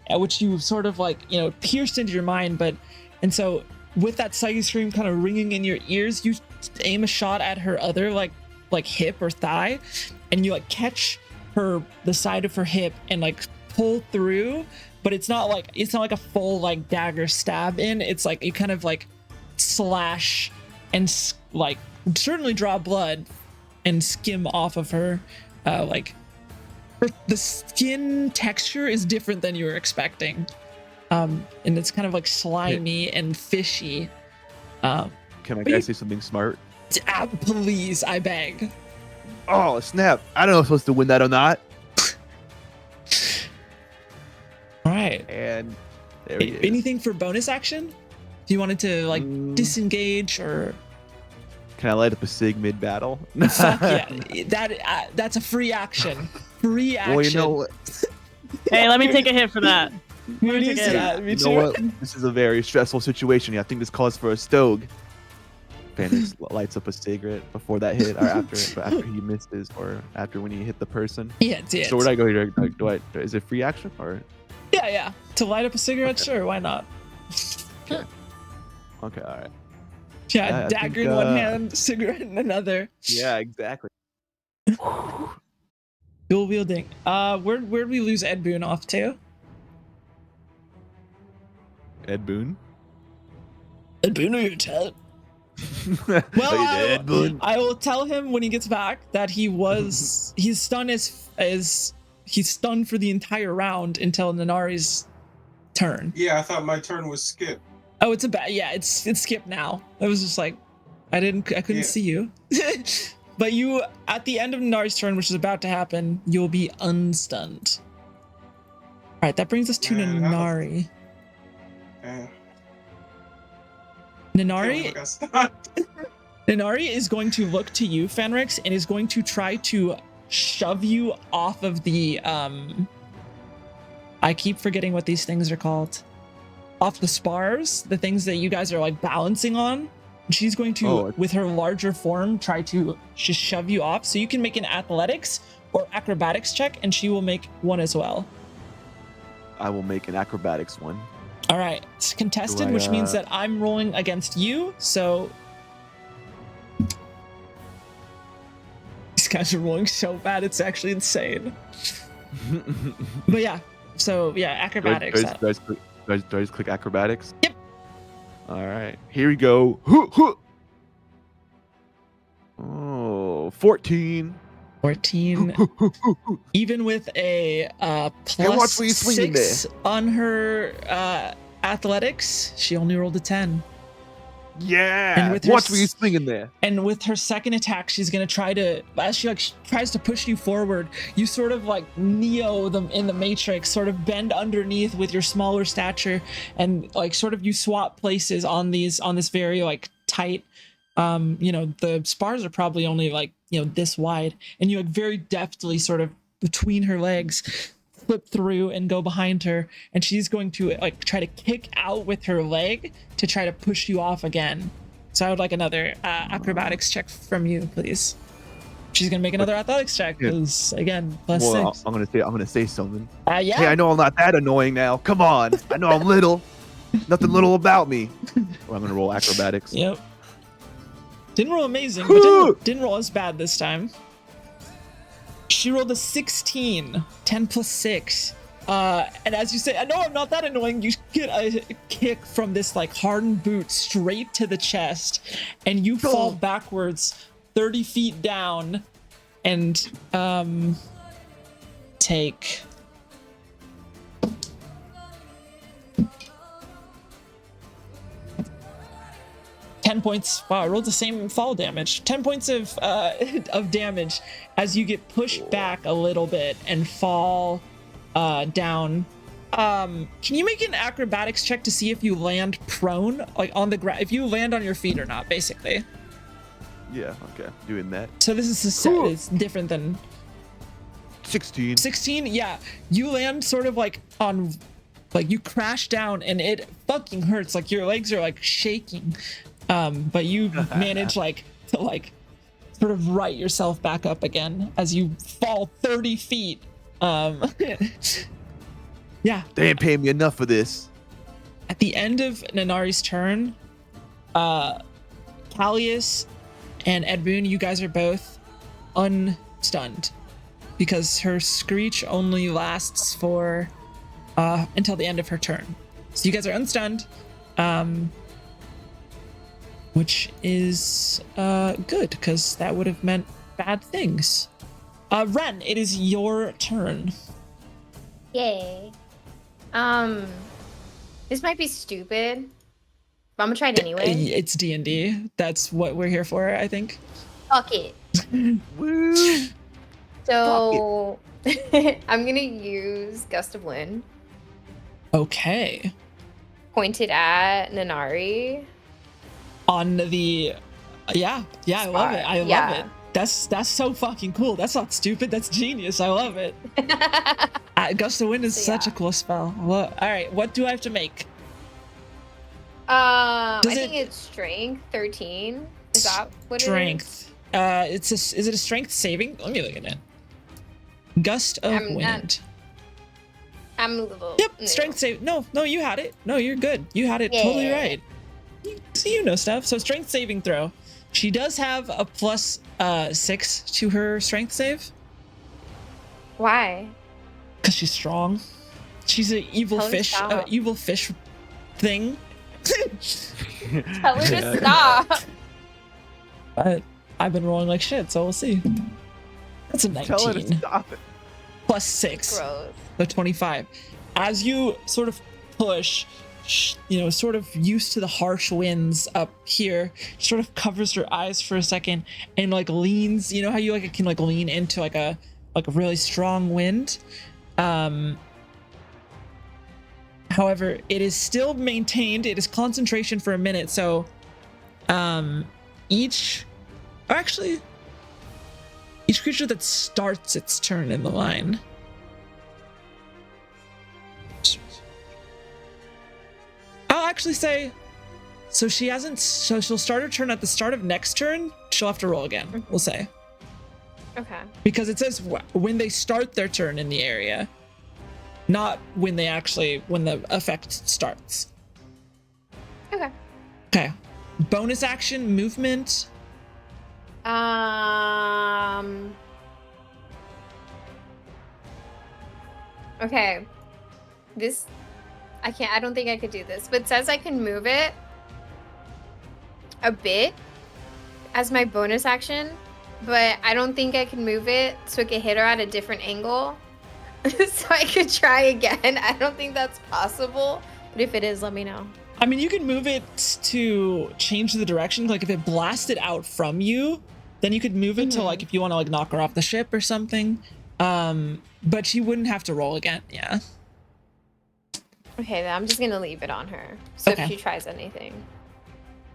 which you sort of like, you know, pierced into your mind. And so with that psychic scream kind of ringing in your ears, you aim a shot at her other like hip or thigh, and you like catch the side of her hip and like pull through, but it's not like a full like dagger stab in. It's like you kind of like slash and like certainly draw blood and skim off of her. Like the skin texture is different than you were expecting, and it's kind of like slimy and fishy. Can my guy say something smart? Please, I beg. Oh snap! I don't know if I'm supposed to win that or not. All right. And there he is. Anything for bonus action? If you wanted to like disengage or Can I light up a sig mid battle? fuck yeah, that's a free action. Free action. Well, you know what? Hey, let me take a hit for that. Moody's, Yeah, me You too. know what? This is a very stressful situation. I think this calls for a stoke. Phoenix lights up a cigarette before that hit, or after he missed his, or after when he hit the person. Yeah. So where do I go here? Like, is it free action or? Yeah. To light up a cigarette, Okay. sure, why not? Okay, all right. Yeah, I dagger think, in one hand, cigarette in another. Yeah, exactly. Dual wielding. Where'd we lose Ed Boon off to? Ed Boon. Ed Boon, are you dead? Well, Well, Ed Boon. I will tell him when he gets back that he's stunned he's stunned for the entire round until Nanari's turn. Yeah, I thought my turn was skipped. Oh, it's it's skipped now. I was just like, I couldn't Yeah. see you. But you, at the end of Nanari's turn, which is about to happen, you'll be unstunned. All right, that brings us to Man, that was- Nanari. Yeah. Nanari, I stopped. Nanari is going to look to you, Fenrix, and is going to try to shove you off of the I keep forgetting what these things are called. Off the spars, the things that you guys are like balancing on. She's going to, with her larger form, try to just shove you off. So you can make an athletics or acrobatics check, and she will make one as well. I will make an acrobatics one. All right, it's contested, which means that I'm rolling against you. So these guys are rolling so bad, it's actually insane. But yeah, so yeah, acrobatics. Do I just click acrobatics? Yep. All right, here we go. Oh, 14. 14. Even with a plus watch where you swinging 6 on her athletics, she only rolled a 10. Yeah. And with her Watch where you swinging there. And with her second attack, she's gonna try to, as she like tries to push you forward, you sort of like Neo them in the Matrix, sort of bend underneath with your smaller stature, and like sort of you swap places on this very like tight. The spars are probably only like this wide, and you like very deftly sort of between her legs flip through and go behind her, and she's going to like try to kick out with her leg to try to push you off again. So I would like another acrobatics check from you, please. She's gonna make another athletics check because again, plus 6. I'm gonna say something. Yeah. Hey, I know I'm not that annoying now. Come on. I know I'm little. Nothing little about me. Well, I'm gonna roll acrobatics. Yep. Didn't roll amazing, but didn't roll as bad this time. She rolled a 16, 10 plus 6. And as you say, I know I'm not that annoying. You get a kick from this like hardened boot straight to the chest, and you fall backwards 30 feet down and take 10 points. Wow, I rolled the same fall damage. 10 points of damage as you get pushed back a little bit and fall down. Can you make an acrobatics check to see if you land prone, like on the ground, if you land on your feet or not, basically? Yeah, okay. Doing that. So this is a set. It's different than 16. 16. Yeah, you land sort of like on, like you crash down and it fucking hurts. Like your legs are like shaking. But you manage like to like sort of right yourself back up again as you fall 30 feet. Yeah. They ain't paying me enough for this. At the end of Nanari's turn, Callius and Ed Boon, you guys are both unstunned. because her screech only lasts for until the end of her turn. So you guys are unstunned, which is good because that would have meant bad things. Ren, it is your turn. Yay. This might be stupid, but I'm gonna try it anyway. It's D&D. That's what we're here for, I think. Fuck it. Woo! So I'm gonna use Gust of Wind Okay. pointed at Nanari. On the yeah, I love it. I love Yeah. it. That's so fucking cool. That's not stupid. That's genius. I love it. Gust of Wind is So, such a yeah. cool spell. Well, all right, what do I have to make? I Does think it- it's Strength 13. Is that what Strength. Is it a strength saving? Let me look at it. Gust of I'm not- Wind. I'm a little. Yep, new. strength save. No, you had it. No, you're good. You had it totally Yeah. right. You know stuff. So strength saving throw. She does have a plus 6 to her strength save Why? because she's strong. She's an evil Tell her fish, stop. evil fish thing. Tell her to stop. But I've been rolling like shit, so we'll see. That's a Tell her to 19 stop it. plus 6. Gross. So 25. As you sort of push, sort of used to the harsh winds up here, sort of covers her eyes for a second and like leans, you know how you like can like lean into like a really strong wind. However, it is still maintained. It is concentration for a minute. So each creature that starts its turn in the line. I'll actually say, so she'll start her turn at the start of next turn. She'll have to roll again, we'll say. Okay. Because it says when they start their turn in the area, not when the effect starts. Okay. Okay. Bonus action, movement. Okay. This, I don't think I could do this, but it says I can move it a bit as my bonus action, but I don't think I can move it so it can hit her at a different angle. So I could try again. I don't think that's possible, but if it is, let me know. I mean, you can move it to change the direction. Like if it blasted out from you, then you could move it to like if you want to like knock her off the ship or something. But she wouldn't have to roll again. Yeah. Okay, then I'm just gonna leave it on her. So Okay. if she tries anything.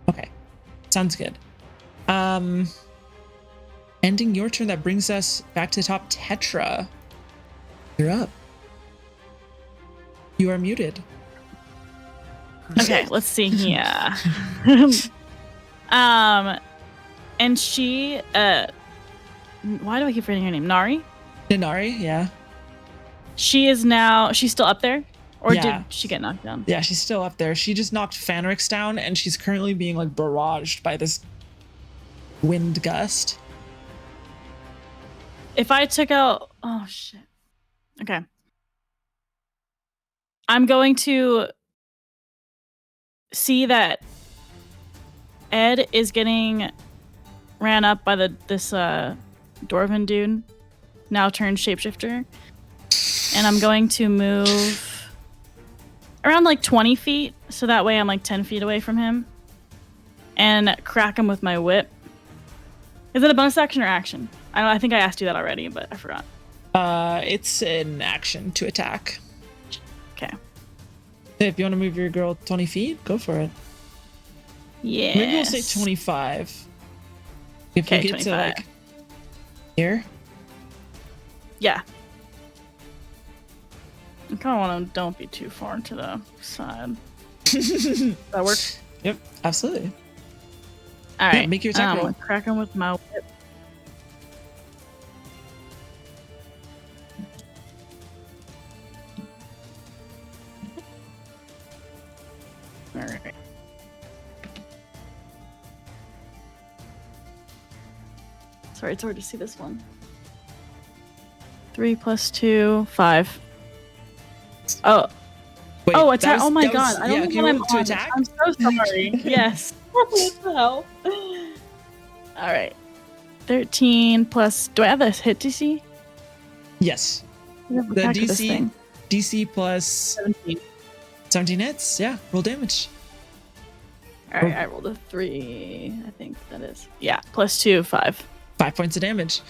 Okay. Sounds good. Ending your turn, that brings us back to the top. Tetra, you're up. You are muted. Okay, let's see here. And she, why do I keep forgetting her name? Nari? Denari, yeah. She's still up there? Or Yeah. did she get knocked down? Yeah, she's still up there. She just knocked Fanrix down, and she's currently being like barraged by this wind gust. If I took out, oh shit. Okay. I'm going to see that Ed is getting ran up by this Dwarven dude, now turned shapeshifter. And I'm going to move around like 20 feet, so that way I'm like 10 feet away from him. And crack him with my whip. Is it a bonus action or action? I think I asked you that already, but I forgot. It's an action to attack. Okay. If you want to move your girl 20 feet, go for it. Yeah. Maybe we'll say 25. If Okay, you get 25. to like here. Yeah. I kind of want to don't be too far to the side. That works. Yep, absolutely. All right. make your attack roll. Crack him with my whip. All right. Sorry, it's hard to see this one. 3 plus 2, 5. Oh, Wait, oh, that attack! was- Oh my that was- god! I yeah, don't can know you what roll I'm to on. attack? I'm so sorry. Yes. What the hell? All right. 13 plus. Do I have a hit DC? Yes. I have The attack with this DC thing. DC plus 17. 17 hits. Yeah, roll damage. All right, I rolled a 3. I think that is. Yeah, plus 2, 5. 5 points of damage.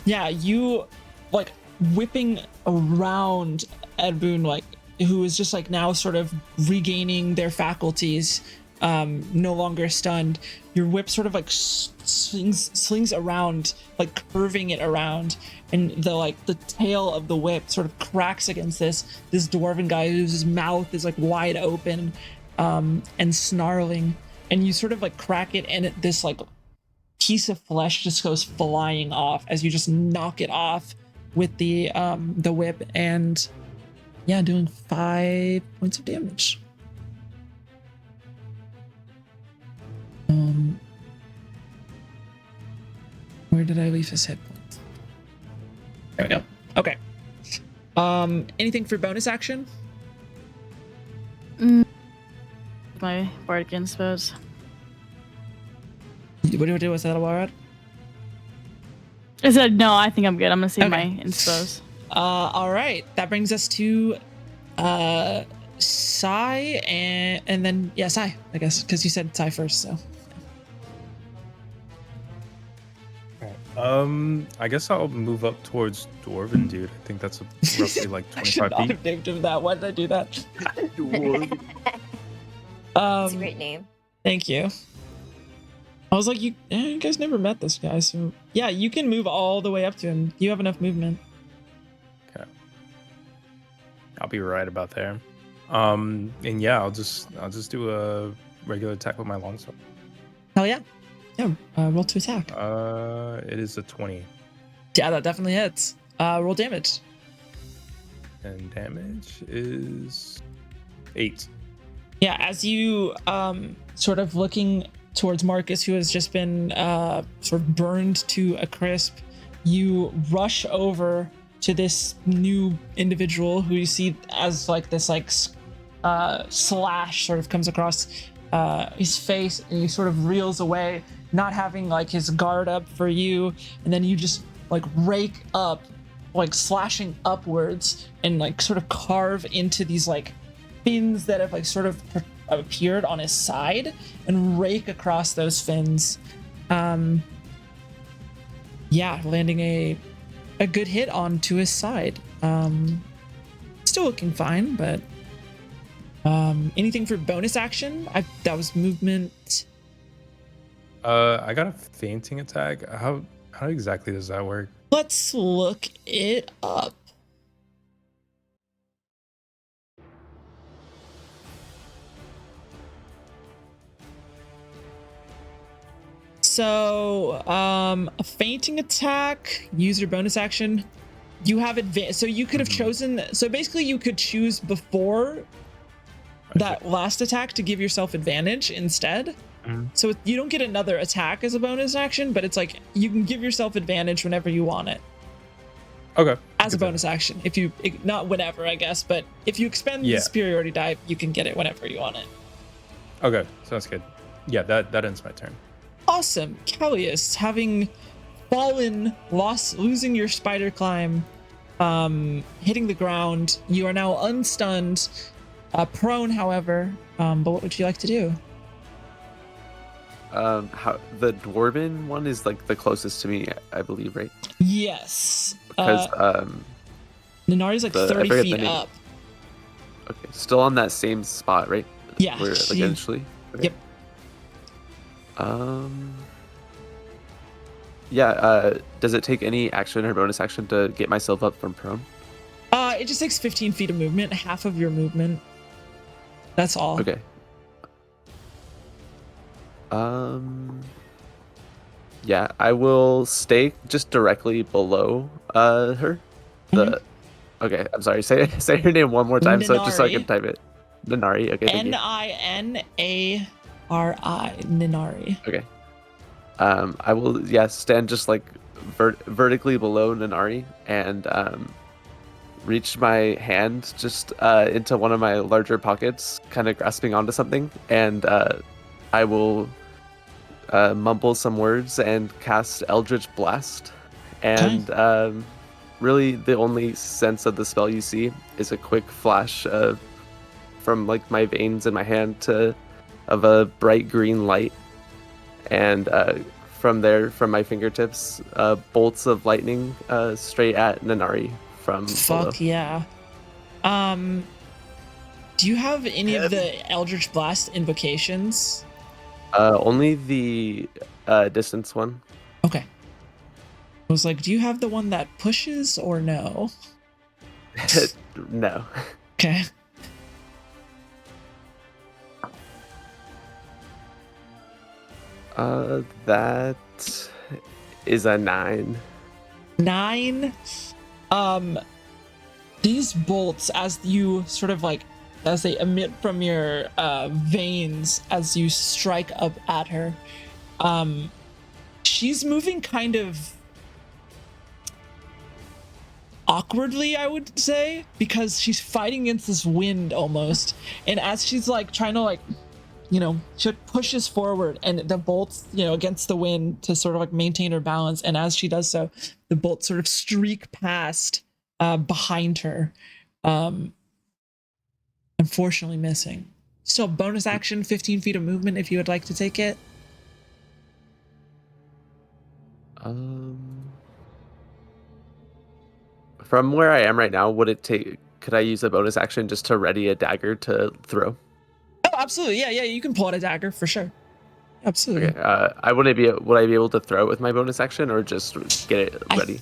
Yeah, you like whipping around Ed Boon, like who is just like now sort of regaining their faculties, no longer stunned. Your whip sort of like slings around, like curving it around, and the tail of the whip sort of cracks against this dwarven guy whose mouth is like wide open, and snarling, and you sort of like crack it, and this like piece of flesh just goes flying off as you just knock it off with the whip, and yeah, doing 5 points of damage. Where did I leave his hit points? There we go. Okay. Anything for bonus action? My bardic inspos. What was that about? I said no. I think I'm good. I'm gonna save Okay. my inspos. All right. That brings us to Sai and then yeah, Sai, I guess, because you said Sai first. So I guess I'll move up towards Dwarven Dude. I think that's roughly like I should 25 not feet. have named him that. Why did I do that? It's a great name. Thank you. I was like, you guys never met this guy, so yeah, you can move all the way up to him. You have enough movement. Okay. I'll be right about there. And yeah, I'll just do a regular attack with my longsword. Hell yeah. Yeah, roll to attack. It is a 20. Yeah, that definitely hits. Roll damage. And damage is 8. Yeah, as you sort of looking towards Marcus, who has just been sort of burned to a crisp, you rush over to this new individual who you see as like this like slash sort of comes across his face, and he sort of reels away, not having like his guard up for you, and then you just like rake up, like slashing upwards, and like sort of carve into these like fins that have like sort of appeared on his side, and rake across those fins. Yeah, landing a good hit onto his side. Still looking fine, but anything for bonus action? That was movement. I got a fainting attack. How exactly does that work? Let's look it up. So, a fainting attack, use your bonus action. You have advantage, so you could have chosen. So basically, you could choose before that last attack to give yourself advantage instead. So you don't get another attack as a bonus action, but it's like you can give yourself advantage whenever you want it. Okay. As a bonus action, if you not whenever, I guess, but if you expend the superiority die, you can get it whenever you want it. Okay, sounds good. Yeah, that ends my turn. Awesome. Callius, having fallen, losing your spider climb, hitting the ground, you are now unstunned, prone, however. But what would you like to do? How the dwarven one is like the closest to me, I believe, right? Yes. Because Ninari's like I 30 forget the feet name. up. Okay, still on that same spot, right? Yeah. Where like initially. Okay. Yep. Yeah. Does it take any action or bonus action to get myself up from prone? It just takes 15 feet of movement, half of your movement. That's all. Okay. Yeah, I will stay just directly below her. Okay, I'm sorry. Say her name one more time, so just so I can type it. Ninari. Okay. Thank you. Ninari. Ninari. Okay. I will stand just like vertically below Nanari and reach my hand just into one of my larger pockets, kind of grasping onto something, and I will mumble some words and cast Eldritch Blast. And really, the only sense of the spell you see is a quick flash from like my veins in my hand of a bright green light, and from there, from my fingertips, bolts of lightning straight at Nanari from below. Fuck yeah. Do you have any of the Eldritch Blast invocations? Only the distance one. Okay. I was like, do you have the one that pushes or no? No. Okay. That is a 9. 9. These bolts, as you sort of like, as they emit from your veins as you strike up at her, she's moving kind of awkwardly, I would say, because she's fighting against this wind almost. And as she's like trying to like, you know, she pushes forward and the bolts, you know, against the wind to sort of like maintain her balance. And as she does so, the bolts sort of streak past behind her, unfortunately missing. Still bonus action, 15 feet of movement if you would like to take it. From where I am right now, could I use a bonus action just to ready a dagger to throw? Oh, absolutely. Yeah, you can pull out a dagger for sure. Absolutely. Okay. Would I be able to throw it with my bonus action or just get it ready? I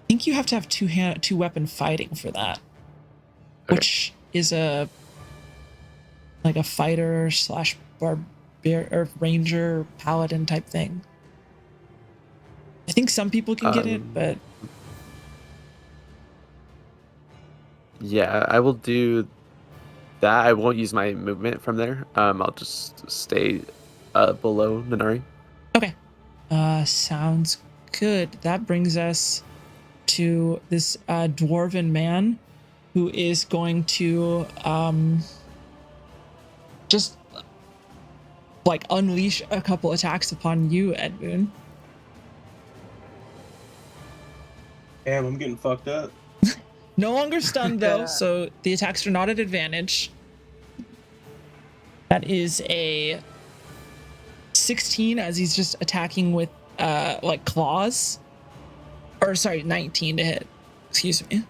think you have to have two weapon fighting for that, which is a fighter / barbar or ranger paladin type thing. I think some people can get it, but yeah, I will do that. I won't use my movement from there. I'll just stay below Nanari. Okay. Sounds good. That brings us to this dwarven man who is going to just like unleash a couple attacks upon you, Edboon. Damn, I'm getting fucked up. No longer stunned though, so the attacks are not at advantage. That is a 16 as he's just attacking with like claws. Or sorry, 19 to hit. Excuse me.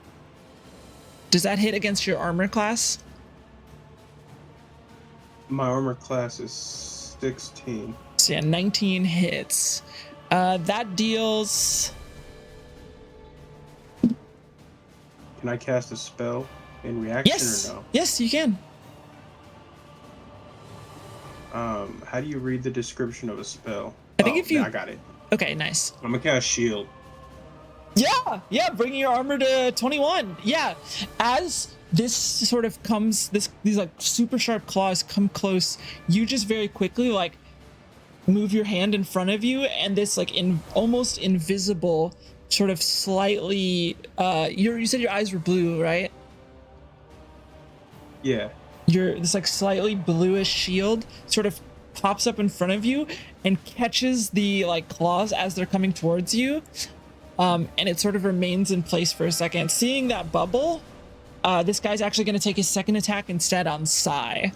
Does that hit against your armor class? My armor class is 16. So yeah, 19 hits. That deals... Can I cast a spell in reaction Yes. or no? Yes, you can. How do you read the description of a spell? I think if you... I got it. Okay, nice. I'm gonna cast shield. Yeah, bringing your armor to 21. Yeah, as this sort of comes, these like super sharp claws come close, you just very quickly like move your hand in front of you, and this like almost invisible sort of slightly you said your eyes were blue, right? Yeah. This like slightly bluish shield sort of pops up in front of you and catches the like claws as they're coming towards you, and it sort of remains in place for a second. Seeing that bubble, this guy's actually going to take his second attack instead on Sai.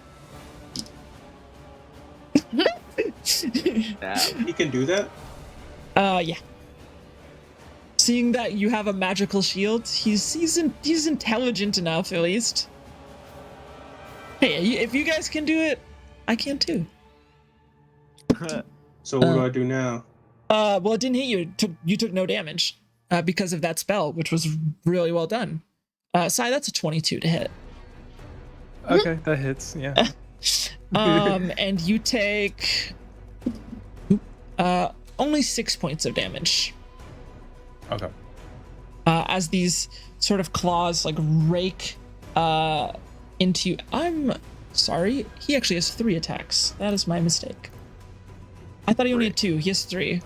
He can do that? Yeah. Seeing that you have a magical shield, he's intelligent enough, at least. Hey, if you guys can do it, I can too. So what do I do now? Well, it didn't hit you. You took no damage because of that spell, which was really well done. Sai, that's a 22 to hit. Okay, that hits. Yeah. And you take only 6 points of damage. Okay. As these sort of claws like rake into you. I'm sorry, he actually has 3 attacks. That is my mistake. I thought he only Right. had 2. He has 3.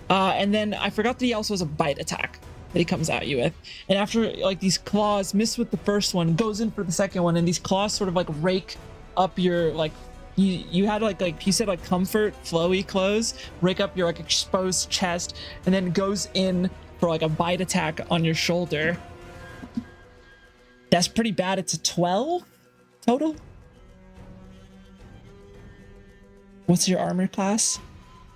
And then I forgot that he also has a bite attack that he comes at you with. And after like these claws miss with the first one, goes in for the second one, and these claws sort of like rake up your like you had like you said like comfort flowy clothes, rake up your like exposed chest, and then goes in for like a bite attack on your shoulder. That's pretty bad. It's a 12 total. What's your armor class?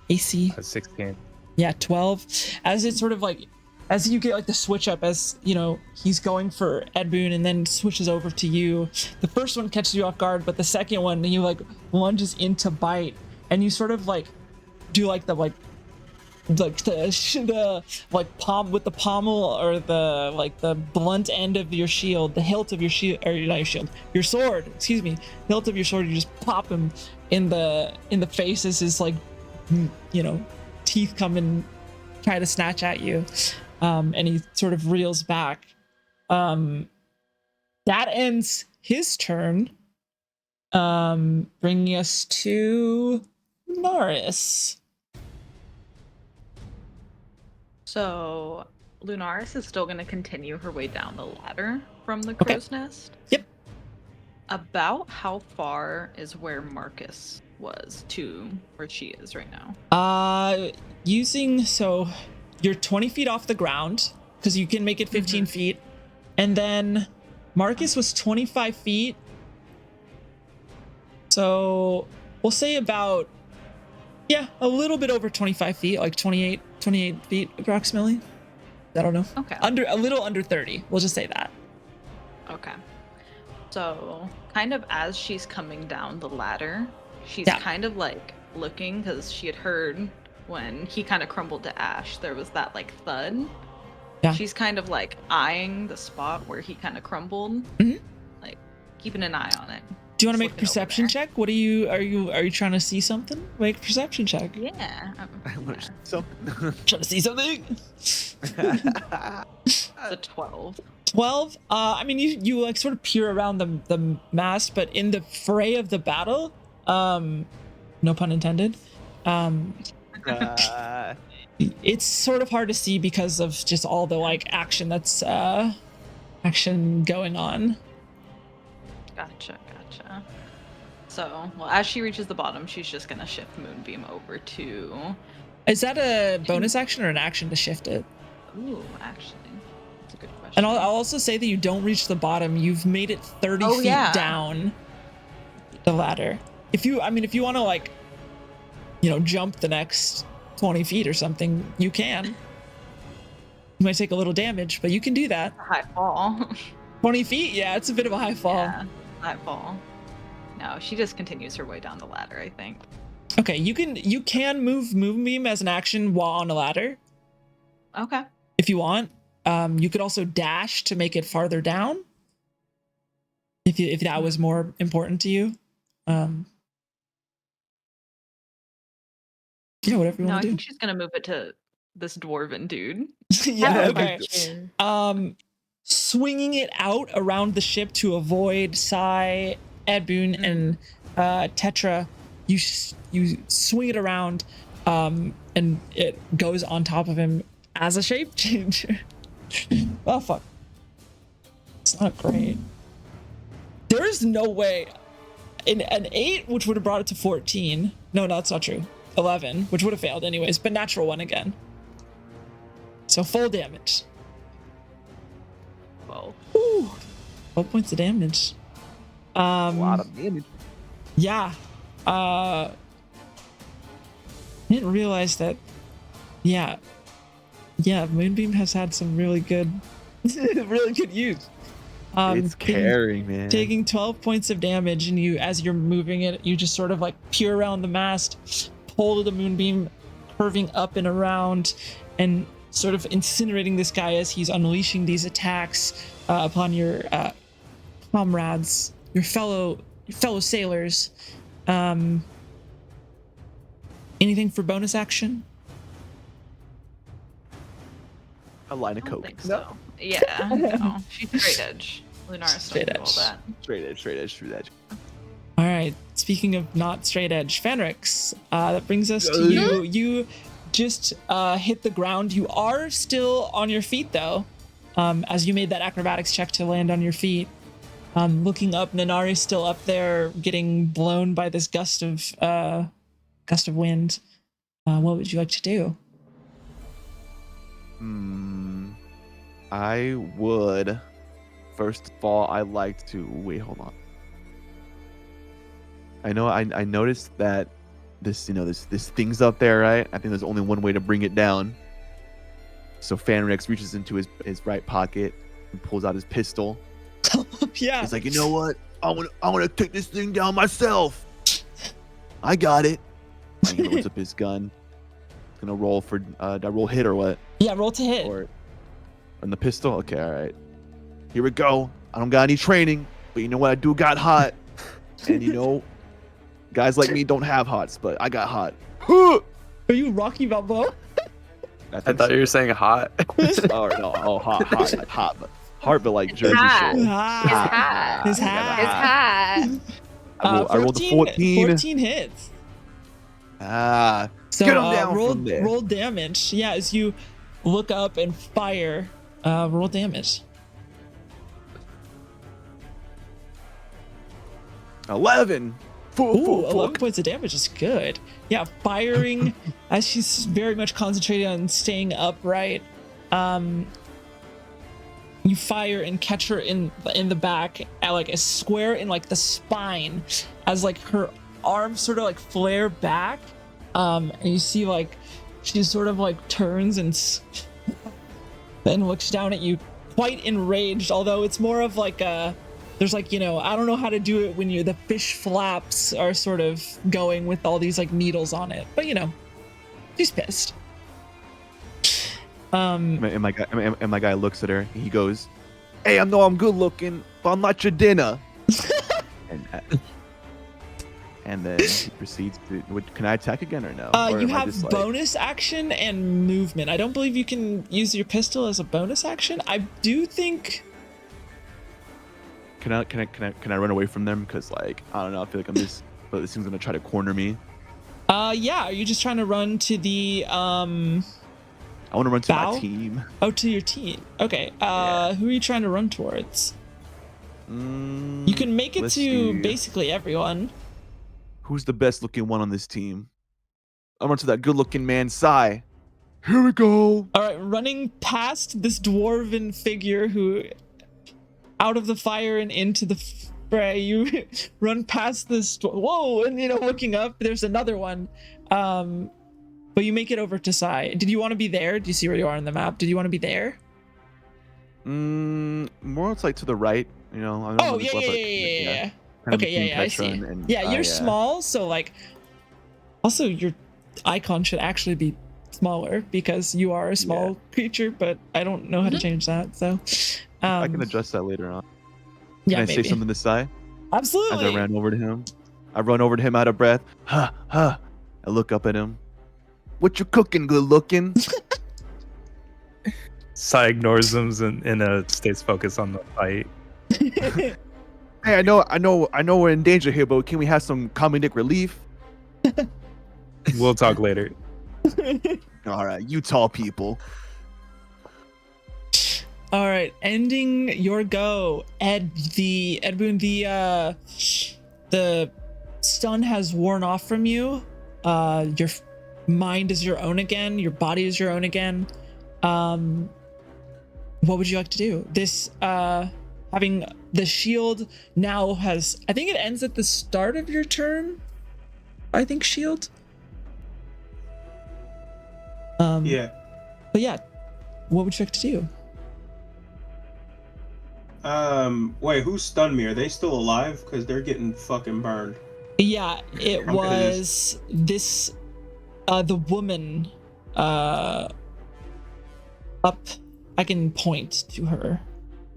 AC? 16. Yeah, 12. As it's sort of like, as you get like the switch up, as you know, he's going for Ed Boon and then switches over to you. The first one catches you off guard, but the second one, he like lunges into bite, and you sort of like do like the like palm with the pommel or the like the blunt end of your shield, the hilt of your shield, or not your shield, your sword, excuse me, hilt of your sword. You just pop him in the face as his like, you know, teeth come and try to snatch at you, and he sort of reels back. That ends his turn, bringing us to Naris. So Lunaris is still going to continue her way down the ladder from the crow's nest. Yep. About how far is where Marcus was to where she is right now? So you're 20 feet off the ground because you can make it 15 feet, and then Marcus was 25 feet. So we'll say about, yeah, a little bit over 25 feet, like 28 feet approximately. I don't know. Okay. A little under 30. We'll just say that. Okay. So kind of as she's coming down the ladder, she's kind of like looking, because she had heard when he kind of crumbled to ash, there was that like thud. Yeah. She's kind of like eyeing the spot where he kind of crumbled, like keeping an eye on it. Do you want to Just make a looking over perception there. check? What are you trying to see something? Make a perception check. Yeah. So Trying to see something? It's a 12. 12. I mean, you like sort of peer around the mast, but in the fray of the battle, no pun intended, it's sort of hard to see because of just all the like action that's action going on. Gotcha. So, well, as she reaches the bottom, she's just gonna shift Moonbeam over to. Is that a bonus action or an action to shift it? Ooh, actually, that's a good question. And I'll also say that you don't reach the bottom. You've made it 30 feet down the ladder. If you want to like, you know, jump the next 20 feet or something, you can. You might take a little damage, but you can do that. High fall. 20 feet? Yeah, it's a bit of a high fall. Yeah, high fall. No, she just continues her way down the ladder, I think. Okay, you can move Moonbeam as an action while on a ladder Okay. if you want. You could also dash to make it farther down if that was more important to you. Yeah, whatever you No, I want to think do. she's gonna move it to this dwarven dude. Yeah, okay. Question. Swinging it out around the ship to avoid Sai, Ed Boon, and Tetra, you swing it around, and it goes on top of him as a shape changer. Oh fuck, it's not great. There is no way an 8, which would have brought it to 14. No, that's not true. 11, which would have failed anyways, but natural 1 again. So full damage. Well, Ooh, 12 points of damage. a lot of damage. Yeah. Didn't realize that. Yeah. Moonbeam has had some really good use. It's carrying, man. Taking 12 points of damage, and as you're moving it, you just sort of like peer around the mast, pull the Moonbeam, curving up and around, and sort of incinerating this guy as he's unleashing these attacks upon your comrades, your fellow sailors. Anything for bonus action? A line I of don't coke. think so. Yeah, no. She's straight edge. Lunaris Straight don't do all edge. that. Straight edge. All right, it's speaking of not straight edge, Fenrix, that brings us to you. You just hit the ground. You are still on your feet though, as you made that acrobatics check to land on your feet. Looking up, Nanari's still up there, getting blown by this gust of wind. What would you like to do? I would. First of all, I like to wait. Hold on. I know. I noticed that this thing's up there, right? I think there's only one way to bring it down. So Fenrix reaches into his right pocket and pulls out his pistol. Yeah. He's like, you know what? I want to take this thing down myself. I got it. And he loads up his gun. He's gonna roll for. Do I roll hit or what? Yeah, roll to hit. Or on the pistol. Okay, all right. Here we go. I don't got any training, but you know what? I do got hot. And you know, guys like me don't have hots, but I got hot. Are you Rocky Balboa? I thought you were saying hot. Oh no! Oh, hot, but heart, but like Jersey Hot. Shore. His hat. I rolled a 14. 14 hits. So get him down roll, from there. roll damage. Yeah, as you look up and fire, roll damage. 11. Ooh, 11 points of damage is good. Yeah, firing as she's very much concentrated on staying upright. You fire and catch her in the back at like a square in like the spine as like her arms sort of like flare back. And you see like she sort of like turns and then looks down at you quite enraged, although it's more of like a there's like, you know, I don't know how to do it when the fish flaps are sort of going with all these like needles on it, but you know, she's pissed. And my guy looks at her and he goes, "Hey, I know I'm good looking, but I'm not your dinner." and then he proceeds to. Can I attack again or no? Or You am I have just, like- bonus action and movement. I don't believe you can use your pistol as a bonus action. I do think. Can I run away from them? Because like I don't know. I feel like but this thing's gonna try to corner me. Yeah. Are you just trying to run to the I want to run to Bow? my team. Oh, to your team. Okay. Yeah. Who are you trying to run towards? You can make it let's to see. basically everyone. Who's the best looking one on this team? I'll run to that good looking man, Sai. Here we go. All right, running past this dwarven figure who, out of the fire and into the fray, you run past this. Whoa! And looking up, there's another one. But you make it over to Sai. Did you want to be there? Do you see where you are on the map? Did you want to be there? More it's like to the right. Oh yeah. Okay, yeah, I see. You're small, so like. Also, your icon should actually be smaller because you are a small creature, but I don't know how to change that. So. I can adjust that later on. Yeah, Can I maybe. say something to Sai? Absolutely. As I ran over to him. I run over to him out of breath. Ha ha. I look up at him. What you cooking, good looking? Sai ignores them and stays focused on the fight. Hey, I know we're in danger here, but can we have some comedic relief? We'll talk later. All right, you tall people. All right, ending your go, Edboon. The stun has worn off from you. Your mind is your own again. Your body is your own again. What would you like to do? This having the shield now has. I think it ends at the start of your turn. I think shield. Yeah. But yeah, what would you like to do? Wait, who stunned me? Are they still alive? Because they're getting fucking burned. Yeah, it Okay, was this, the woman, up, I can point to her.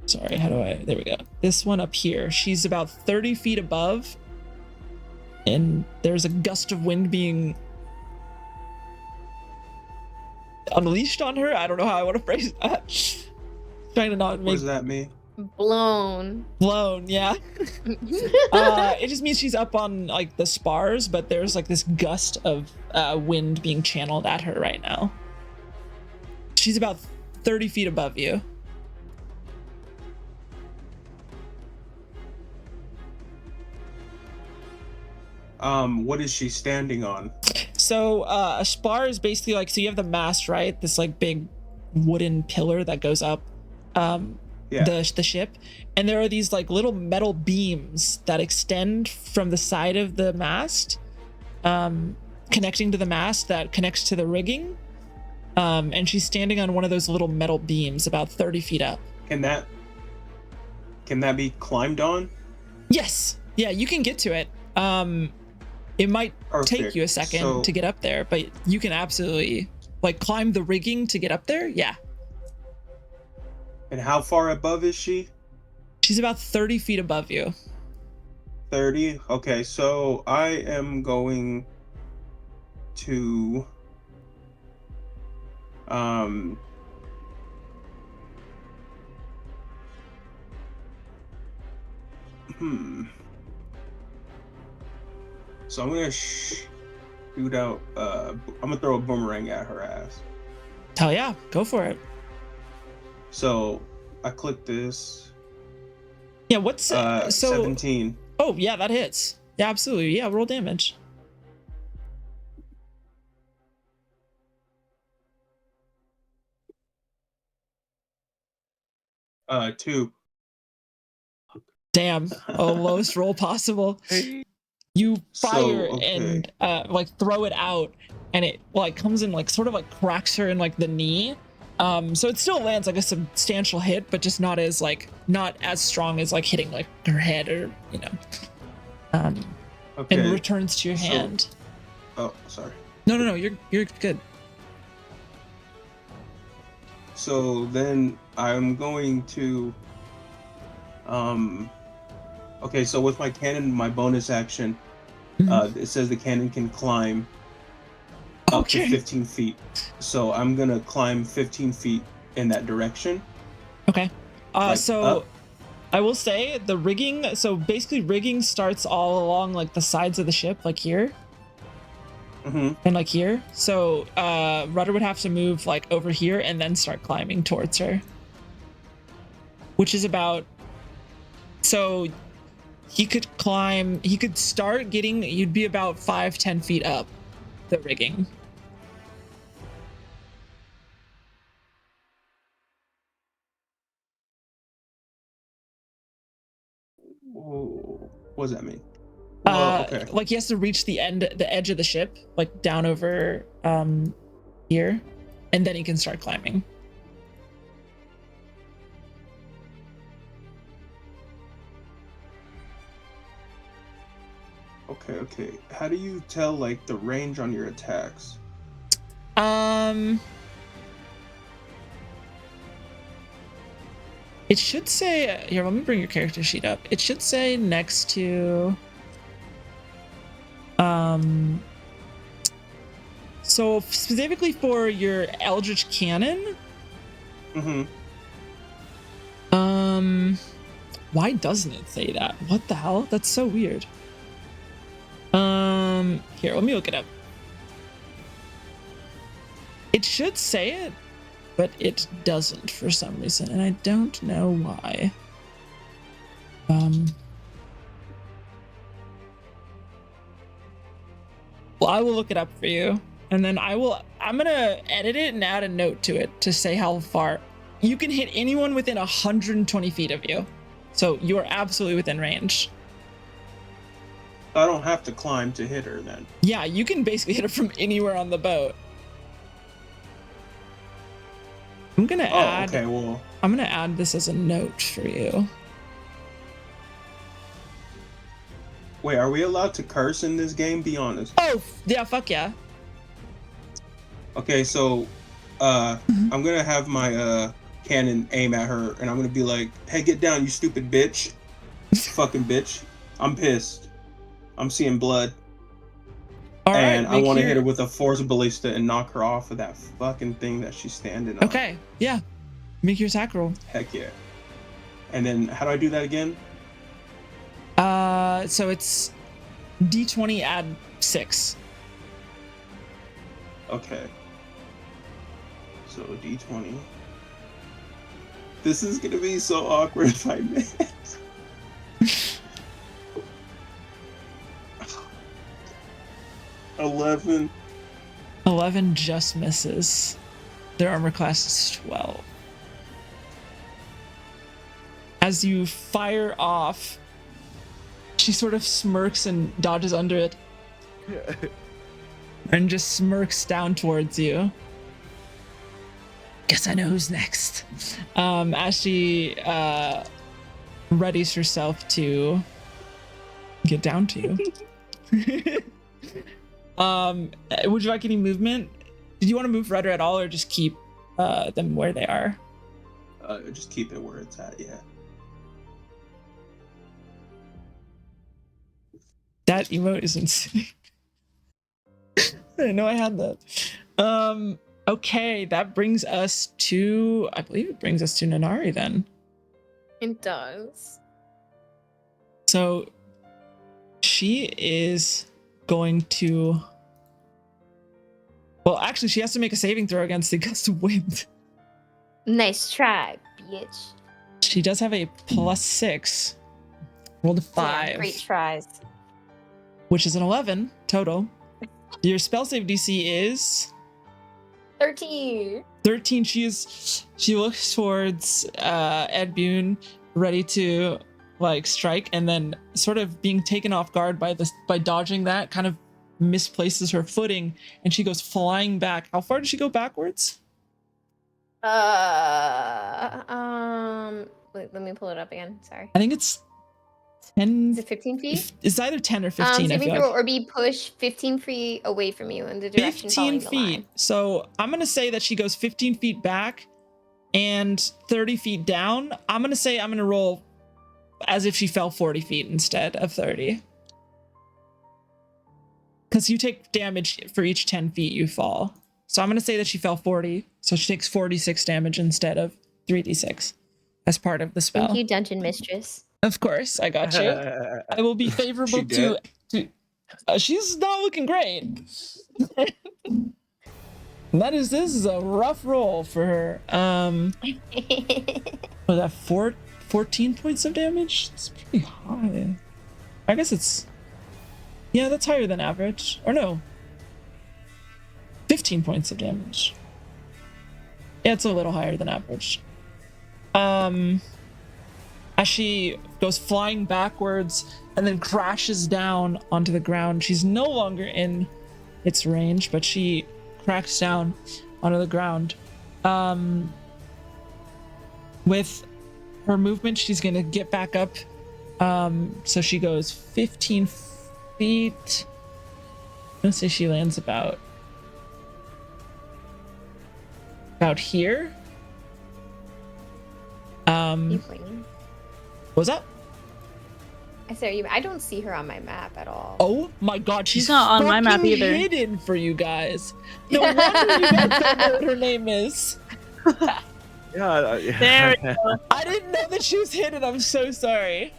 Sorry, there we go. This one up here, she's about 30 feet above, and there's a gust of wind being unleashed on her. I don't know how I want to phrase that. Trying to not What make does that mean? Blown. Blown, yeah. It just means she's up on like the spars, but there's like this gust of wind being channeled at her right now. She's about 30 feet above you. What is she standing on? So a spar is basically like, so you have the mast, right? This like big wooden pillar that goes up the ship, and there are these like little metal beams that extend from the side of the mast, connecting to the mast that connects to the rigging, and she's standing on one of those little metal beams about 30 feet up. Can that be climbed on? Yes, yeah, you can get to it. It might take Perfect. you a second So- to get up there, but you can absolutely like climb the rigging to get up there. Yeah. And how far above is she? She's about 30 feet above you. 30. Okay, so I am going to So I'm gonna shoot out. I'm gonna throw a boomerang at her ass. Hell yeah, go for it. So I click this. Yeah, what's so 17. Oh yeah, that hits. Yeah, absolutely. Yeah, roll damage. Two. Damn. Oh, lowest roll possible. You fire and like throw it out, and it like comes in like sort of like cracks her in like the knee. So it still lands like a substantial hit, but just not as strong as like hitting like her head or and returns to your hand. Oh, sorry. No, you're good. So then I'm going to okay, so with my cannon, my bonus action, it says the cannon can climb up to 15 feet. So I'm gonna climb 15 feet in that direction. Okay. Like so up. I will say the rigging, so basically rigging starts all along like the sides of the ship, like here. And like here. So Rudder would have to move like over here and then start climbing towards her. Which is about, so he could start getting, you'd be about 5-10 feet up the rigging. Whoa. What does that mean? Whoa, okay. Like he has to reach the edge of the ship, like down over here, and then he can start climbing. Okay. How do you tell like the range on your attacks? It should say here. Let me bring your character sheet up. It should say next to. So specifically for your Eldritch Cannon. Why doesn't it say that? What the hell? That's so weird. Here, let me look it up. It should say it, but it doesn't for some reason, and I don't know why. Well, I will look it up for you, and then I'm gonna edit it and add a note to it to say how far you can hit anyone within 120 feet of you. So you are absolutely within range. I don't have to climb to hit her then. Yeah, you can basically hit her from anywhere on the boat. I'm gonna add. Okay, well. I'm gonna add this as a note for you. Wait, are we allowed to curse in this game? Be honest. Oh, yeah, fuck yeah. Okay, so I'm gonna have my cannon aim at her, and I'm gonna be like, "Hey, get down, you stupid bitch, fucking bitch! I'm pissed. I'm seeing blood." All right, and I want to hit her with a force ballista and knock her off of that fucking thing that she's standing on. Okay, yeah. Make your attack roll. Heck yeah. And then how do I do that again? So it's D20 add 6. Okay. So D20. This is gonna be so awkward if I miss. 11. 11 just misses. Their armor class is 12. As you fire off, she sort of smirks and dodges under it. And just smirks down towards you. Guess I know who's next. As she readies herself to get down to you. Would you like any movement? Did you want to move Rudder at all, or just keep them where they are? Just keep it where it's at, yeah. That emote is insane. I didn't know I had that. Okay, that brings us to, I believe it brings us to Nanari then. It does. So she is going to, well, actually she has to make a saving throw against the gust of wind. Nice try, bitch. She does have a +6. Rolled a 5. Yeah, great tries. Which is an 11 total. Your spell save DC is 13. 13. She looks towards Ed Boon, ready to like strike, and then sort of being taken off guard by dodging that, kind of misplaces her footing, and she goes flying back. How far does she go backwards? Wait, let me pull it up again. Sorry. I think it's 10. Is it 15 feet? It's either 10 or 15. I Saving feel throw like. or be pushed 15 feet away from you in the direction 15 following the feet. line. So I'm gonna say that she goes 15 feet back and 30 feet down. I'm gonna roll as if she fell 40 feet instead of 30. Because you take damage for each 10 feet you fall. So I'm gonna say that she fell 40. So she takes 46 damage instead of 3d6 as part of the spell. Thank you, Dungeon Mistress. Of course, I got you. I will be favorable She to. dead? She's not looking great. This is a rough roll for her. Was that 14 points of damage? It's pretty high. I guess it's, yeah, that's higher than average. Or no, 15 points of damage. Yeah, it's a little higher than average. As she goes flying backwards and then crashes down onto the ground. She's no longer in its range, but she cracks down onto the ground. With her movement, she's gonna get back up. So she goes 15 feet. I'm gonna say she lands about here. You pointing? What's that? I said, I don't see her on my map at all. Oh my god, she's not on my map fucking either. hidden for you guys. No wonder you guys don't know what her name is. Yeah. There we go. I didn't know that she was hidden. I'm so sorry.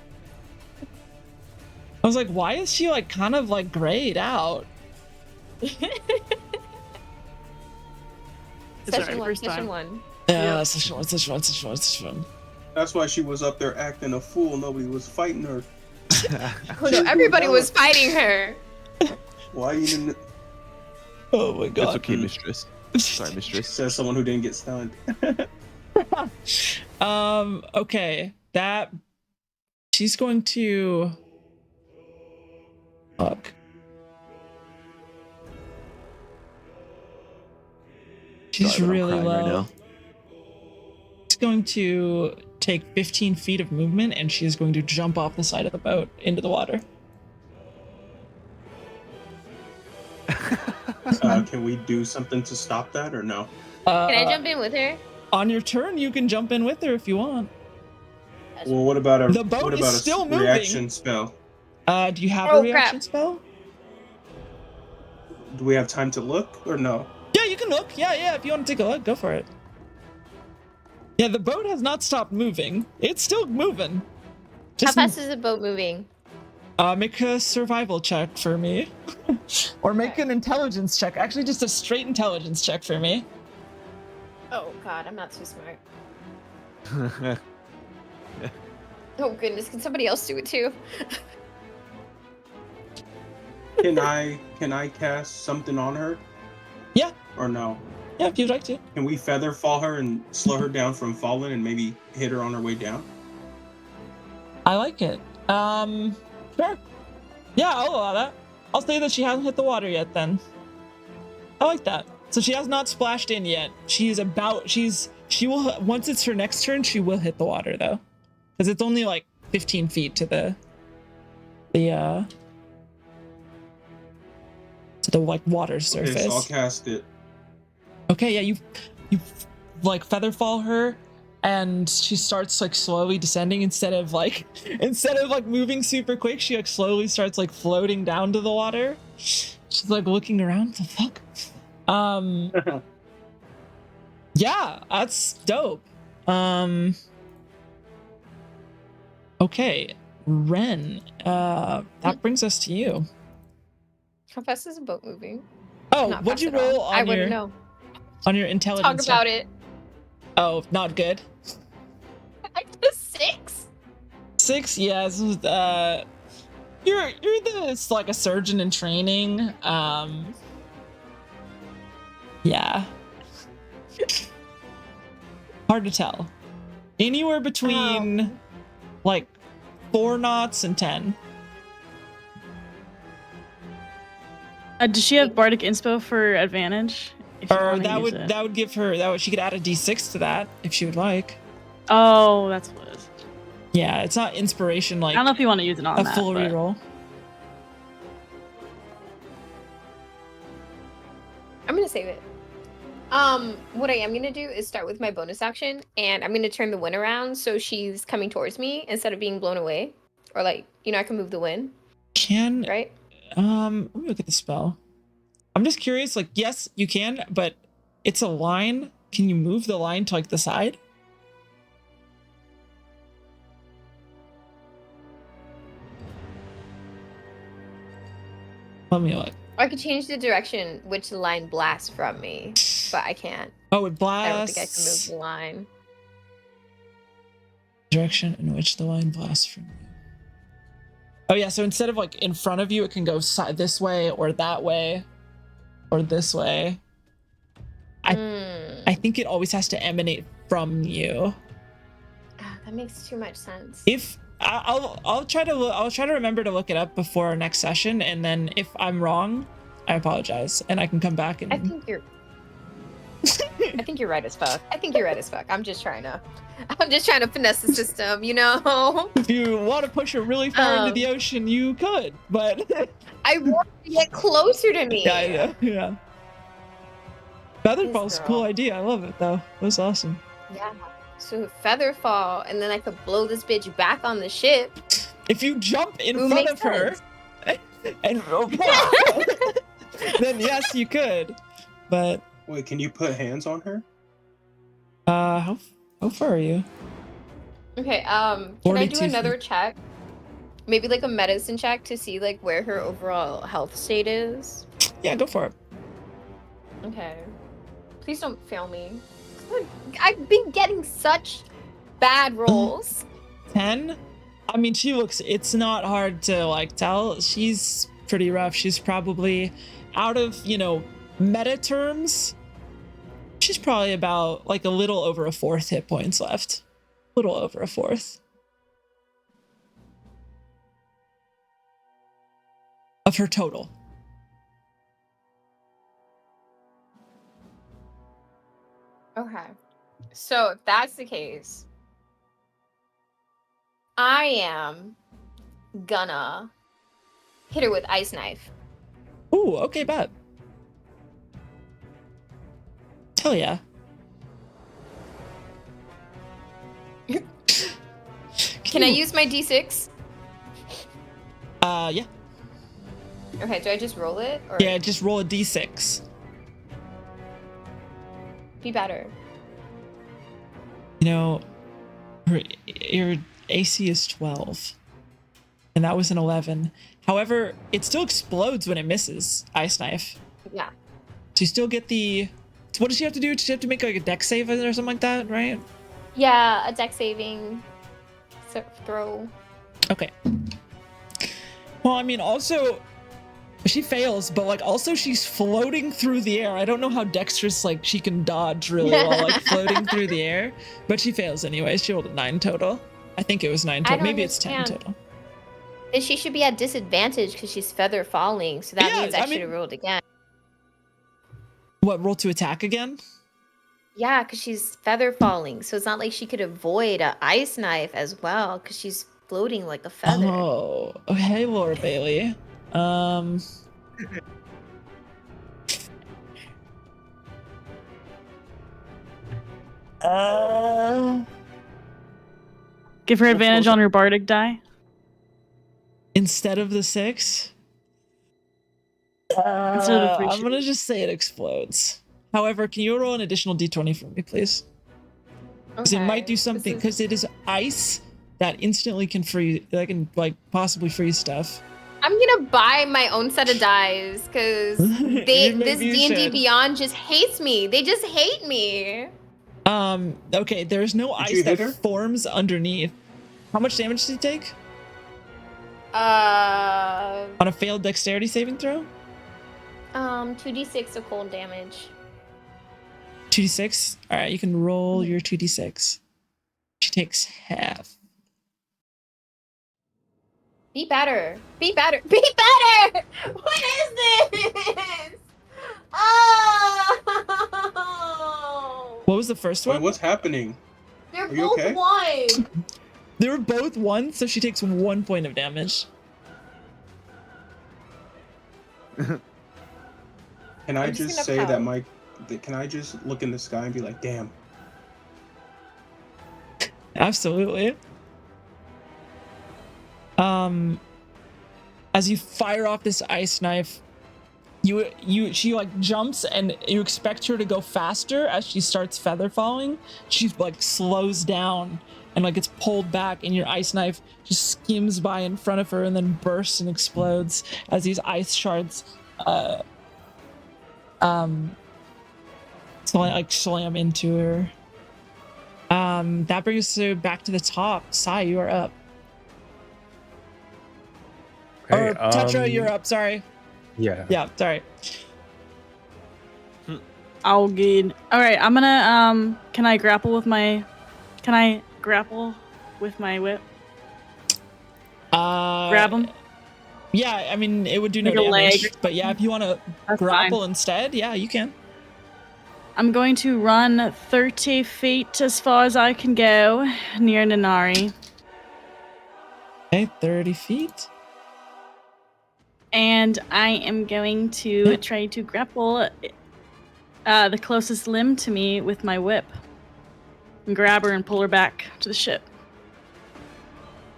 I was like, why is she like kind of like grayed out? It's Session alright, one, first session time. one. Yeah, such one. That's why she was up there acting a fool. Nobody was fighting her. Oh no, everybody was fighting her. Why you didn't? Oh my It's god. okay, mistress. Sorry, mistress. Says someone who didn't get stunned. Okay. That she's going to fuck. She's Sorry, but I'm really crying right low. now. She's going to take 15 feet of movement, and she is going to jump off the side of the boat into the water. Can we do something to stop that or no? Can I jump in with her? On your turn, you can jump in with her if you want. Well, what about The boat is still moving. reaction spell? Do you have Oh, a reaction crap. spell? Do we have time to look or no? Yeah, you can look. Yeah, if you want to take a look, go for it. Yeah, the boat has not stopped moving. It's still moving. How Just fast is the boat moving? make a survival check for me. Or make an intelligence check. Actually, just a straight intelligence check for me. Oh god, I'm not too smart. Oh goodness, can somebody else do it too? Can I cast something on her? Yeah. Or no? Yeah, if you'd like to. Can we feather fall her and slow her down from falling and maybe hit her on her way down? I like it. Sure. Yeah, I'll allow that. I'll say that she hasn't hit the water yet then. I like that. So she has not splashed in yet. She will, once it's her next turn, she will hit the water though. Because it's only like 15 feet to the like water surface. Okay, so I'll cast it. Okay, yeah, you like feather fall her, and she starts like slowly descending instead of like moving super quick. She like slowly starts like floating down to the water. She's like looking around. The fuck? Yeah, that's dope. Okay, Ren. That brings us to you. How fast is a boat moving? Oh, Not what'd fast you at all. roll on I your wouldn't know. on your intelligence? Talk about it. Oh, not good. I did a 6. 6, yes. You're this like a surgeon in training. Yeah. Hard to tell. Anywhere between like 4 knots and 10. Does she have Bardic Inspo for advantage? If you Or wanna that use it? would give her she could add a d6 to that if she would like. Oh, that's what it is. Yeah, it's not inspiration like I don't know if you want to use it on a that. full but- reroll. I'm gonna save it. What I am gonna do is start with my bonus action, and I'm gonna turn the wind around so she's coming towards me instead of being blown away, or like I can move the wind, Can right? let me look at the spell. I'm just curious, like, yes, you can, but it's a line. Can you move the line to like the side? Let me look. I could change the direction which the line blasts from me, but I can't. Oh, it I don't think I can blasts move the line. direction in which the line blasts from you. Oh yeah, so instead of like in front of you, it can go this way or that way or this way. I think it always has to emanate from you. That makes too much sense. If I'll try to remember to look it up before our next session, and then if I'm wrong, I apologize, and I can come back and. I think you're right as fuck. I think you're right as fuck. I'm just trying to finesse the system, If you want to push it really far into the ocean, you could, but. I want to get closer to me. Yeah. Featherfall's a cool idea. I love it though. That's awesome. Yeah. So feather fall, and then I could blow this bitch back on the ship. If you jump in It front makes of her, and then yes, you could. But Wait, can you put hands on her? how far are you? Okay. Can I 42 do another check? Maybe like a medicine check to see like where her overall health state is. Yeah, go for it. Okay. Please don't fail me. I've been getting such bad rolls. 10. I mean, it's not hard to like tell. She's pretty rough. She's probably out of meta terms. She's probably about like a little over a fourth hit points left. Little over a fourth of her total. Okay. So if that's the case, I am gonna hit her with ice knife. Ooh, okay, bet. Hell yeah. Can I use my D6? Yeah. Okay, do I just roll it? Or Yeah, just roll a d6. be better. You know, your AC is 12. And that was an 11. However, it still explodes when it misses Ice Knife. Yeah. So you still get the... So what does she have to do? Does she have to make like a dex save or something like that, right? Yeah, a deck saving throw. Okay. Well, I mean, also... She fails, but like also she's floating through the air. I don't know how dexterous like she can dodge really well, like floating through the air. But she fails anyways. She rolled a 9 total. I think it was 9 total. Maybe it's 10 total. Then she should be at disadvantage because she's feather falling. So that means I should have rolled again. What, roll to attack again? Yeah, because she's feather falling. So it's not like she could avoid a ice knife as well because she's floating like a feather. Oh, okay, Laura Bailey. Give her advantage on her bardic die. Instead of the 6? Instead of the 3 I'm gonna just say it explodes. However, can you roll an additional d20 for me, please? Because it might do something, because it is ice that instantly can freeze, that can like possibly freeze stuff. I'm gonna buy my own set of dice because this D&D Beyond just hates me. They just hate me. Okay, there's no ice that forms underneath. How much damage does he take? On a failed dexterity saving throw? 2d6 of cold damage. 2d6? Alright, you can roll your 2d6. She takes half. Be better. Be better. Be better! What is this? Oh! What was the first one? Wait, what's happening? They're both okay? 1. They were both 1, so she takes 1 point of damage. Can I just say that can I just look in the sky and be like, damn? Absolutely. As you fire off this ice knife, she like jumps and you expect her to go faster as she starts feather falling. She like slows down and like gets pulled back, and your ice knife just skims by in front of her and then bursts and explodes as these ice shards slam into her. That brings us back to the top. Sai, you are up. Okay, or Tetra, you're up. Sorry. Yeah. Yeah. Sorry. All good. All right. I'm gonna Can I grapple with my whip? Grab him. Yeah. I mean, it would do no Like a damage. leg. But yeah, if you want to grapple instead, yeah, you can. I'm going to run 30 feet as far as I can go near Nanari. Okay, 30 feet. And I am going to try to grapple the closest limb to me with my whip. And grab her and pull her back to the ship.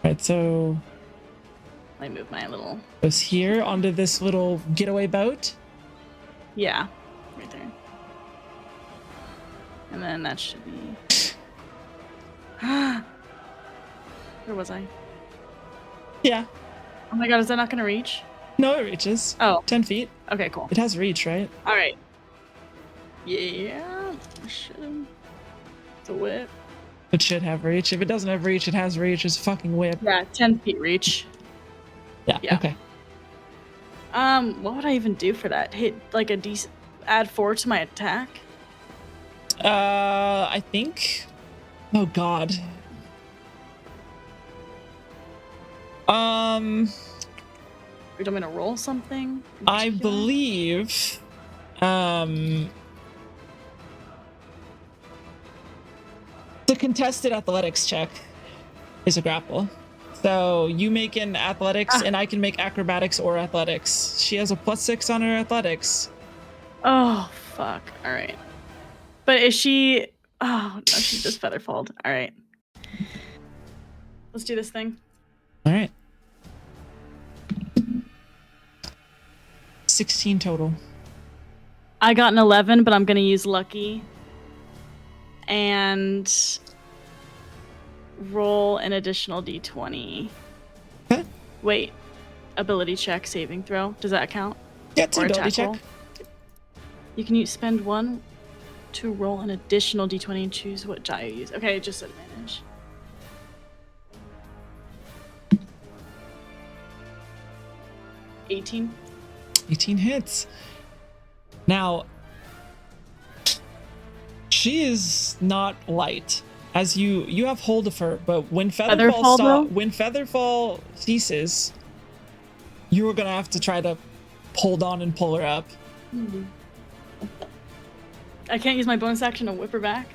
Alright, so... I move my little... Goes here onto this little getaway boat? Yeah, right there. And then that should be... Where was I? Yeah. Oh my god, is that not gonna reach? No, it reaches. Oh. 10 feet. Okay, cool. It has reach, right? Alright. Yeah. It's a whip. It should have reach. If it doesn't have reach, it has reach. It's a fucking whip. Yeah, 10 feet reach. Yeah, okay. What would I even do for that? Hit like a add 4 to my attack? I think... Oh god. You want me to roll something? I believe... The contested athletics check is a grapple. So you make an athletics and I can make acrobatics or athletics. She has a +6 on her athletics. Oh, fuck. All right. But is she... Oh, no, she just featherfalled. All right. Let's do this thing. All right. 16 total. I got an 11, but I'm going to use lucky. And roll an additional d20. Okay. Wait, ability check, saving throw. Does that count? Yeah, it's an Or ability attack check. roll? You can spend 1 to roll an additional d20 and choose what die you use. Okay, just advantage. $18. 18 hits. Now, she is not light. As you have hold of her, but when Featherfall ceases, you are gonna have to try to hold on and pull her up. I can't use my bonus action to whip her back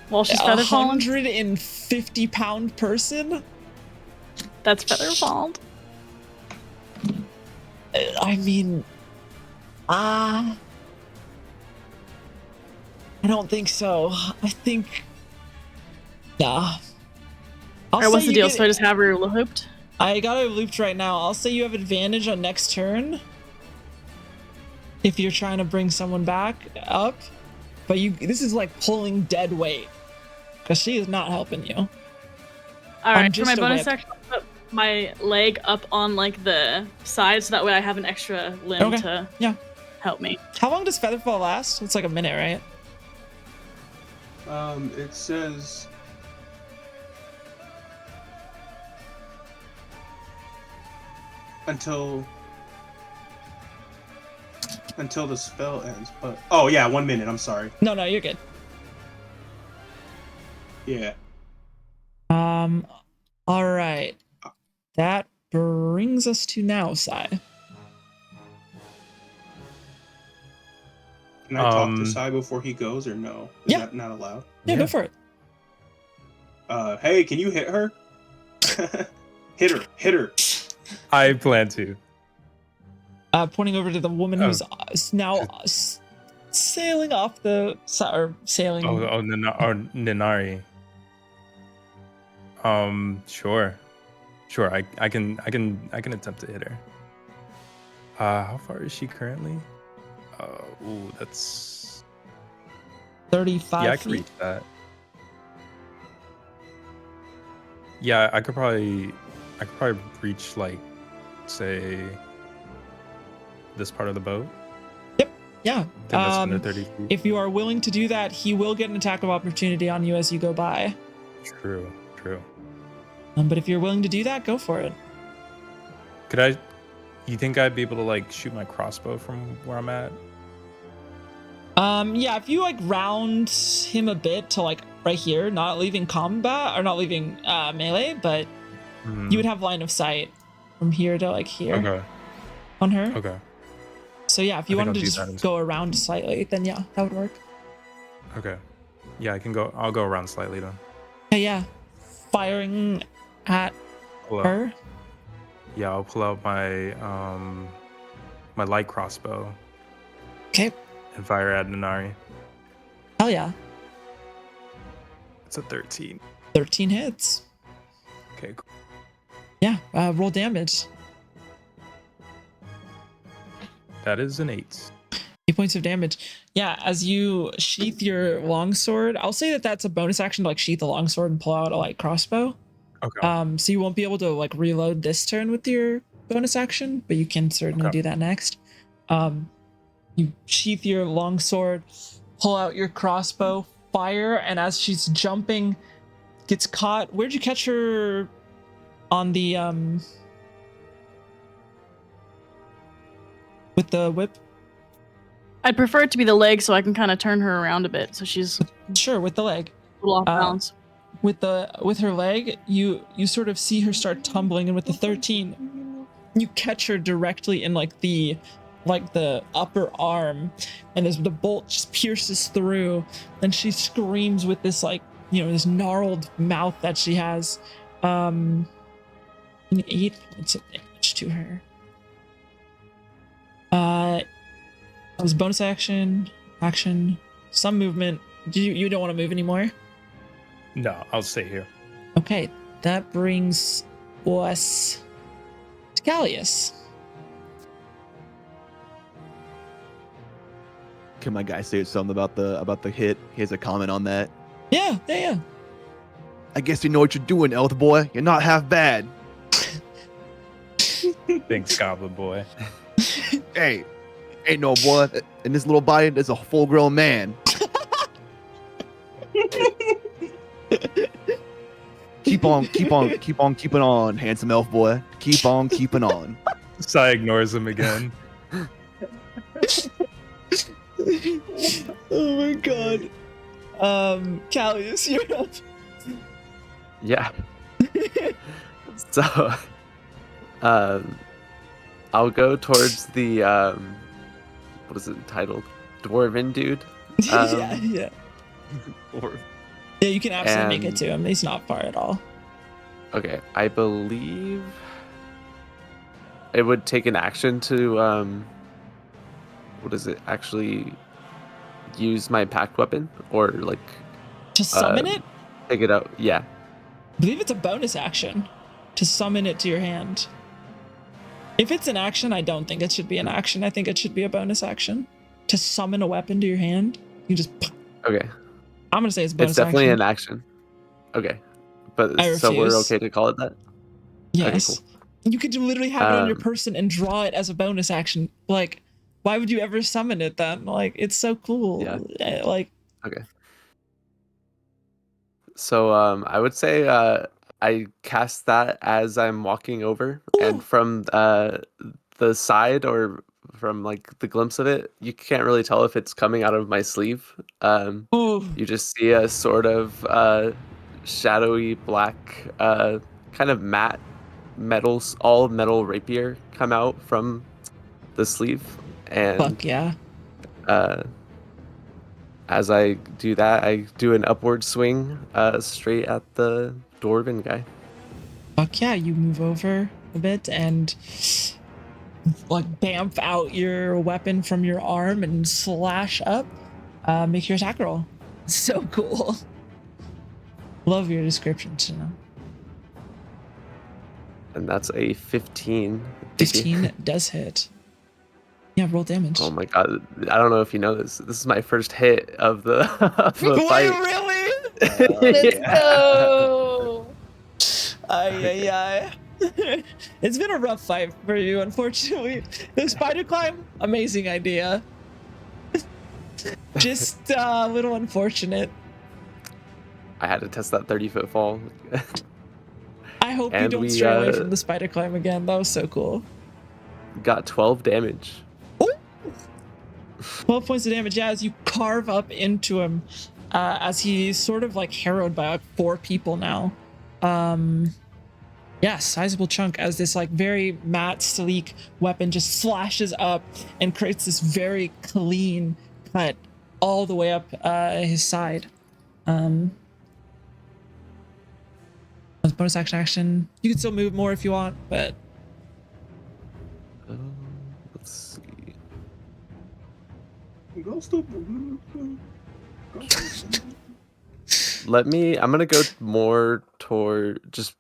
while she's featherfalling. 150-pound person. That's featherfalled. I mean, I don't think so. I think, nah. Alright, what's the deal? So I just have her looped? I got her looped right now. I'll say you have advantage on next turn if you're trying to bring someone back up. But this is like pulling dead weight because she is not helping you. Alright, for my bonus action, I'll put my leg up on like the side so that way I have an extra limb to help me. How long does Featherfall last? It's like a minute, right? It says until the spell ends. But oh yeah, 1 minute. I'm sorry. No, you're good. Yeah. All right. That brings us to now, Sai. Can I talk to Sai before he goes, or no? Is that not allowed? Yeah, go for it. Hey, can you hit her? Hit her. I plan to. Pointing over to the woman who's now sailing off the sailing. Ninari. Sure. I can attempt to hit her. How far is she currently? That's 35 Yeah, I can reach that. Yeah, I could probably reach, like, say, this part of the boat. Yep. Yeah. That's under 30 feet. If you are willing to do that, he will get an attack of opportunity on you as you go by. True. But if you're willing to do that, go for it. You think I'd be able to, like, shoot my crossbow from where I'm at? Yeah, if you like round him a bit to like right here, not leaving combat or not leaving melee, but you would have line of sight from here to like here on her. Okay. So yeah, if you wanted to just go around slightly, then yeah, that would work. Okay. Yeah, I'll go around slightly then. Okay, yeah. Firing at her. Yeah, I'll pull out my my light crossbow. Okay. And fire at Ninari. Hell yeah. It's a 13. 13 hits. Okay, cool. Yeah, roll damage. That is an 8. 8 points of damage. Yeah, as you sheath your longsword, I'll say that that's a bonus action to like sheath a longsword and pull out a light crossbow. Okay. So you won't be able to like reload this turn with your bonus action, but you can certainly do that next. You sheath your longsword, pull out your crossbow, fire, and as she's jumping, gets caught. Where'd you catch her on the with the whip? I'd prefer it to be the leg so I can kind of turn her around a bit so she's sure with the leg. A little off balance. With her leg, you sort of see her start tumbling, and with the 13, you catch her directly in like the upper arm, and as the bolt just pierces through, and she screams with this like this gnarled mouth that she has. 8 points of damage to her. That was bonus action, some movement. You don't want to move anymore? No, I'll stay here. Okay, that brings us to Callius. Can my guy say something about the hit? He has a comment on that. Yeah. I guess you know what you're doing, elf boy. You're not half bad. Thanks, Goblin Boy. Hey, ain't no boy. In this little body, there's a full-grown man. keep on keeping on, handsome elf boy. Keep on keeping on. Sai ignores him again. Oh my god. Callius, you're up. Yeah. So, I'll go towards the what is it titled? Dwarven dude. Yeah. Or Yeah, you can absolutely make it And- to him. He's not far at all. Okay, I believe it would take an action to what is it? Actually use my packed weapon or like To summon it? pick it up. Yeah. I believe it's a bonus action to summon it to your hand. If it's an action, I don't think it should be an action. I think it should be a bonus action. To summon a weapon to your hand, you just. Okay. I'm gonna say it's a bonus It's definitely action. an action. Okay. But I so we're refuse. okay to call it that? Yes. cool. You could literally have it on your Um, person and draw it as a bonus action. Like, why would you ever summon it then? Like, it's so cool. Yeah. Like, Okay. So I would say I cast that as I'm walking over, Ooh. and from the side or from like the glimpse of it, you can't really tell if it's coming out of my sleeve. ooh, You just see a sort of shadowy black, kind of matte all metal rapier come out from the sleeve, and fuck yeah. as I do that, I do an upward swing straight at the dwarven guy. Fuck yeah, you move over a bit and like bamf out your weapon from your arm and slash up. Make your attack roll. So cool. Love your description, Chino. And that's a 15. 15 does hit. Yeah, roll damage. Oh my god. I don't know if you know this. This is my first hit of the, of the Wait, fight. really? Let's Yeah. go. Ay, ay, ay. It's been a rough fight for you, unfortunately. The spider climb, amazing idea. Just a little unfortunate. I had to test that 30-foot fall. I hope you And don't we, stray away from the spider climb again. That was so cool. Got 12 damage. 12 points of damage, yeah, as you carve up into him, as he's sort of like harrowed by like 4 people now. Yeah, sizable chunk as this like very matte, sleek weapon just slashes up and creates this very clean cut all the way up his side. As bonus action. You can still move more if you want, but Let's see. I'm gonna go more toward just,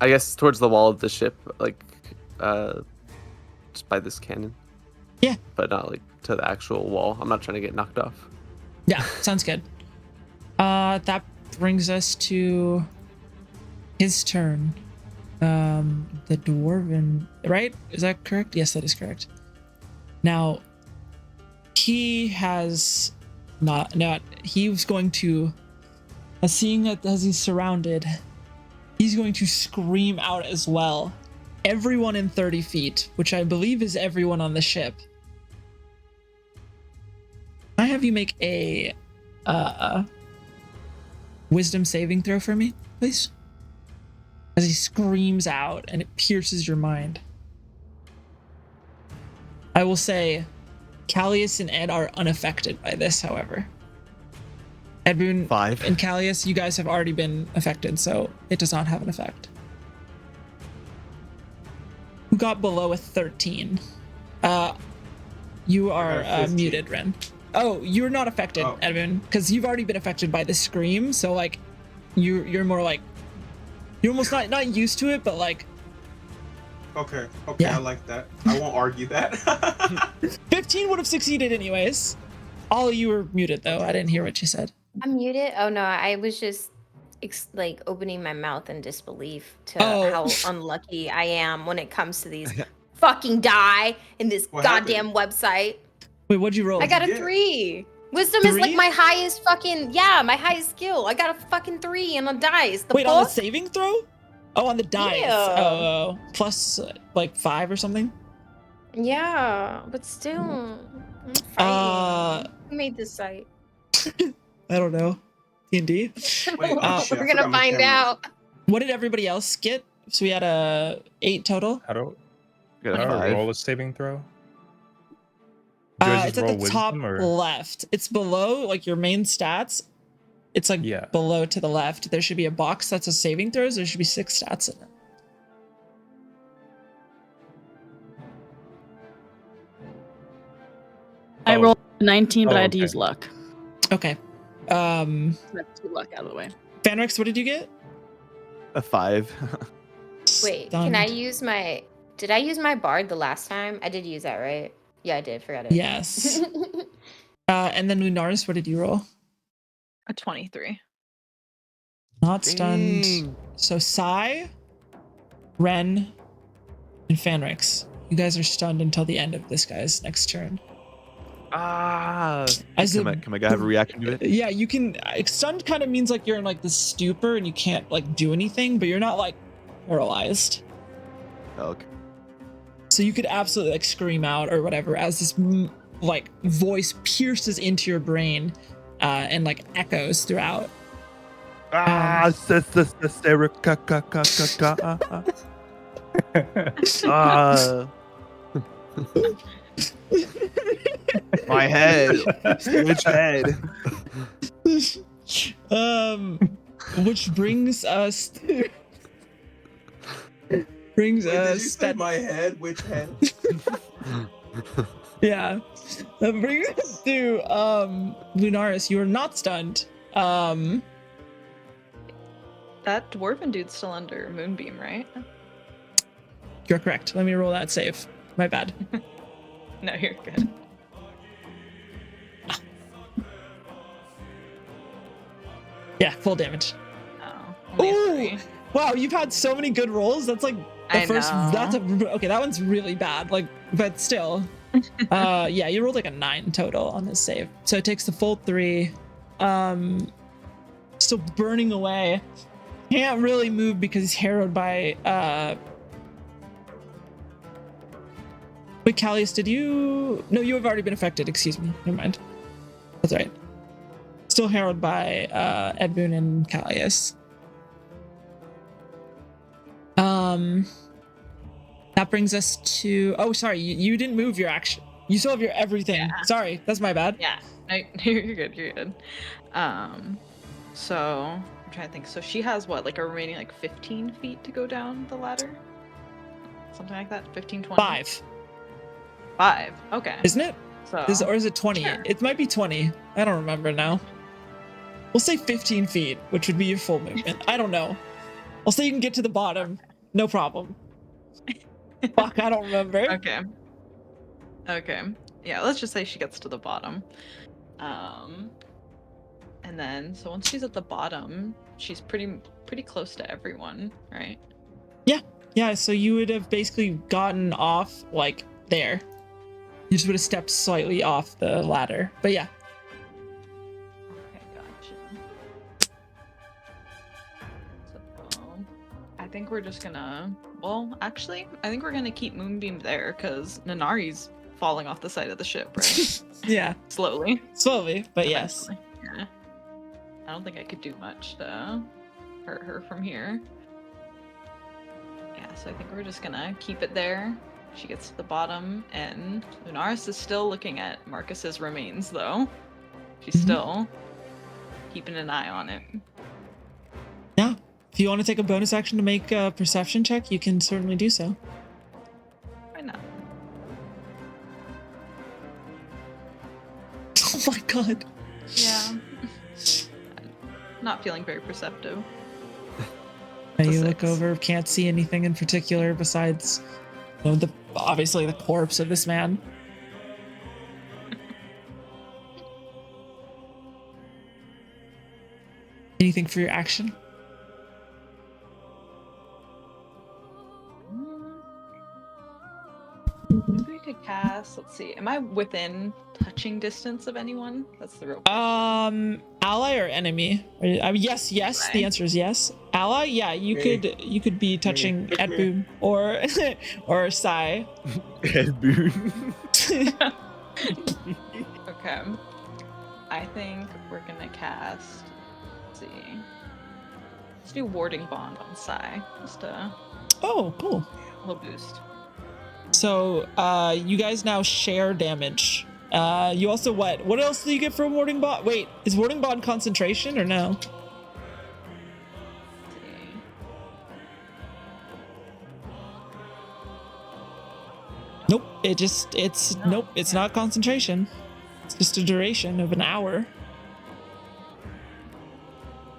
I guess, towards the wall of the ship, like, just by this cannon. Yeah. But not like to the actual wall. I'm not trying to get knocked off. yeah, sounds good. That brings us to his turn. The dwarven, right? Is that correct? Yes, that is correct. Now, he has not, he was going to, seeing that as he's surrounded, he's going to scream out as well. Everyone in 30 feet, which I believe is everyone on the ship. Can I have you make a wisdom saving throw for me, please? As he screams out and it pierces your mind. I will say Callius and Ed are unaffected by this, however. Edboon 5. and Callius, you guys have already been affected, so it does not have an effect. Who got below a 13? You are 15. muted, Ren. Oh, you're not affected, Oh. Edboon, because you've already been affected by the scream, so like you're more like you're almost not used to it, but like Okay, Yeah. I like that. I won't argue that. 15 would have succeeded anyways. All of you were muted though. I didn't hear what you said. I'm muted. Oh no, I was just like opening my mouth in disbelief to Oh. how unlucky I am when it comes to these fucking die in this What goddamn website. Wait, what'd you roll? I got a Yeah. 3. Wisdom is like Three? my highest fucking my highest skill. I got a fucking 3 on the dice. The Wait, on the fuck? saving throw? Oh, on the dice. Yeah. Oh, plus like 5 or something. Yeah, but still, I'm fighting. Who made this site? I don't know. D&D. Wait, oh, shit, I We're forgot gonna my find camera. out. What did everybody else get? So we had a 8 total. How do Got a I 5. roll a saving throw? Do I just It's at roll the top wisdom or? left. It's below like your main stats. It's like Yeah. below to the left. There should be a box that's a saving throws. There should be 6 stats in it. I Oh. rolled a 19, but Oh, I had to okay. use luck. Okay. That's 2 luck out of the way. Fanrix, what did you get? A 5. Wait, can I Stunned. use my? Did I use my bard the last time? I did use that, right? Yeah, I did. Forgot it. Yes. And then Lunaris, what did you roll? A 23. Not stunned. Dang. So Sai, Ren, and Fanrix. You guys are stunned until the end of this guy's next turn. Ah. As Can a- my guy have a reaction to it? Yeah, you can. Stunned kind of means like you're in like the stupor and you can't like do anything, but you're not like paralyzed. Oh, okay. So you could absolutely like scream out or whatever as this like voice pierces into your brain and like echoes throughout. Ah, my head. Which head? Which brings us to Wait, did you say my head? Which head? yeah, that brings us to Lunaris. You are not stunned. That dwarven dude's still under Moonbeam, right? You're correct. Let me roll that save. My bad. No, you're good. Yeah, full damage. Oh, only a Ooh! 3. Wow, you've had so many good rolls. That's like the I first. know. That's okay. That one's really bad. Like, but still. Yeah, you rolled like a 9 total on this save, so it takes the full 3. Still burning away. Can't really move because he's harrowed by. Wait, Callius, did you? No, you have already been affected. Excuse me. Never mind. That's right. Still harrowed by Edboon and Callius. That brings us to. Oh, sorry, you didn't move your action. You still have your everything. Yeah. Sorry, that's my bad. Yeah, no, you're good. You're good. So I'm trying to think. So she has what, like a remaining like 15 feet to go down the ladder, something like that. 15, 20. 5, 5. Okay. isn't it? So Or is it 20? Sure. It might be 20. I don't remember now. We'll say 15 feet, which would be your full movement. I don't know. I'll say you can get to the bottom. No problem. Fuck, I don't remember. Okay. Okay. Yeah, let's just say she gets to the bottom. And then so once she's at the bottom, she's pretty close to everyone, right? Yeah, so you would have basically gotten off like there. You just would have stepped slightly off the ladder. But yeah. Okay, gotcha. So I think we're just gonna. Well, actually, I think we're gonna keep Moonbeam there because Nanari's falling off the side of the ship, right? Yeah, Slowly. but yes. Eventually. Yeah. I don't think I could do much to hurt her from here. Yeah, so I think we're just gonna keep it there. She gets to the bottom, and Lunaris is still looking at Marcus's remains, though. She's Mhm. still keeping an eye on it. Yeah. If you want to take a bonus action to make a perception check, you can certainly do so. Why not? Oh my god. Yeah. Not feeling very perceptive. And It's a you look 6. over, can't see anything in particular besides, you know, obviously the corpse of this man. Anything for your action? Maybe we could cast. Let's see. Am I within touching distance of anyone? That's the real question. Ally or enemy? Yes. The Ally. answer is yes. Ally, yeah, you could be touching Me. Edboom or or Sai. Ed Boon. Okay. I think we're gonna cast. Let's see. Let's do Warding Bond on Sai. Just a Oh, cool. little boost. So, you guys now share damage. You also what? What else do you get for Warding Bond? Wait, is Warding Bond concentration or no? Let's see. Nope. Nope. It's not concentration. It's just a duration of an hour.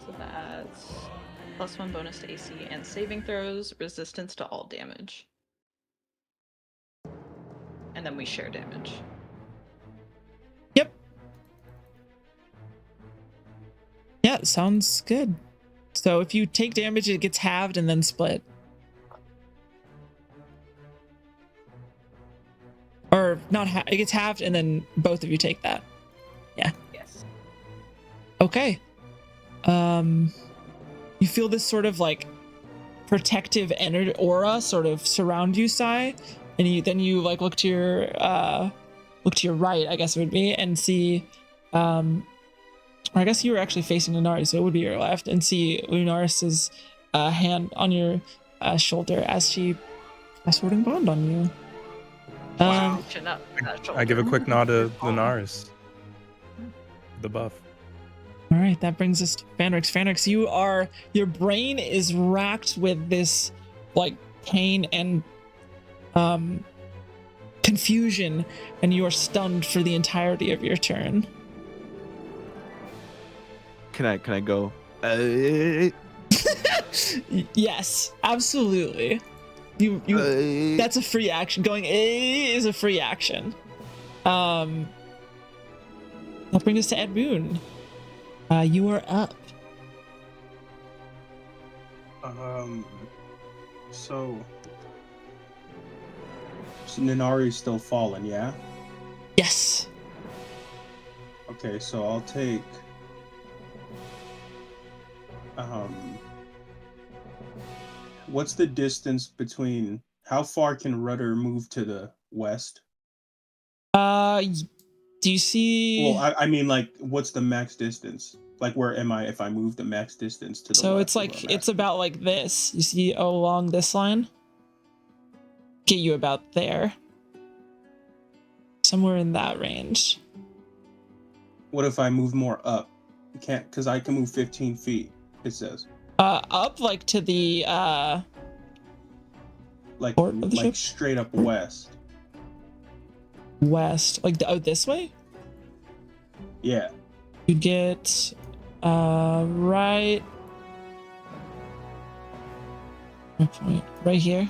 So that's +1 bonus to AC and saving throws, resistance to all damage. And then we share damage. Yep. Yeah, sounds good. So if you take damage, it gets halved and then split. Or not, it gets halved and then both of you take that. Yeah. Yes. Okay. You feel this sort of like protective energy aura sort of surround you, Sai, and then you like look to your right, I guess it would be, and see or I guess you were actually facing Lunari, so it would be your left, and see Lunaris's hand on your shoulder as she casts Warding Bond on you. Chin up that I give a shoulder. quick nod to Lunaris. The buff. All right, that brings us to Fanrix. Fanrix, your brain is racked with this like pain and confusion, and you are stunned for the entirety of your turn. Can I go? Yes, absolutely. You that's a free action. Going is a free action. That brings us to Ed Boon. You are up. So Ninari's still fallen, yeah? Yes. Okay, so I'll take what's the distance between how far can Rudder move to the west? Do you see? Well, I mean, like, what's the max distance? Like, where am I if I move the max distance to the So left? it's like it's about like this. You see along this line? Get you about there. Somewhere in that range. What if I move more up? Can't, because I can move 15 feet, it says. Up like to the Like port of the ship? straight up west. West. Like this way? Yeah. You get right here.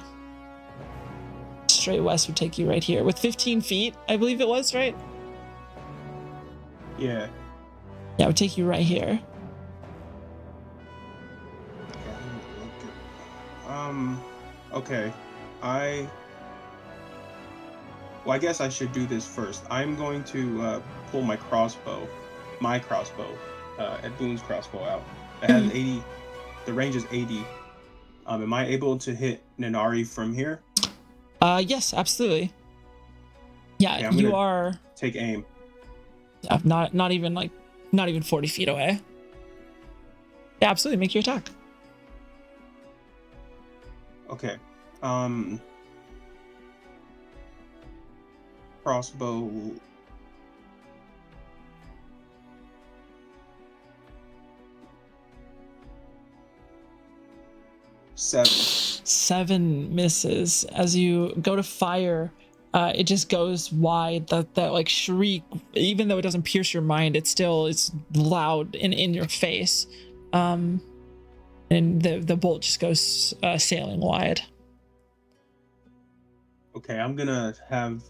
Straight west would take you right here with 15 feet, I believe it was, right? Yeah. Yeah, it would take you right here. Okay. Well, I guess I should do this first. I'm going to pull my crossbow, Ed Boon's crossbow out. It has 80. The range is 80. Am I able to hit Ninari from here? Yes, absolutely. Yeah, Okay, I'm you gonna are take aim. not even 40 feet away. Yeah, absolutely. Make your attack. Okay. Crossbow. Seven misses. As you go to fire, it just goes wide. That like shriek, even though it doesn't pierce your mind, it's loud and in your face. And the bolt just goes sailing wide. Okay, I'm gonna have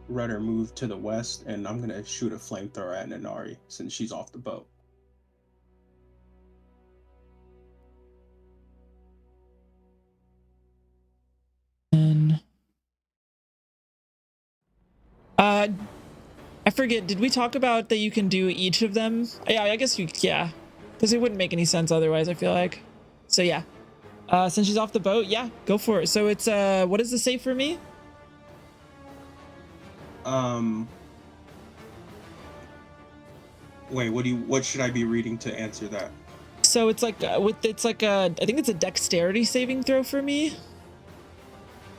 Rudder move to the west, and I'm gonna shoot a flamethrower at Ninari since she's off the boat. forget, did we talk about that you can do each of them? Yeah, I guess yeah. Because it wouldn't make any sense otherwise, I feel like. So yeah. Since she's off the boat, yeah, go for it. So it's, what is the save for me? Wait, what should I be reading to answer that? So it's like, I think it's a dexterity saving throw for me.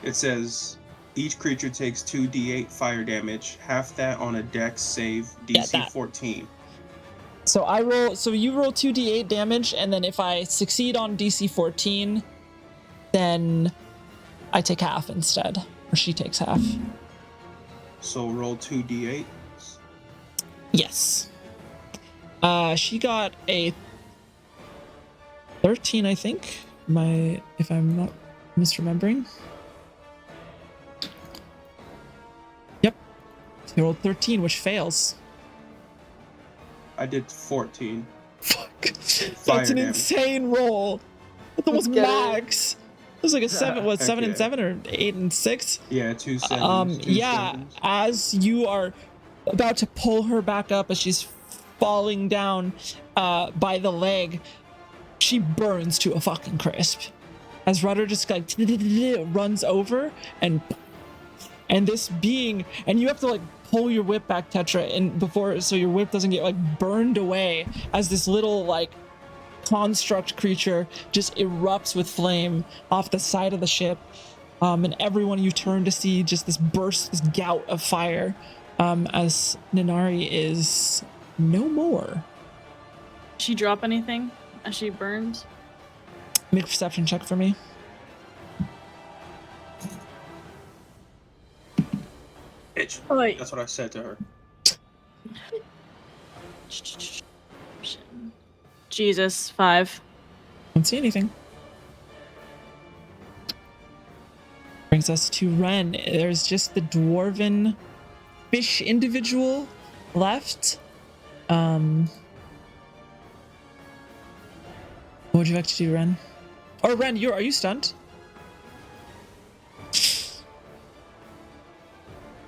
It says each creature takes 2d8 fire damage, half that on a dex save, DC 14. So you roll 2d8 damage, and then if I succeed on DC 14, then I take half instead, or she takes half. So roll 2d8. Yes. She got a 13, I think. If I'm not misremembering. Yep. She rolled 13, which fails. I did 14. Fuck. Fire That's an damage. insane roll. That's almost Let's get max. It was like a 7, what, Heck 7 and yeah. 7 or 8 and 6? Yeah, 2 sevens. Two Yeah, sevens. as you are about to pull her back up as she's falling down by the leg, she burns to a fucking crisp. As Rudder just like runs over and this being, and you have to like pull your whip back, Tetra, and before, so your whip doesn't get like burned away as this little like construct creature just erupts with flame off the side of the ship. And everyone you turn to see just this gout of fire as Ninari is no more. She drop anything as she burns? Make a perception check for me. Bitch. Oh, wait. That's what I said to her. Jesus, 5. Don't see anything. Brings us to Ren. There's just the dwarven fish individual left. What would you like to do, Ren? Or Ren, are you stunned?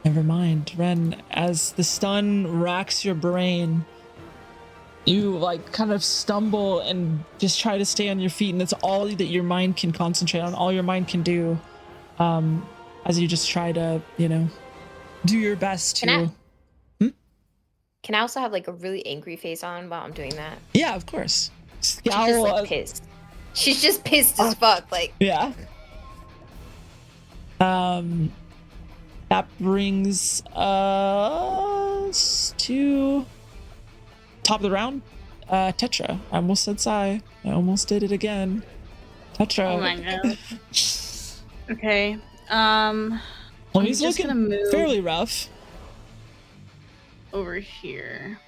Never mind, Ren. As the stun racks your brain, you like kind of stumble and just try to stay on your feet, and that's all that your mind can concentrate on, all your mind can do, as you just try to, do your best to. Can I also have like a really angry face on while I'm doing that? Yeah, of course. She's just like pissed. She's just pissed as fuck. Like, yeah. That brings us to top of the round. Tetra. I almost said Sai. I almost did it again. Tetra. Oh my god. Okay. Well, he's just looking gonna move fairly rough. over here.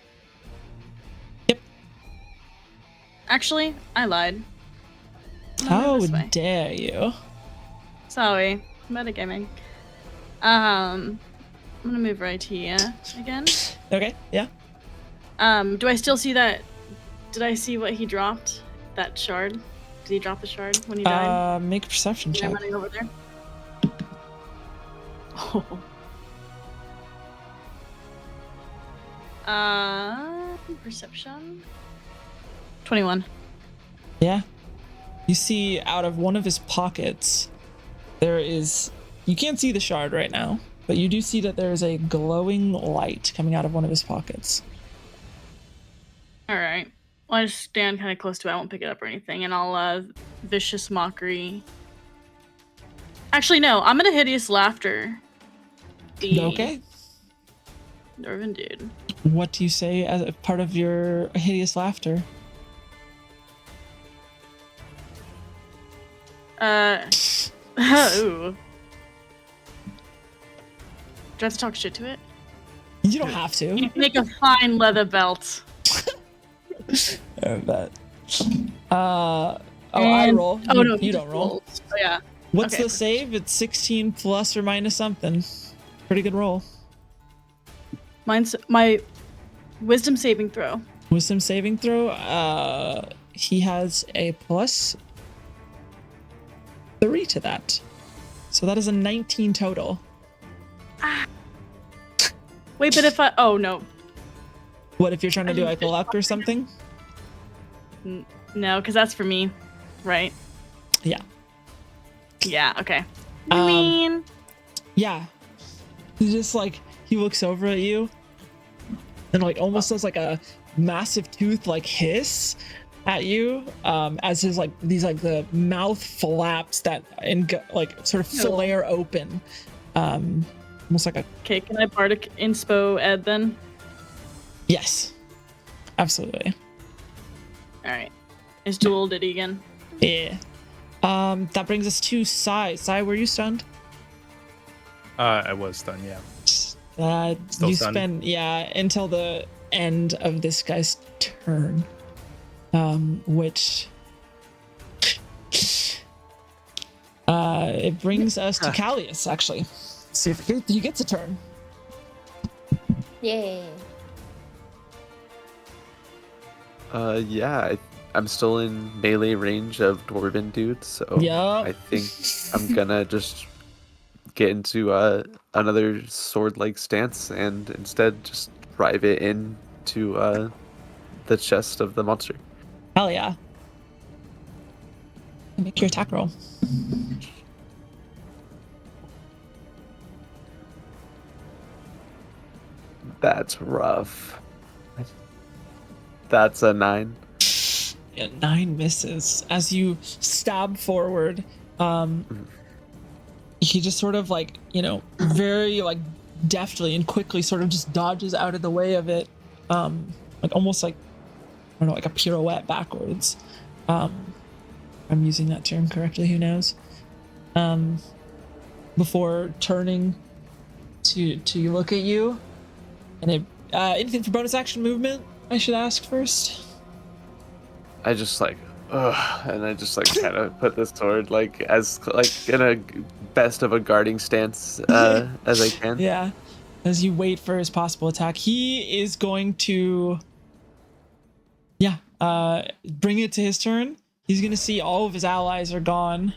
Yep. Actually, I lied. How this way. dare you? Sorry. Metagaming. I'm gonna move right here again. Okay, yeah. Do I still see that? Did I see what he dropped? That shard? Did he drop the shard when he died? Make a perception I'm check. running over there. Oh. Perception. 21. Yeah. You see out of one of his pockets, you can't see the shard right now, but you do see that there is a glowing light coming out of one of his pockets. Alright. Well, I just stand kind of close to it. I won't pick it up or anything, and I'll, vicious mockery. Actually, no. I'm gonna hideous laughter. Okay. Dwarven dude. What do you say as a part of your hideous laughter? Ooh. Do I have to talk shit to it? You don't have to. You make a fine leather belt. I bet. I roll. Oh no, you don't roll. Oh yeah. What's Okay. the save? It's 16 plus or minus something. Pretty good roll. Mine's my wisdom saving throw. Wisdom saving throw. He has a plus 3 to that. So that is a 19 total. Wait, but if I... Oh, no. What if you're trying to do like a luck or something? No, because that's for me, right? Yeah. Yeah, okay. I mean... Yeah. He just like, he looks over at you and like almost does like a massive tooth like hiss at you as his like these like the mouth flaps that like sort of flare open, almost like a... Okay, can I bardic inspo Ed then? Yes, absolutely. All right. Is Jewel did he again? Yeah. That brings us to Sai. Sai, were you stunned? I was stunned, yeah. Still You stunned. spend until the end of this guy's turn, which it brings us to Callius. Actually, see if he gets a turn. Yay. Yeah, I'm still in melee range of dwarven dudes, so Yup. I think I'm gonna just get into another sword-like stance and instead just drive it into the chest of the monster. Hell yeah! Make your attack roll. That's rough. That's a 9. Yeah, 9 misses as you stab forward. He just sort of like, very like deftly and quickly sort of just dodges out of the way of it, like almost like, I don't know, like a pirouette backwards. I'm using that term correctly, who knows? Before turning to look at you, and anything for bonus action movement I should ask first. I just like, ugh, and I just like kind of put this sword like as like in a best of a guarding stance as I can. Yeah. As you wait for his possible attack, he is going to, bring it to his turn. He's going to see all of his allies are gone.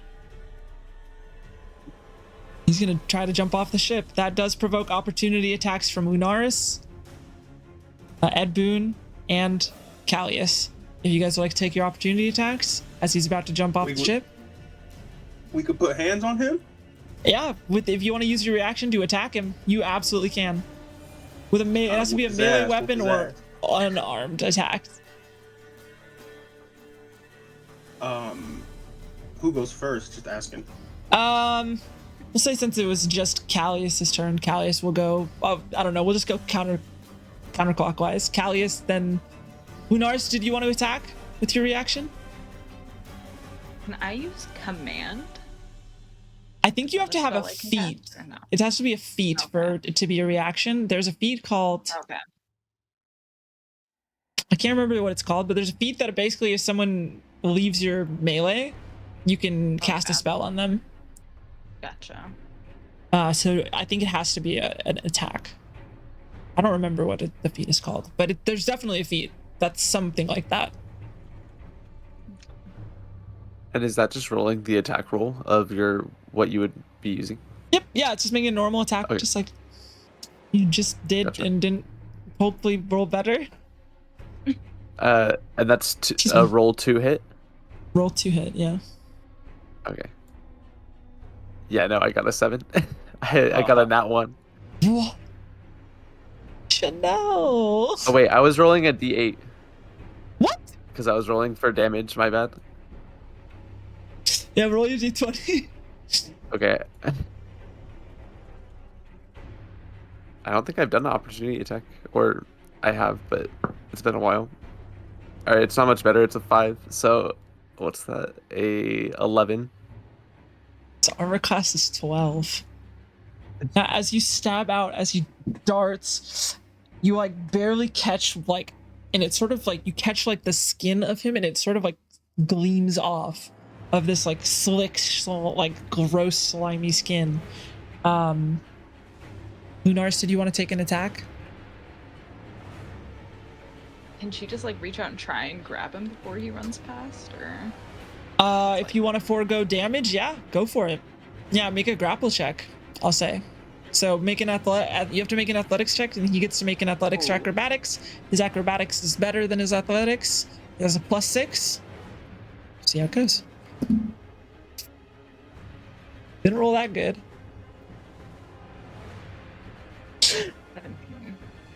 He's going to try to jump off the ship. That does provoke opportunity attacks from Lunaris, Ed Boon, and Callius. If you guys would like to take your opportunity attacks as he's about to jump off the ship. We could put hands on him? Yeah, if you want to use your reaction to attack him, you absolutely can. With it has to be a melee weapon or unarmed attack. Who goes first? Just asking. We'll say since it was just Callius's turn, Callius will go. I don't know. We'll just go counterclockwise. Callius, then Lunars. Did you want to attack with your reaction? Can I use command? I think you have to have a feat. No? It has to be a feat for it to be a reaction. There's a feat called... Okay. I can't remember what it's called, but there's a feat that basically if someone leaves your melee, you can cast a spell on them. Gotcha. So I think it has to be an attack. I don't remember what the feat is called, but there's definitely a feat that's something like that. And is that just rolling the attack roll of what you would be using? Yep, yeah, it's just making a normal attack, just like you just did. Gotcha. And didn't hopefully roll better. And that's a roll 2 hit? Roll 2 hit, yeah. Okay. Yeah, no, I got a 7. I got a nat 1. What? Chanel! Oh wait, I was rolling a d8. What? Because I was rolling for damage, my bad. Yeah, roll your d20. Okay. I don't think I've done an opportunity attack, or I have, but it's been a while. All right, it's not much better. It's a 5. So, what's that? A 11. So armor class is 12. Now, as you stab out, as he darts, you like barely catch and it's sort of like you catch like the skin of him, and it sort of like gleams off of this like slick, like gross, slimy skin. Lunars, did you want to take an attack? Can she just like reach out and try and grab him before he runs past, or? If you want to forego damage, yeah, go for it. Yeah, make a grapple check, I'll say. So make an you have to make an athletics check, and he gets to make an athletics or acrobatics. His acrobatics is better than his athletics. He has a +6. See how it goes. Didn't roll that good. 17.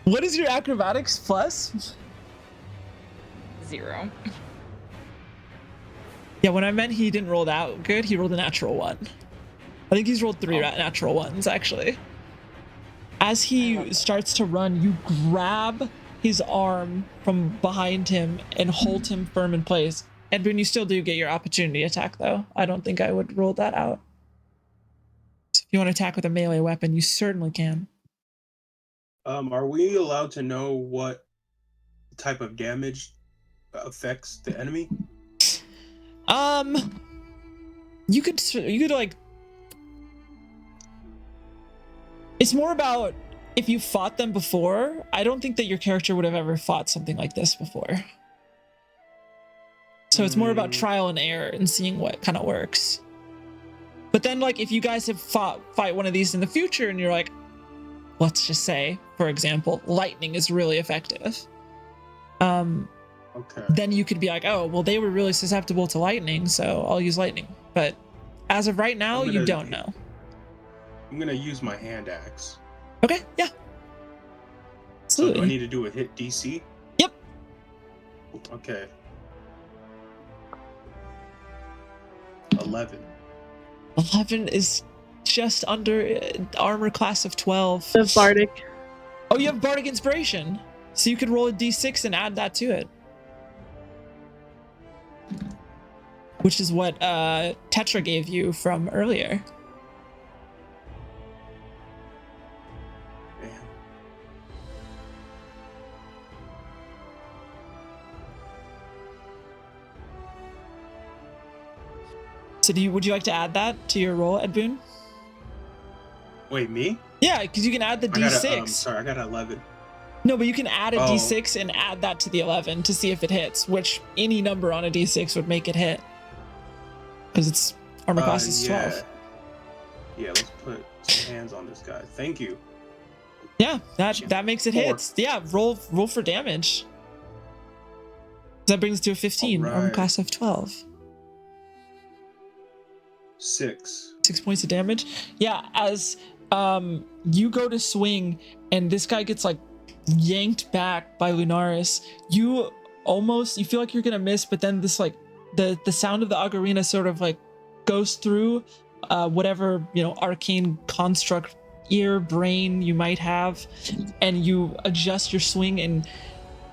What is your acrobatics plus? 0. Yeah, when I meant he didn't roll that good, he rolled a natural 1. I think he's rolled 3 natural 1s, actually. As he starts to run, you grab his arm from behind him and hold him firm in place. Edwin, you still do get your opportunity attack, though. I don't think I would roll that out. So if you want to attack with a melee weapon, you certainly can. Are we allowed to know what type of damage affects the enemy? You could like. It's more about if you fought them before. I don't think that your character would have ever fought something like this before. So it's more about trial and error and seeing what kind of works. But then, like, if you guys have fight one of these in the future, and you're like, let's just say, for example, lightning is really effective. Okay. Then you could be like, oh, well, they were really susceptible to lightning, so I'll use lightning. But as of right now, you don't know. I'm gonna use my hand axe. Okay, yeah. So Absolutely. do I need to do a hit DC? Yep. Okay. 11. 11 is just under armor class of 12. The Bardic. Oh, you have Bardic Inspiration. So you could roll a d6 and add that to it. Which is what Tetra gave you from earlier. Man. So would you like to add that to your roll, Ed Boon? Wait, me? Yeah, because you can add the d6. Sorry, I got 11. No, but you can add a d6 and add that to the 11 to see if it hits, which any number on a d6 would make it hit. Because it's armor class is 12. Yeah, let's put some hands on this guy. Thank you. Yeah, that makes it 4. hit. Yeah, roll for damage. That brings it to a 15, armor Alright. class of 12. 6. 6 points of damage. Yeah, as you go to swing and this guy gets like yanked back by Lunaris, you feel like you're gonna miss, but then this like the sound of the ocarina sort of like goes through whatever, arcane construct, ear, brain you might have, and you adjust your swing and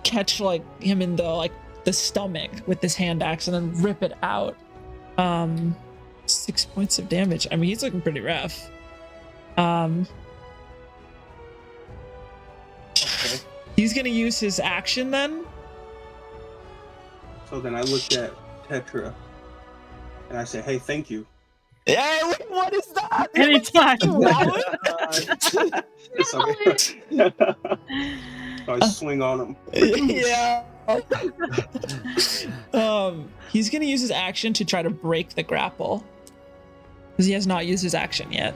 catch like him in the stomach with this hand axe and then rip it out. 6 points of damage. I mean, he's looking pretty rough. Okay. He's gonna use his action then. So then I looked at Tetra and I said, hey, thank you. Hey, what is that? Anytime. It's okay. So I swing on him. Yeah. He's gonna use his action to try to break the grapple because he has not used his action yet.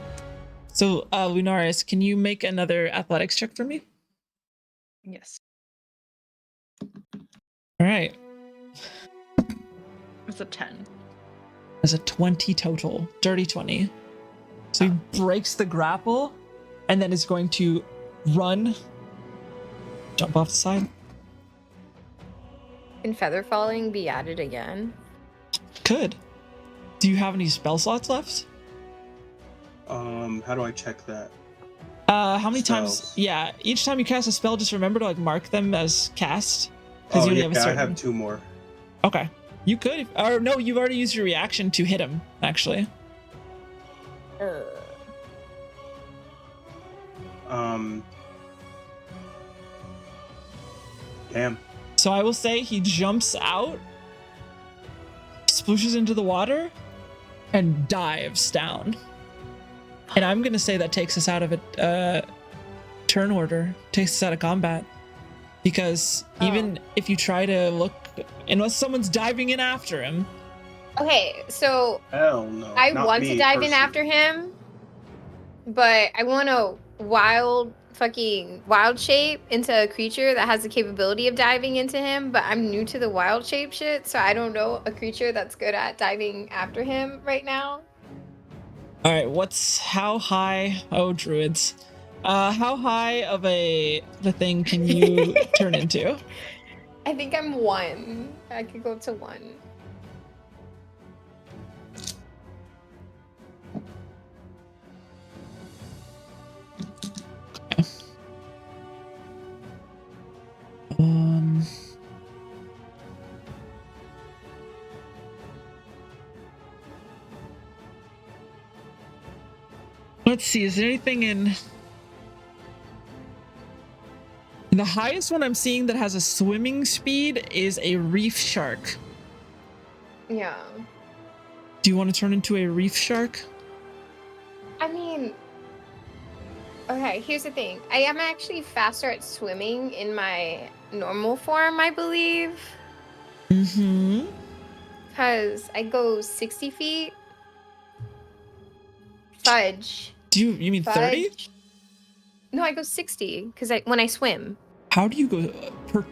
So, Lunaris, can you make another athletics check for me? Yes. All right. It's a 10. That's a 20 total, dirty 20. So he breaks the grapple and then is going to run, jump off the side. Can feather falling be added again? Could. Do you have any spell slots left? How do I check that? How many times? Spells. Yeah, each time you cast a spell, just remember to like mark them as cast. Because you only have a certain. I have 2 more. Okay, you could, or no, you've already used your reaction to hit him. Actually, Damn. so I will say he jumps out, splooshes into the water, and dives down. And I'm gonna say that takes us out of it. Turn order takes us out of combat. Because even if you try to look, unless someone's diving in after him. Okay, so Hell no. I not want me, to dive in personally. after him, but I want to wild shape into a creature that has the capability of diving into him, but I'm new to the wild shape shit, so I don't know a creature that's good at diving after him right now. All right, how high? Oh, druids. How high of the thing can you turn into? I think I'm 1. I could go up to 1. Um. Let's see. Is there anything in the highest one I'm seeing that has a swimming speed is a reef shark. Yeah. Do you want to turn into a reef shark? I mean, okay, here's the thing. I am actually faster at swimming in my normal form, I believe. Mm-hmm. Because I go 60 feet. Fudge. You mean 30? Fudge. No, I go 60 because when I swim. How do you go per?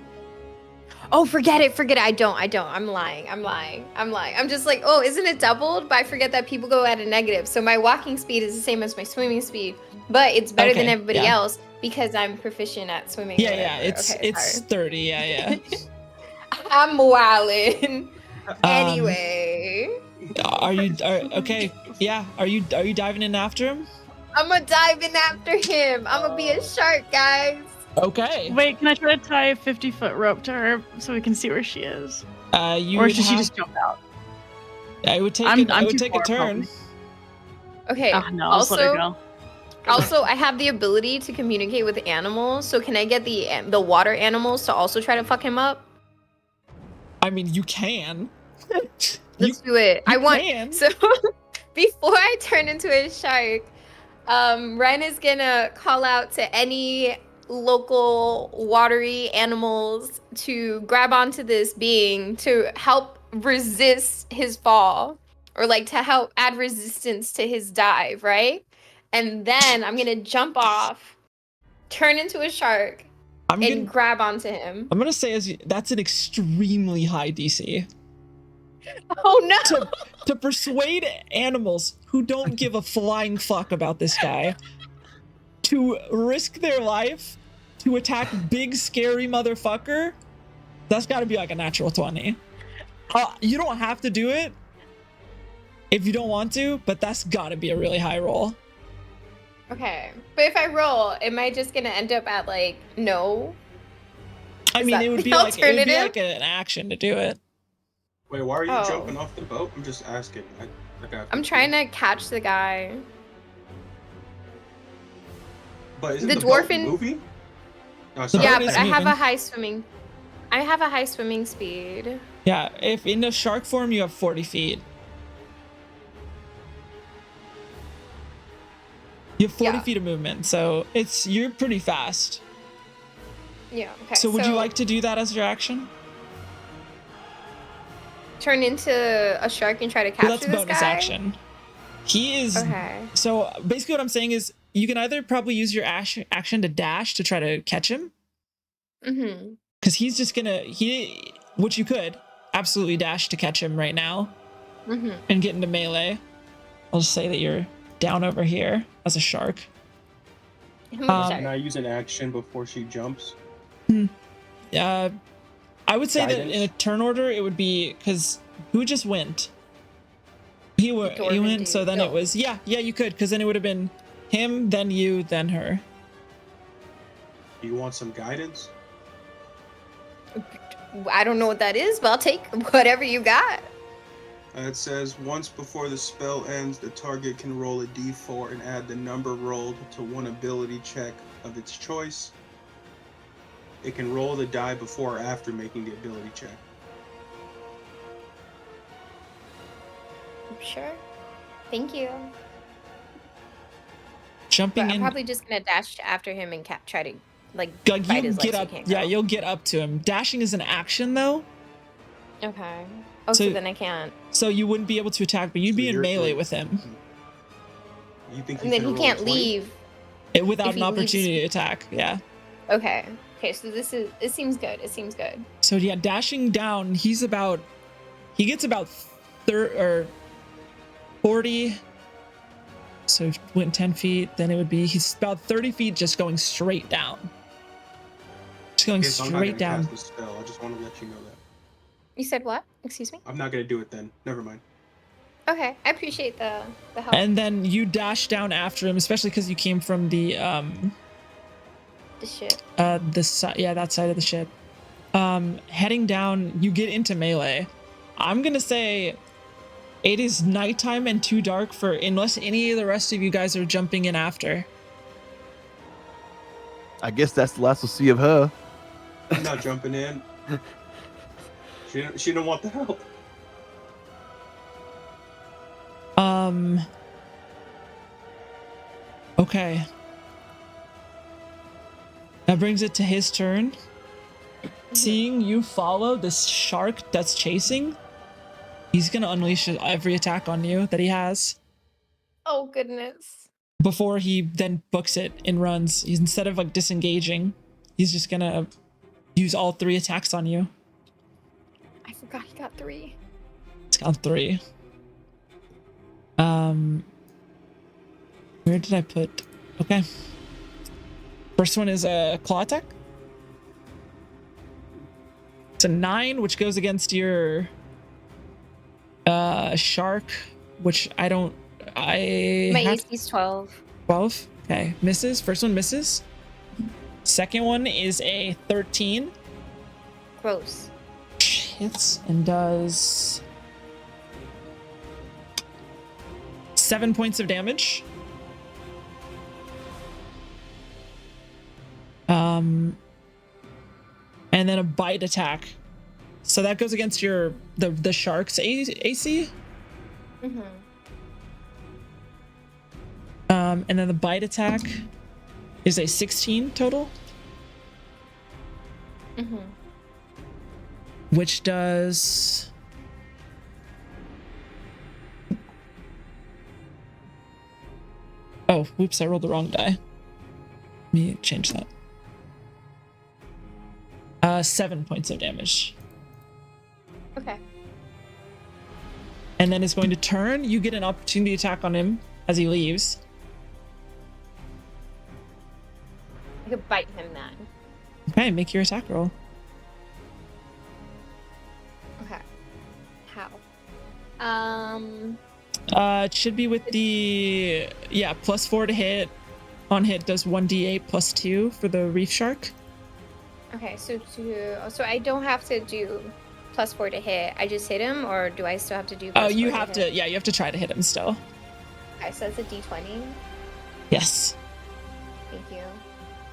Oh, forget it. I don't. I'm lying. I'm just like, oh, isn't it doubled? But I forget that people go at a negative. So my walking speed is the same as my swimming speed, but it's better than everybody else because I'm proficient at swimming. Yeah, it's 30. Yeah. I'm wildin'. Anyway. Okay? Yeah. Are you diving in after him? I'm gonna dive in after him. I'm gonna be a shark, guys. Okay. Wait, can I try to tie a 50-foot rope to her so we can see where she is? Or should she just jump out? I would take a turn. Okay. Oh, no, I'll just let her go. Also, I have the ability to communicate with animals, so can I get the water animals to also try to fuck him up? I mean, you can. Let's do it. So before I turn into a shark, Ren is gonna call out to any local watery animals to grab onto this being to help resist his fall, or like to help add resistance to his dive, right? And then I'm gonna jump off, turn into a shark, and grab onto him. I'm gonna say that's an extremely high DC. Oh no! To persuade animals who don't give a flying fuck about this guy to risk their life to attack big scary motherfucker, that's got to be like a natural 20. You don't have to do it if you don't want to, but that's got to be a really high roll. Okay, but if I roll, am I just gonna end up at like no? I mean, it would be like an action to do it. Wait, why are you jumping off the boat? I'm just asking. I'm trying to catch the guy. But isn't the dwarven movie? Oh, yeah, but I have a high swimming. I have a high swimming speed. Yeah, if in the shark form you have 40 feet. You have 40 feet of movement, so you're pretty fast. Yeah. Okay. So would you like to do that as your action? Turn into a shark and try to capture this guy? That's bonus action. He is... Okay. So basically what I'm saying is you can either probably use your action to dash to try to catch him. Mm-hmm. Because he's just gonna... Which you could absolutely dash to catch him right now. Mm-hmm. And get into melee. I'll just say that you're down over here as a shark. Can I use an action before she jumps? I would say that in a turn order, it would be because who just went? He went, so then it was yeah, you could, because then it would have been him, then you, then her. Do you want some guidance? I don't know what that is, but I'll take whatever you got. It says once before the spell ends, the target can roll a d4 and add the number rolled to one ability check of its choice. It can roll the die before or after making the ability check. Sure. Thank you. Jumping in. I'm probably just gonna dash after him and try to like bite his legs. Yeah, you'll get up to him. Dashing is an action though. Okay. Oh, so then I can't. So you wouldn't be able to attack, but you'd be in melee with him. You think And then he finna roll a can't 20? leave. Without If an he opportunity leaves- to attack. Yeah. Okay. Okay, so it seems good. It seems good. So yeah, dashing down, he gets about 40. So if it went 10 feet, then it would be he's about 30 feet just going straight down. Just going Okay, so I'm not straight gonna down. cast the spell. I just want to let you know that. You said what? Excuse me? I'm not gonna do it then. Never mind. Okay, I appreciate the help. And then you dash down after him, especially because you came from the ship. this side, yeah, that side of the ship. Heading down, you get into melee. I'm gonna say it is nighttime and too dark for unless any of the rest of you guys are jumping in after. I guess that's the last we'll see of her. I'm not jumping in. She don't want the help. Okay. That brings it to his turn. Seeing you follow this shark that's chasing, he's gonna unleash every attack on you that he has Oh goodness. before he then books it and runs. He's instead of like disengaging, he's just gonna use all 3 attacks on you. I forgot he got 3. It's got 3. Where did I put? Okay. First one is a claw attack. It's a 9, which goes against your shark, which I My have AC's 12. 12. Okay, misses. First one misses. Second one is a 13. Gross. Hits and does 7 points of damage. And then a bite attack. So that goes against your the shark's AC. Mm-hmm. And then the bite attack is a 16 total, Mm-hmm. which does oh, whoops, I rolled the wrong die. Let me change that. 7 points of damage. Okay. And then it's going to turn. You get an opportunity attack on him as he leaves. I could bite him then. Okay, make your attack roll. Okay. How? It should be with the +4 to hit. On hit does 1d8 +2 for the reef shark. Okay, so I don't have to do +4 to hit. I just hit him, or do I still have to do? Oh, you +4 have to. hit? Yeah, you have to try to hit him still. Okay, so that's a D20. Yes. Thank you.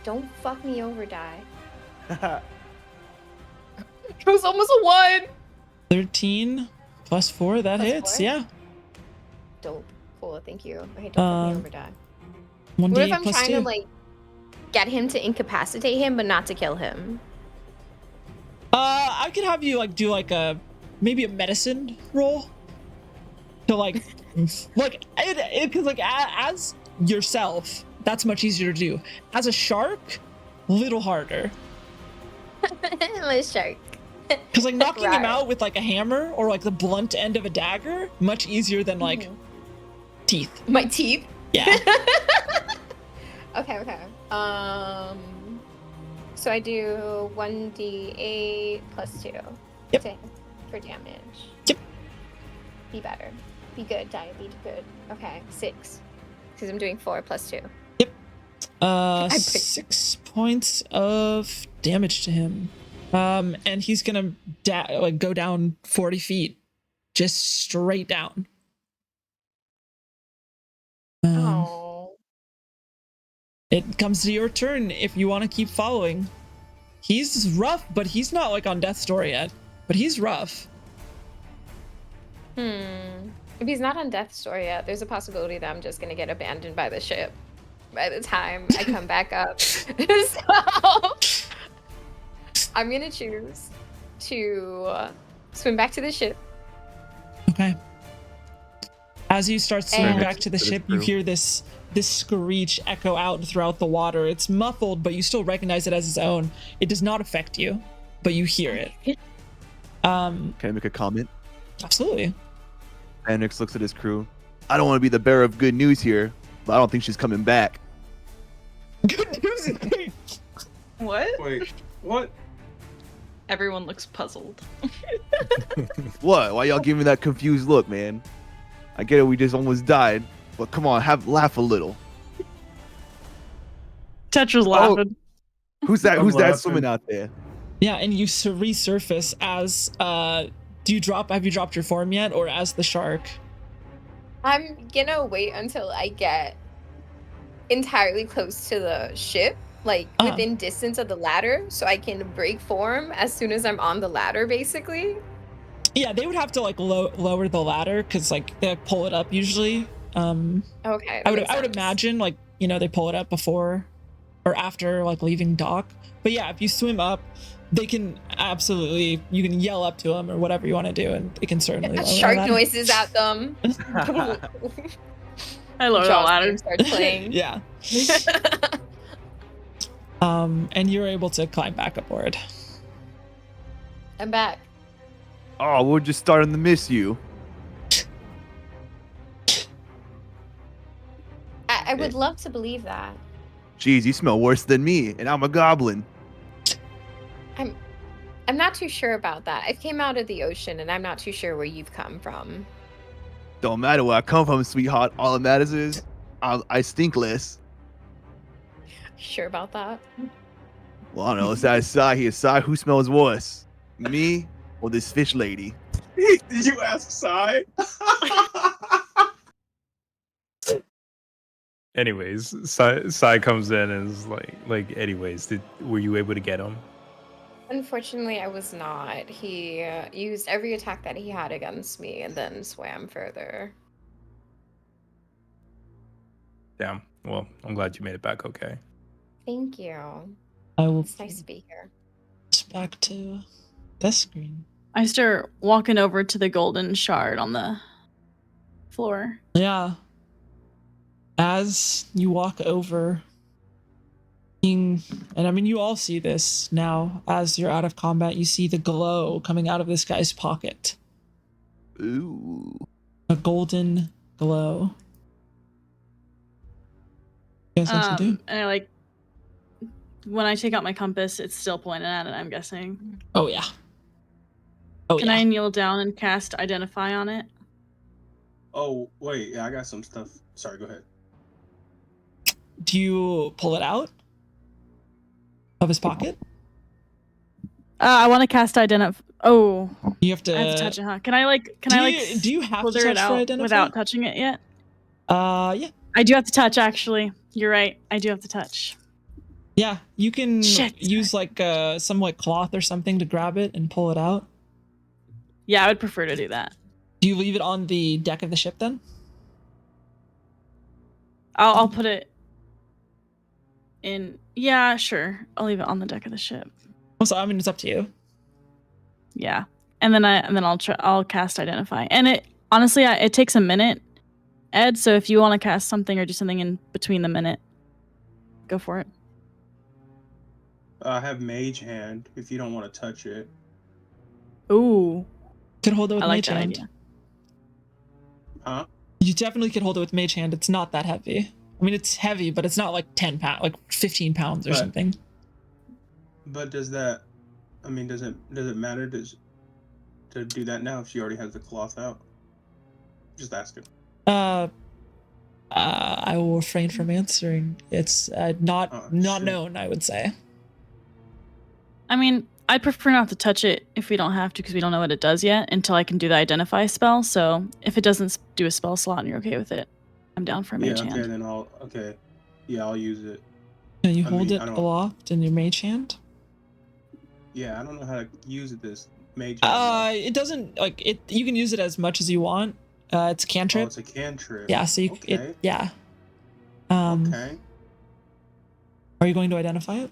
Don't fuck me over, die. It was almost a 1. 13 +4. That Plus hits. 4? Yeah. Dope. Cool. Thank you. Okay, don't fuck me over, die. 1d8 What if I'm +2. trying to like get him to incapacitate him, but not to kill him? I could have you like do like maybe a medicine roll to like like because like as yourself, that's much easier to do. As a shark, little harder. I'm a shark. Because like knocking him Right. out with like a hammer or like the blunt end of a dagger, much easier than like teeth. My teeth. Yeah. Okay. So I do 1d8 +2. Yep. For damage. Yep. Be better. Be good, die. Be good. Okay, 6. Because I'm doing 4 +2. I picked- 6 points of damage to him. And he's gonna like go down 40 feet, just straight down. Oh. It comes to your turn if you want to keep following. He's rough, but he's not like on death's door yet. But he's rough. If he's not on death's door yet, there's a possibility that I'm just gonna get abandoned by the ship by the time I come back up. So I'm gonna choose to swim back to the ship. Okay. As you start swimming And- back to the To this ship, you crew. hear this screech echo out throughout the water. It's muffled, but you still recognize it as its own. It does not affect you, but you hear it. Can I make a comment? Absolutely. Fenrix looks at his crew. I don't want to be the bearer of good news here, but I don't think she's coming back. Good news. What? Wait, what? Everyone looks puzzled. What? Why y'all giving me that confused look, man? I get it, we just almost died, but come on, laugh a little. Tetra's laughing. Who's that? I'm Who's that laughing. swimming out there? Yeah, and you resurface as have you dropped your form yet, or as the shark? I'm gonna wait until I get entirely close to the ship, like within distance of the ladder, so I can break form as soon as I'm on the ladder, basically. Yeah, they would have to like lower the ladder because like they pull it up usually. Okay. I would makes sense. imagine like they pull it up before or after like leaving dock. But yeah, if you swim up, they can absolutely, you can yell up to them or whatever you want to do, and they can certainly lower Shark the ladder. noises at them. I lower the Jaws ladder. theme starts playing. Yeah. And you're able to climb back aboard. I'm back. Oh, we're just starting to miss you. I would love to believe that. Jeez, you smell worse than me, and I'm a goblin. I'm not too sure about that. I came out of the ocean, and I'm not too sure where you've come from. Don't matter where I come from, sweetheart. All that matters is I stink less. Sure about that? Well, I don't know. It's that Sai here. Sai, who smells worse? Me or this fish lady? Did you ask Sai? Anyways, Sai comes in and is like, anyways, were you able to get him? Unfortunately, I was not. He used every attack that he had against me and then swam further. Damn. Well, I'm glad you made it back okay. Thank you. I will It's nice to be here. back to this screen. I start walking over to the golden shard on the floor. Yeah. As you walk over, and I mean, you all see this now. As you're out of combat, you see the glow coming out of this guy's pocket. Ooh. A golden glow. You guys like to do? And I when I take out my compass, it's still pointing at it, I'm guessing. Oh yeah. Oh Can yeah. I kneel down and cast Identify on it? Oh, wait, yeah, I got some stuff. Sorry, go ahead. Do you pull it out of his pocket? I want to cast Identify. Oh, You have to. I have to touch it, huh? Can I do you have to slither touch it for out identify? without touching it yet? Yeah. I do have to touch, actually. You're right. I do have to touch. Yeah, you can Shit. use like some like cloth or something to grab it and pull it out. Yeah, I would prefer to do that. Do you leave it on the deck of the ship then? I'll put it in. Yeah, sure. I'll leave it on the deck of the ship. Also, I mean, it's up to you. Yeah, and then I'll cast Identify, and it honestly it takes a minute, Ed. So if you want to cast something or do something in between the minute, go for it. I have Mage Hand if you don't want to touch it. Ooh, Could hold it with I like mage that hand. idea. Huh? You definitely could hold it with mage hand. It's not that heavy. I mean, it's heavy, but it's not like 10 pounds, like 15 pounds or But- something. But does that, I mean, does it matter to do that now if she already has the cloth out? Just asking. I will refrain from answering. It's not Shit. known, I would say. I mean, I'd prefer not to touch it if we don't have to, because we don't know what it does yet until I can do the Identify spell. So if it doesn't do a spell slot and you're okay with it, I'm down for a mage Yeah, okay, hand. then I'll use it. And you I hold mean, it I don't- aloft in your mage hand. Yeah, I don't know how to use this Mage Hand. It doesn't like it. You can use it as much as you want. It's a Oh, cantrip. it's a cantrip. Yeah, so you Okay. yeah. Okay. Are you going to identify it?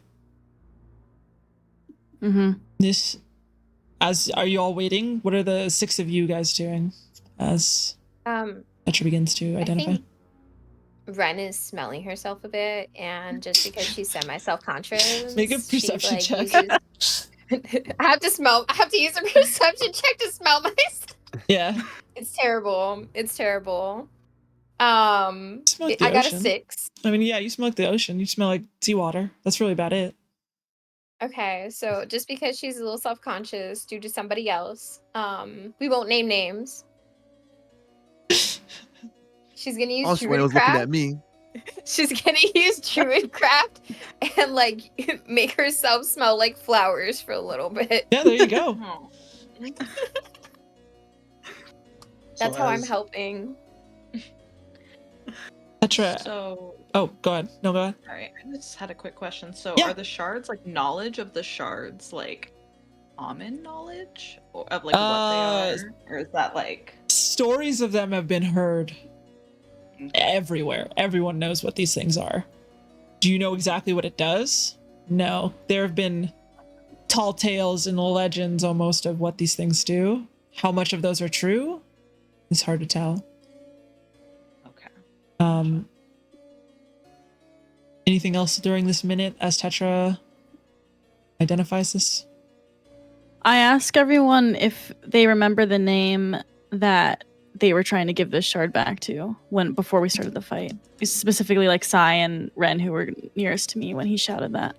Mm-hmm. Are you all waiting? What are the 6 of you guys doing? As Tetra begins to I identify. think Ren is smelling herself a bit, and just because she's semi self-conscious, Make a she perception like check. uses. I have to smell. I have to use a perception check to smell myself. Yeah. It's terrible. It's terrible. Smell like the I got a ocean. 6. I mean, yeah, you smell like the ocean. You smell like seawater. That's really about it. Okay, so just because she's a little self-conscious due to somebody else, we won't name names. She's gonna use Wayne was looking Druidcraft. at me. She's gonna use Druidcraft and like make herself smell like flowers for a little bit. Yeah, there you go. Oh. That's So how I'm as- helping. Tetra. So, Oh, go ahead. No, go ahead. all right. I just had a quick question. So, Yeah. are the shards like knowledge of the shards like common knowledge of like what they are, or is that like? Stories of them have been heard everywhere. Everyone knows what these things are. Do you know exactly what it does? No. There have been tall tales and legends almost of what these things do. How much of those are true? It's hard to tell. Okay. Anything else during this minute as Tetra identifies this? I ask everyone if they remember the name that they were trying to give this shard back to before we started the fight. Specifically like Sai and Ren, who were nearest to me when he shouted that.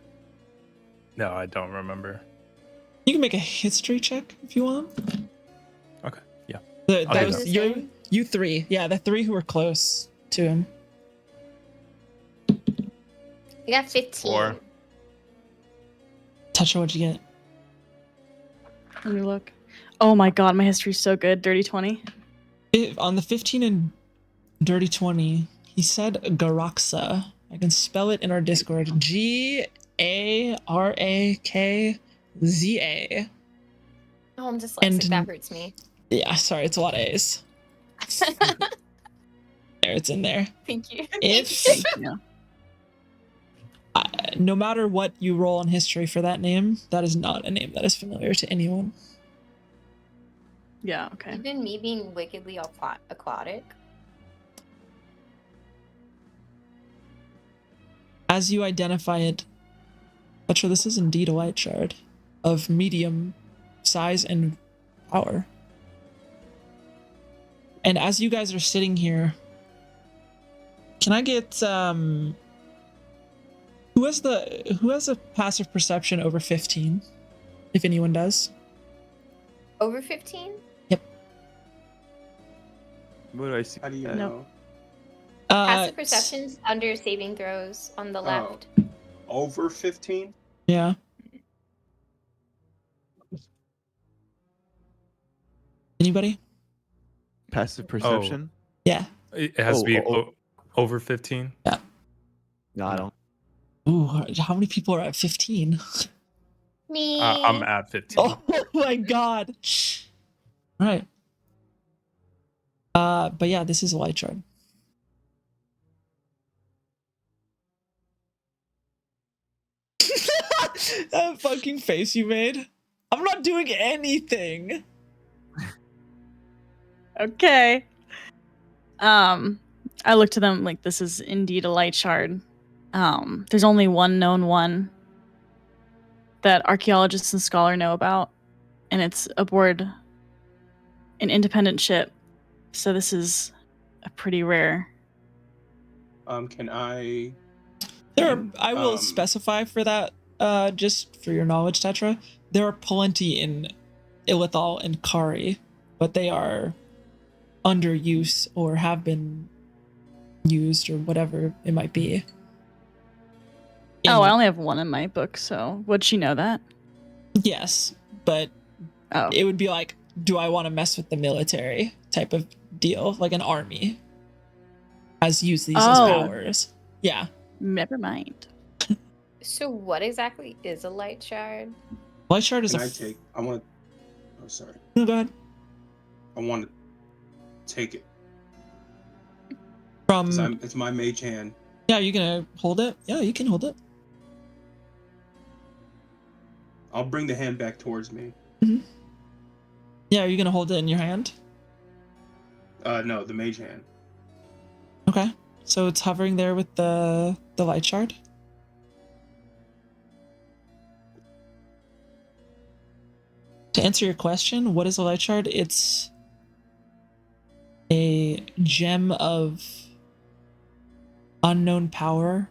No, I don't remember. You can make a history check if you want. Okay, yeah. That I'll do was that. you three. Yeah, the three who were close to him. You got 15. 4. Tetra, what'd you get? Let me look. Oh my god, my history's so good. Dirty 20. On the 15 and Dirty 20, he said Garaksa. I can spell it in our Discord. Garakza. Oh, I'm dyslexic. And- That hurts me. Yeah, sorry, it's a lot of A's. There, it's in there. Thank you. If Yeah. no matter what you roll on history for that name, that is not a name that is familiar to anyone. Yeah, okay. Even me being wickedly aquatic. As you identify it, Petra, this is indeed a light shard of medium size and power. And as you guys are sitting here, can I get who has a passive perception over 15? If anyone does. Over 15? What do I see? How do you Nope. know? Passive perceptions under saving throws on the left. Over 15? Yeah. Anybody? Passive perception? Yeah. It has to be Oh. over 15. No, I don't. Ooh, how many people are at 15? Me. I'm at 15. Oh my god. All right. But yeah, this is a light shard. That fucking face you made. I'm not doing anything. Okay. I look to them like this is indeed a light shard. There's only one known one that archaeologists and scholars know about, and it's aboard an independent ship. So this is a pretty rare. Can I? I will specify for that, just for your knowledge, Tetra. There are plenty in Ilithal and Kari, but they are under use or have been used or whatever it might be. Oh, I only have one in my book, so would she know that? Yes, but Oh. it would be like, do I want to mess with the military type of deal, like an army has used these as powers. Yeah. Never mind. So what exactly is a light shard? Light shard is Can I want to. Oh, sorry. No, go ahead. I want to take it. From. It's my mage hand. Yeah, you gonna hold it? Yeah, you can hold it. I'll bring the hand back towards me. Yeah, are you gonna hold it in your hand? No, the mage hand. Okay, so it's hovering there with the light shard. To answer your question, what is a light shard? It's a gem of unknown power,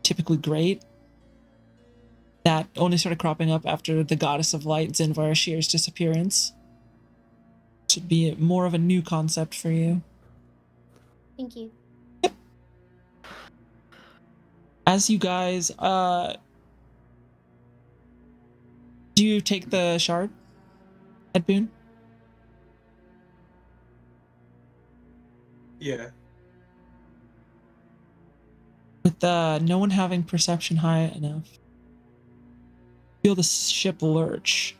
typically great, that only started cropping up after the goddess of light, Xiinvarian's disappearance. Should be more of a new concept for you. Thank you. As you guys, do you take the shard, Ed Boon? Yeah. With no one having perception high enough, feel the ship lurch.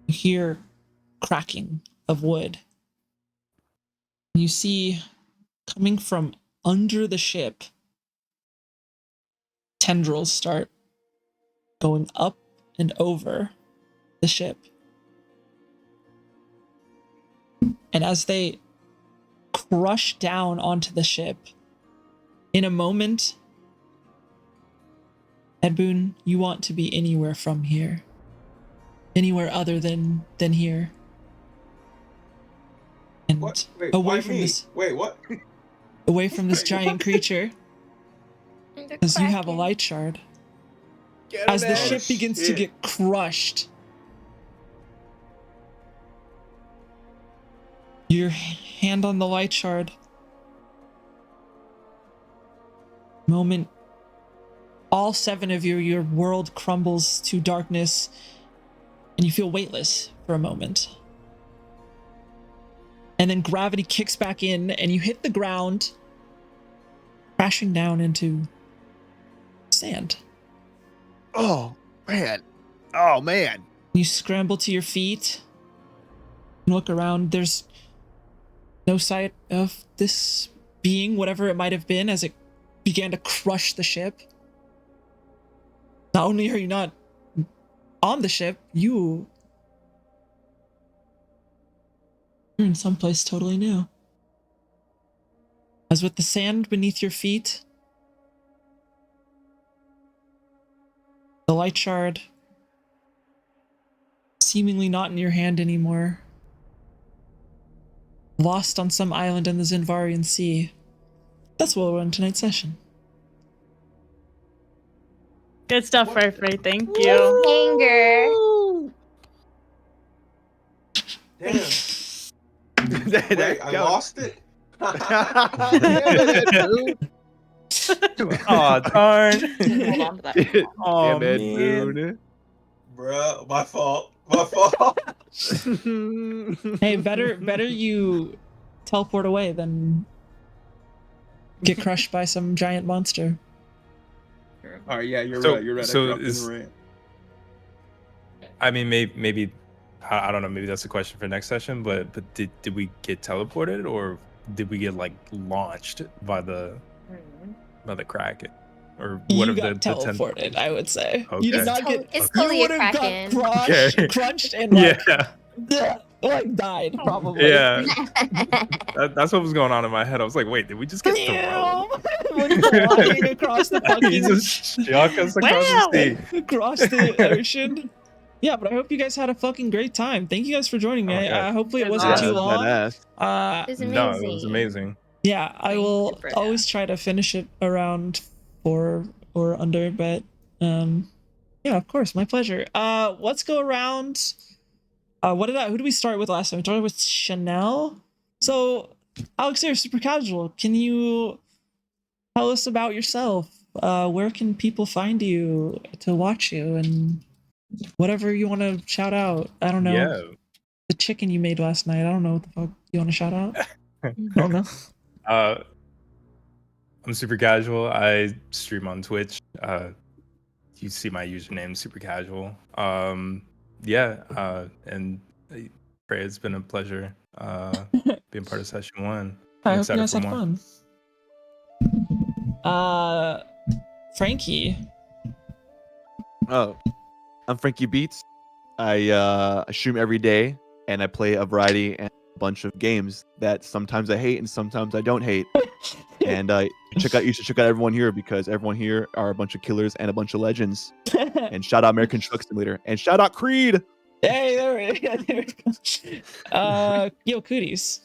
You hear cracking of wood. You see, coming from under the ship, tendrils start going up and over the ship. And as they crush down onto the ship, in a moment, Ed Boon, you want to be anywhere from here. Anywhere other than here. And What? Wait, away why from me? this Wait, what? away from this giant creature, because you have a light shard. As the ship begins to get crushed, your hand on the light shard. Moment, all 7 of you, your world crumbles to darkness, and you feel weightless for a moment. And then gravity kicks back in, and you hit the ground, crashing down into sand. Oh man. Oh man. You scramble to your feet, and look around. There's no sight of this being, whatever it might have been, as it began to crush the ship. Not only are you not on the ship, you're in someplace totally new. As with the sand beneath your feet, the light shard seemingly not in your hand anymore, lost on some island in the Xiinvarian Sea. That's what we'll run tonight's session. Good stuff, Frey. Thank you. Anger. Damn. There Wait, you I go. lost it? Damn it, dude. Oh darn! Hold on to that. Oh Damn it, man. Boone. Bruh, my fault. My fault. Hey, better you teleport away than get crushed by some giant monster. All right, yeah, you're So- right. You're right. so I dropped in is- the rain. I mean, maybe I don't know. Maybe that's a question for next session. But did we get teleported, or did we get like launched by the Kraken, or You whatever got the teleported, I would say. Okay. You did not get. It's You totally a would have kraken. got Okay. crunched and like, Yeah, like died probably. yeah. That's what was going on in my head. I was like, wait, did we just get thrown? We're flying across the He fucking just shook us across the sea. across the ocean. Yeah, but I hope you guys had a fucking great time. Thank you guys for joining me. Oh my God. Hopefully it It was wasn't too awesome. long. Badass. It was No, amazing. it was amazing. Yeah, I Thank will you for always try to finish it around 4 or under, but yeah, of course, my pleasure. Let's go around. Who did we start with last time? We started with Chanel. So, Alex here, super casual. Can you tell us about yourself? Where can people find you to watch you and whatever you want to shout out? I don't know. Yeah. The chicken you made last night. I don't know what the fuck you want to shout out. I don't know. I'm super casual. I stream on Twitch. You see my username, super casual. And Freya, it's been a pleasure being part of session 1. I I'm hope you excited guys for had more. fun. Frankie. Oh, I'm Frankie Beats. I stream every day, and I play a variety and bunch of games that sometimes I hate and sometimes I don't hate. And you should check out everyone here because everyone here are a bunch of killers and a bunch of legends. And shout out American Truck Simulator and shout out Creed. Hey, there we go. Yo, cooties.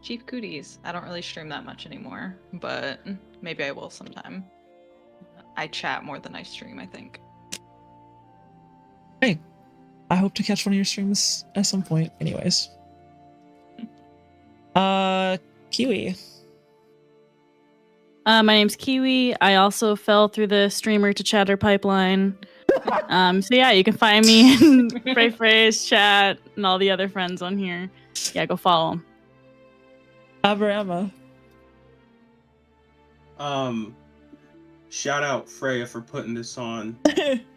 Chief Cooties. I don't really stream that much anymore, but maybe I will sometime. I chat more than I stream, I think. Hey, I hope to catch one of your streams at some point. Anyways. Kiwi. My name's Kiwi. I also fell through the streamer to chatter pipeline. So yeah, you can find me in Freya's chat and all the other friends on here. Yeah, go follow them. Aberama. Shout out Freya for putting this on.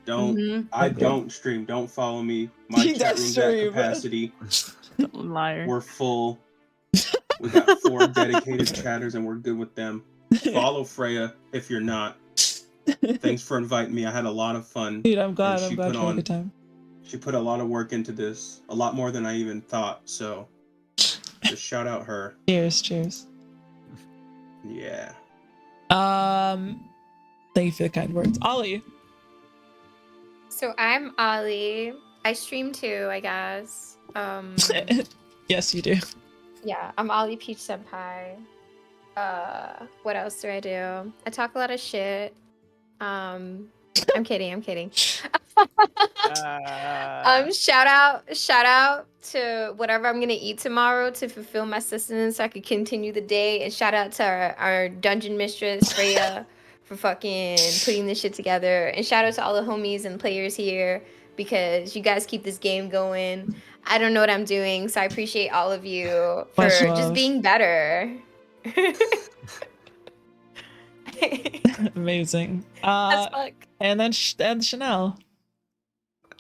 Mhm. I don't stream. Don't follow me. My He chat does room's at stream. capacity. Liar. We're full. We got 4 dedicated chatters and we're good with them. Follow Freya if you're not. Thanks for inviting me. I had a lot of fun. Dude, I'm glad. And I'm glad you had a good time. She put a lot of work into this. A lot more than I even thought. So just shout out her. Cheers. Yeah. Thank you for the kind words. Ollie. So I'm Ollie. I stream too, I guess. Yes, you do. Yeah, I'm Ollie Peach Senpai. What else do? I talk a lot of shit. I'm kidding. Shout out to whatever I'm gonna eat tomorrow to fulfill my sustenance so I could continue the day. And shout out to our dungeon mistress Freya for fucking putting this shit together. And shout out to all the homies and players here because you guys keep this game going. I don't know what I'm doing, so I appreciate all of you for Much just love. being better. Amazing. As fuck. And then Chanel.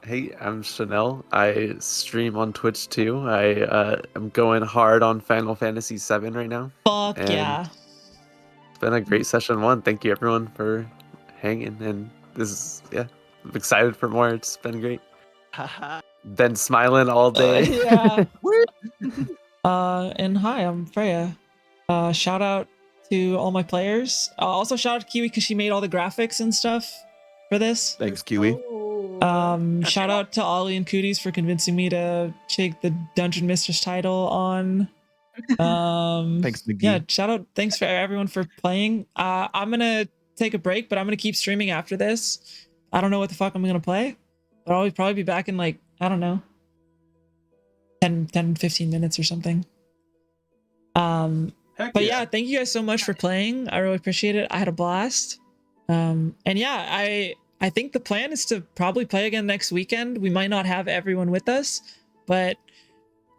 Hey, I'm Chanel. I stream on Twitch too. I am going hard on Final Fantasy VII right now. Fuck And yeah. It's been a great session 1. Thank you everyone for hanging. And I'm excited for more. It's been great. Been smiling all day. Yeah. And hi, I'm Freya. Shout out to all my players. Also shout out to Kiwi because she made all the graphics and stuff for this. Thanks, Kiwi. Shout out to Ollie and Cooties for convincing me to take the Dungeon Mistress title on. Thanks, McGee. Yeah, shout out. Thanks for everyone for playing. I'm gonna take a break, but I'm gonna keep streaming after this. I don't know what the fuck I'm gonna play, but I'll probably be back in like, I don't know, 10-15 minutes or something. But yeah, thank you guys so much for playing. I really appreciate it. I had a blast. And yeah, I think the plan is to probably play again next weekend. We might not have everyone with us, but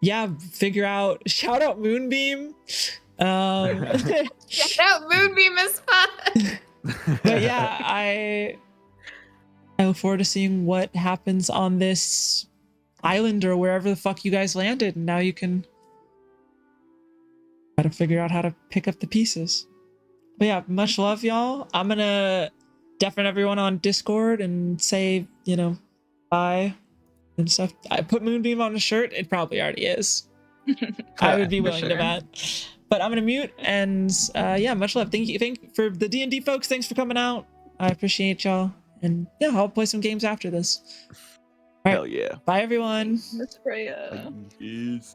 yeah, figure out. Shout out Moonbeam. Shout out Moonbeam as fuck. But yeah, I look forward to seeing what happens on this island or wherever the fuck you guys landed. And now you can try to figure out how to pick up the pieces. But yeah, much love, y'all. I'm gonna deafen everyone on Discord and say, bye and stuff. I put Moonbeam on a shirt. It probably already is. I would be willing to bet. But I'm gonna mute and yeah, much love. Thank you for the D&D folks. Thanks for coming out. I appreciate y'all. And yeah, I'll play some games after this. All right. Hell yeah. Bye everyone. Miss Freya. Peace.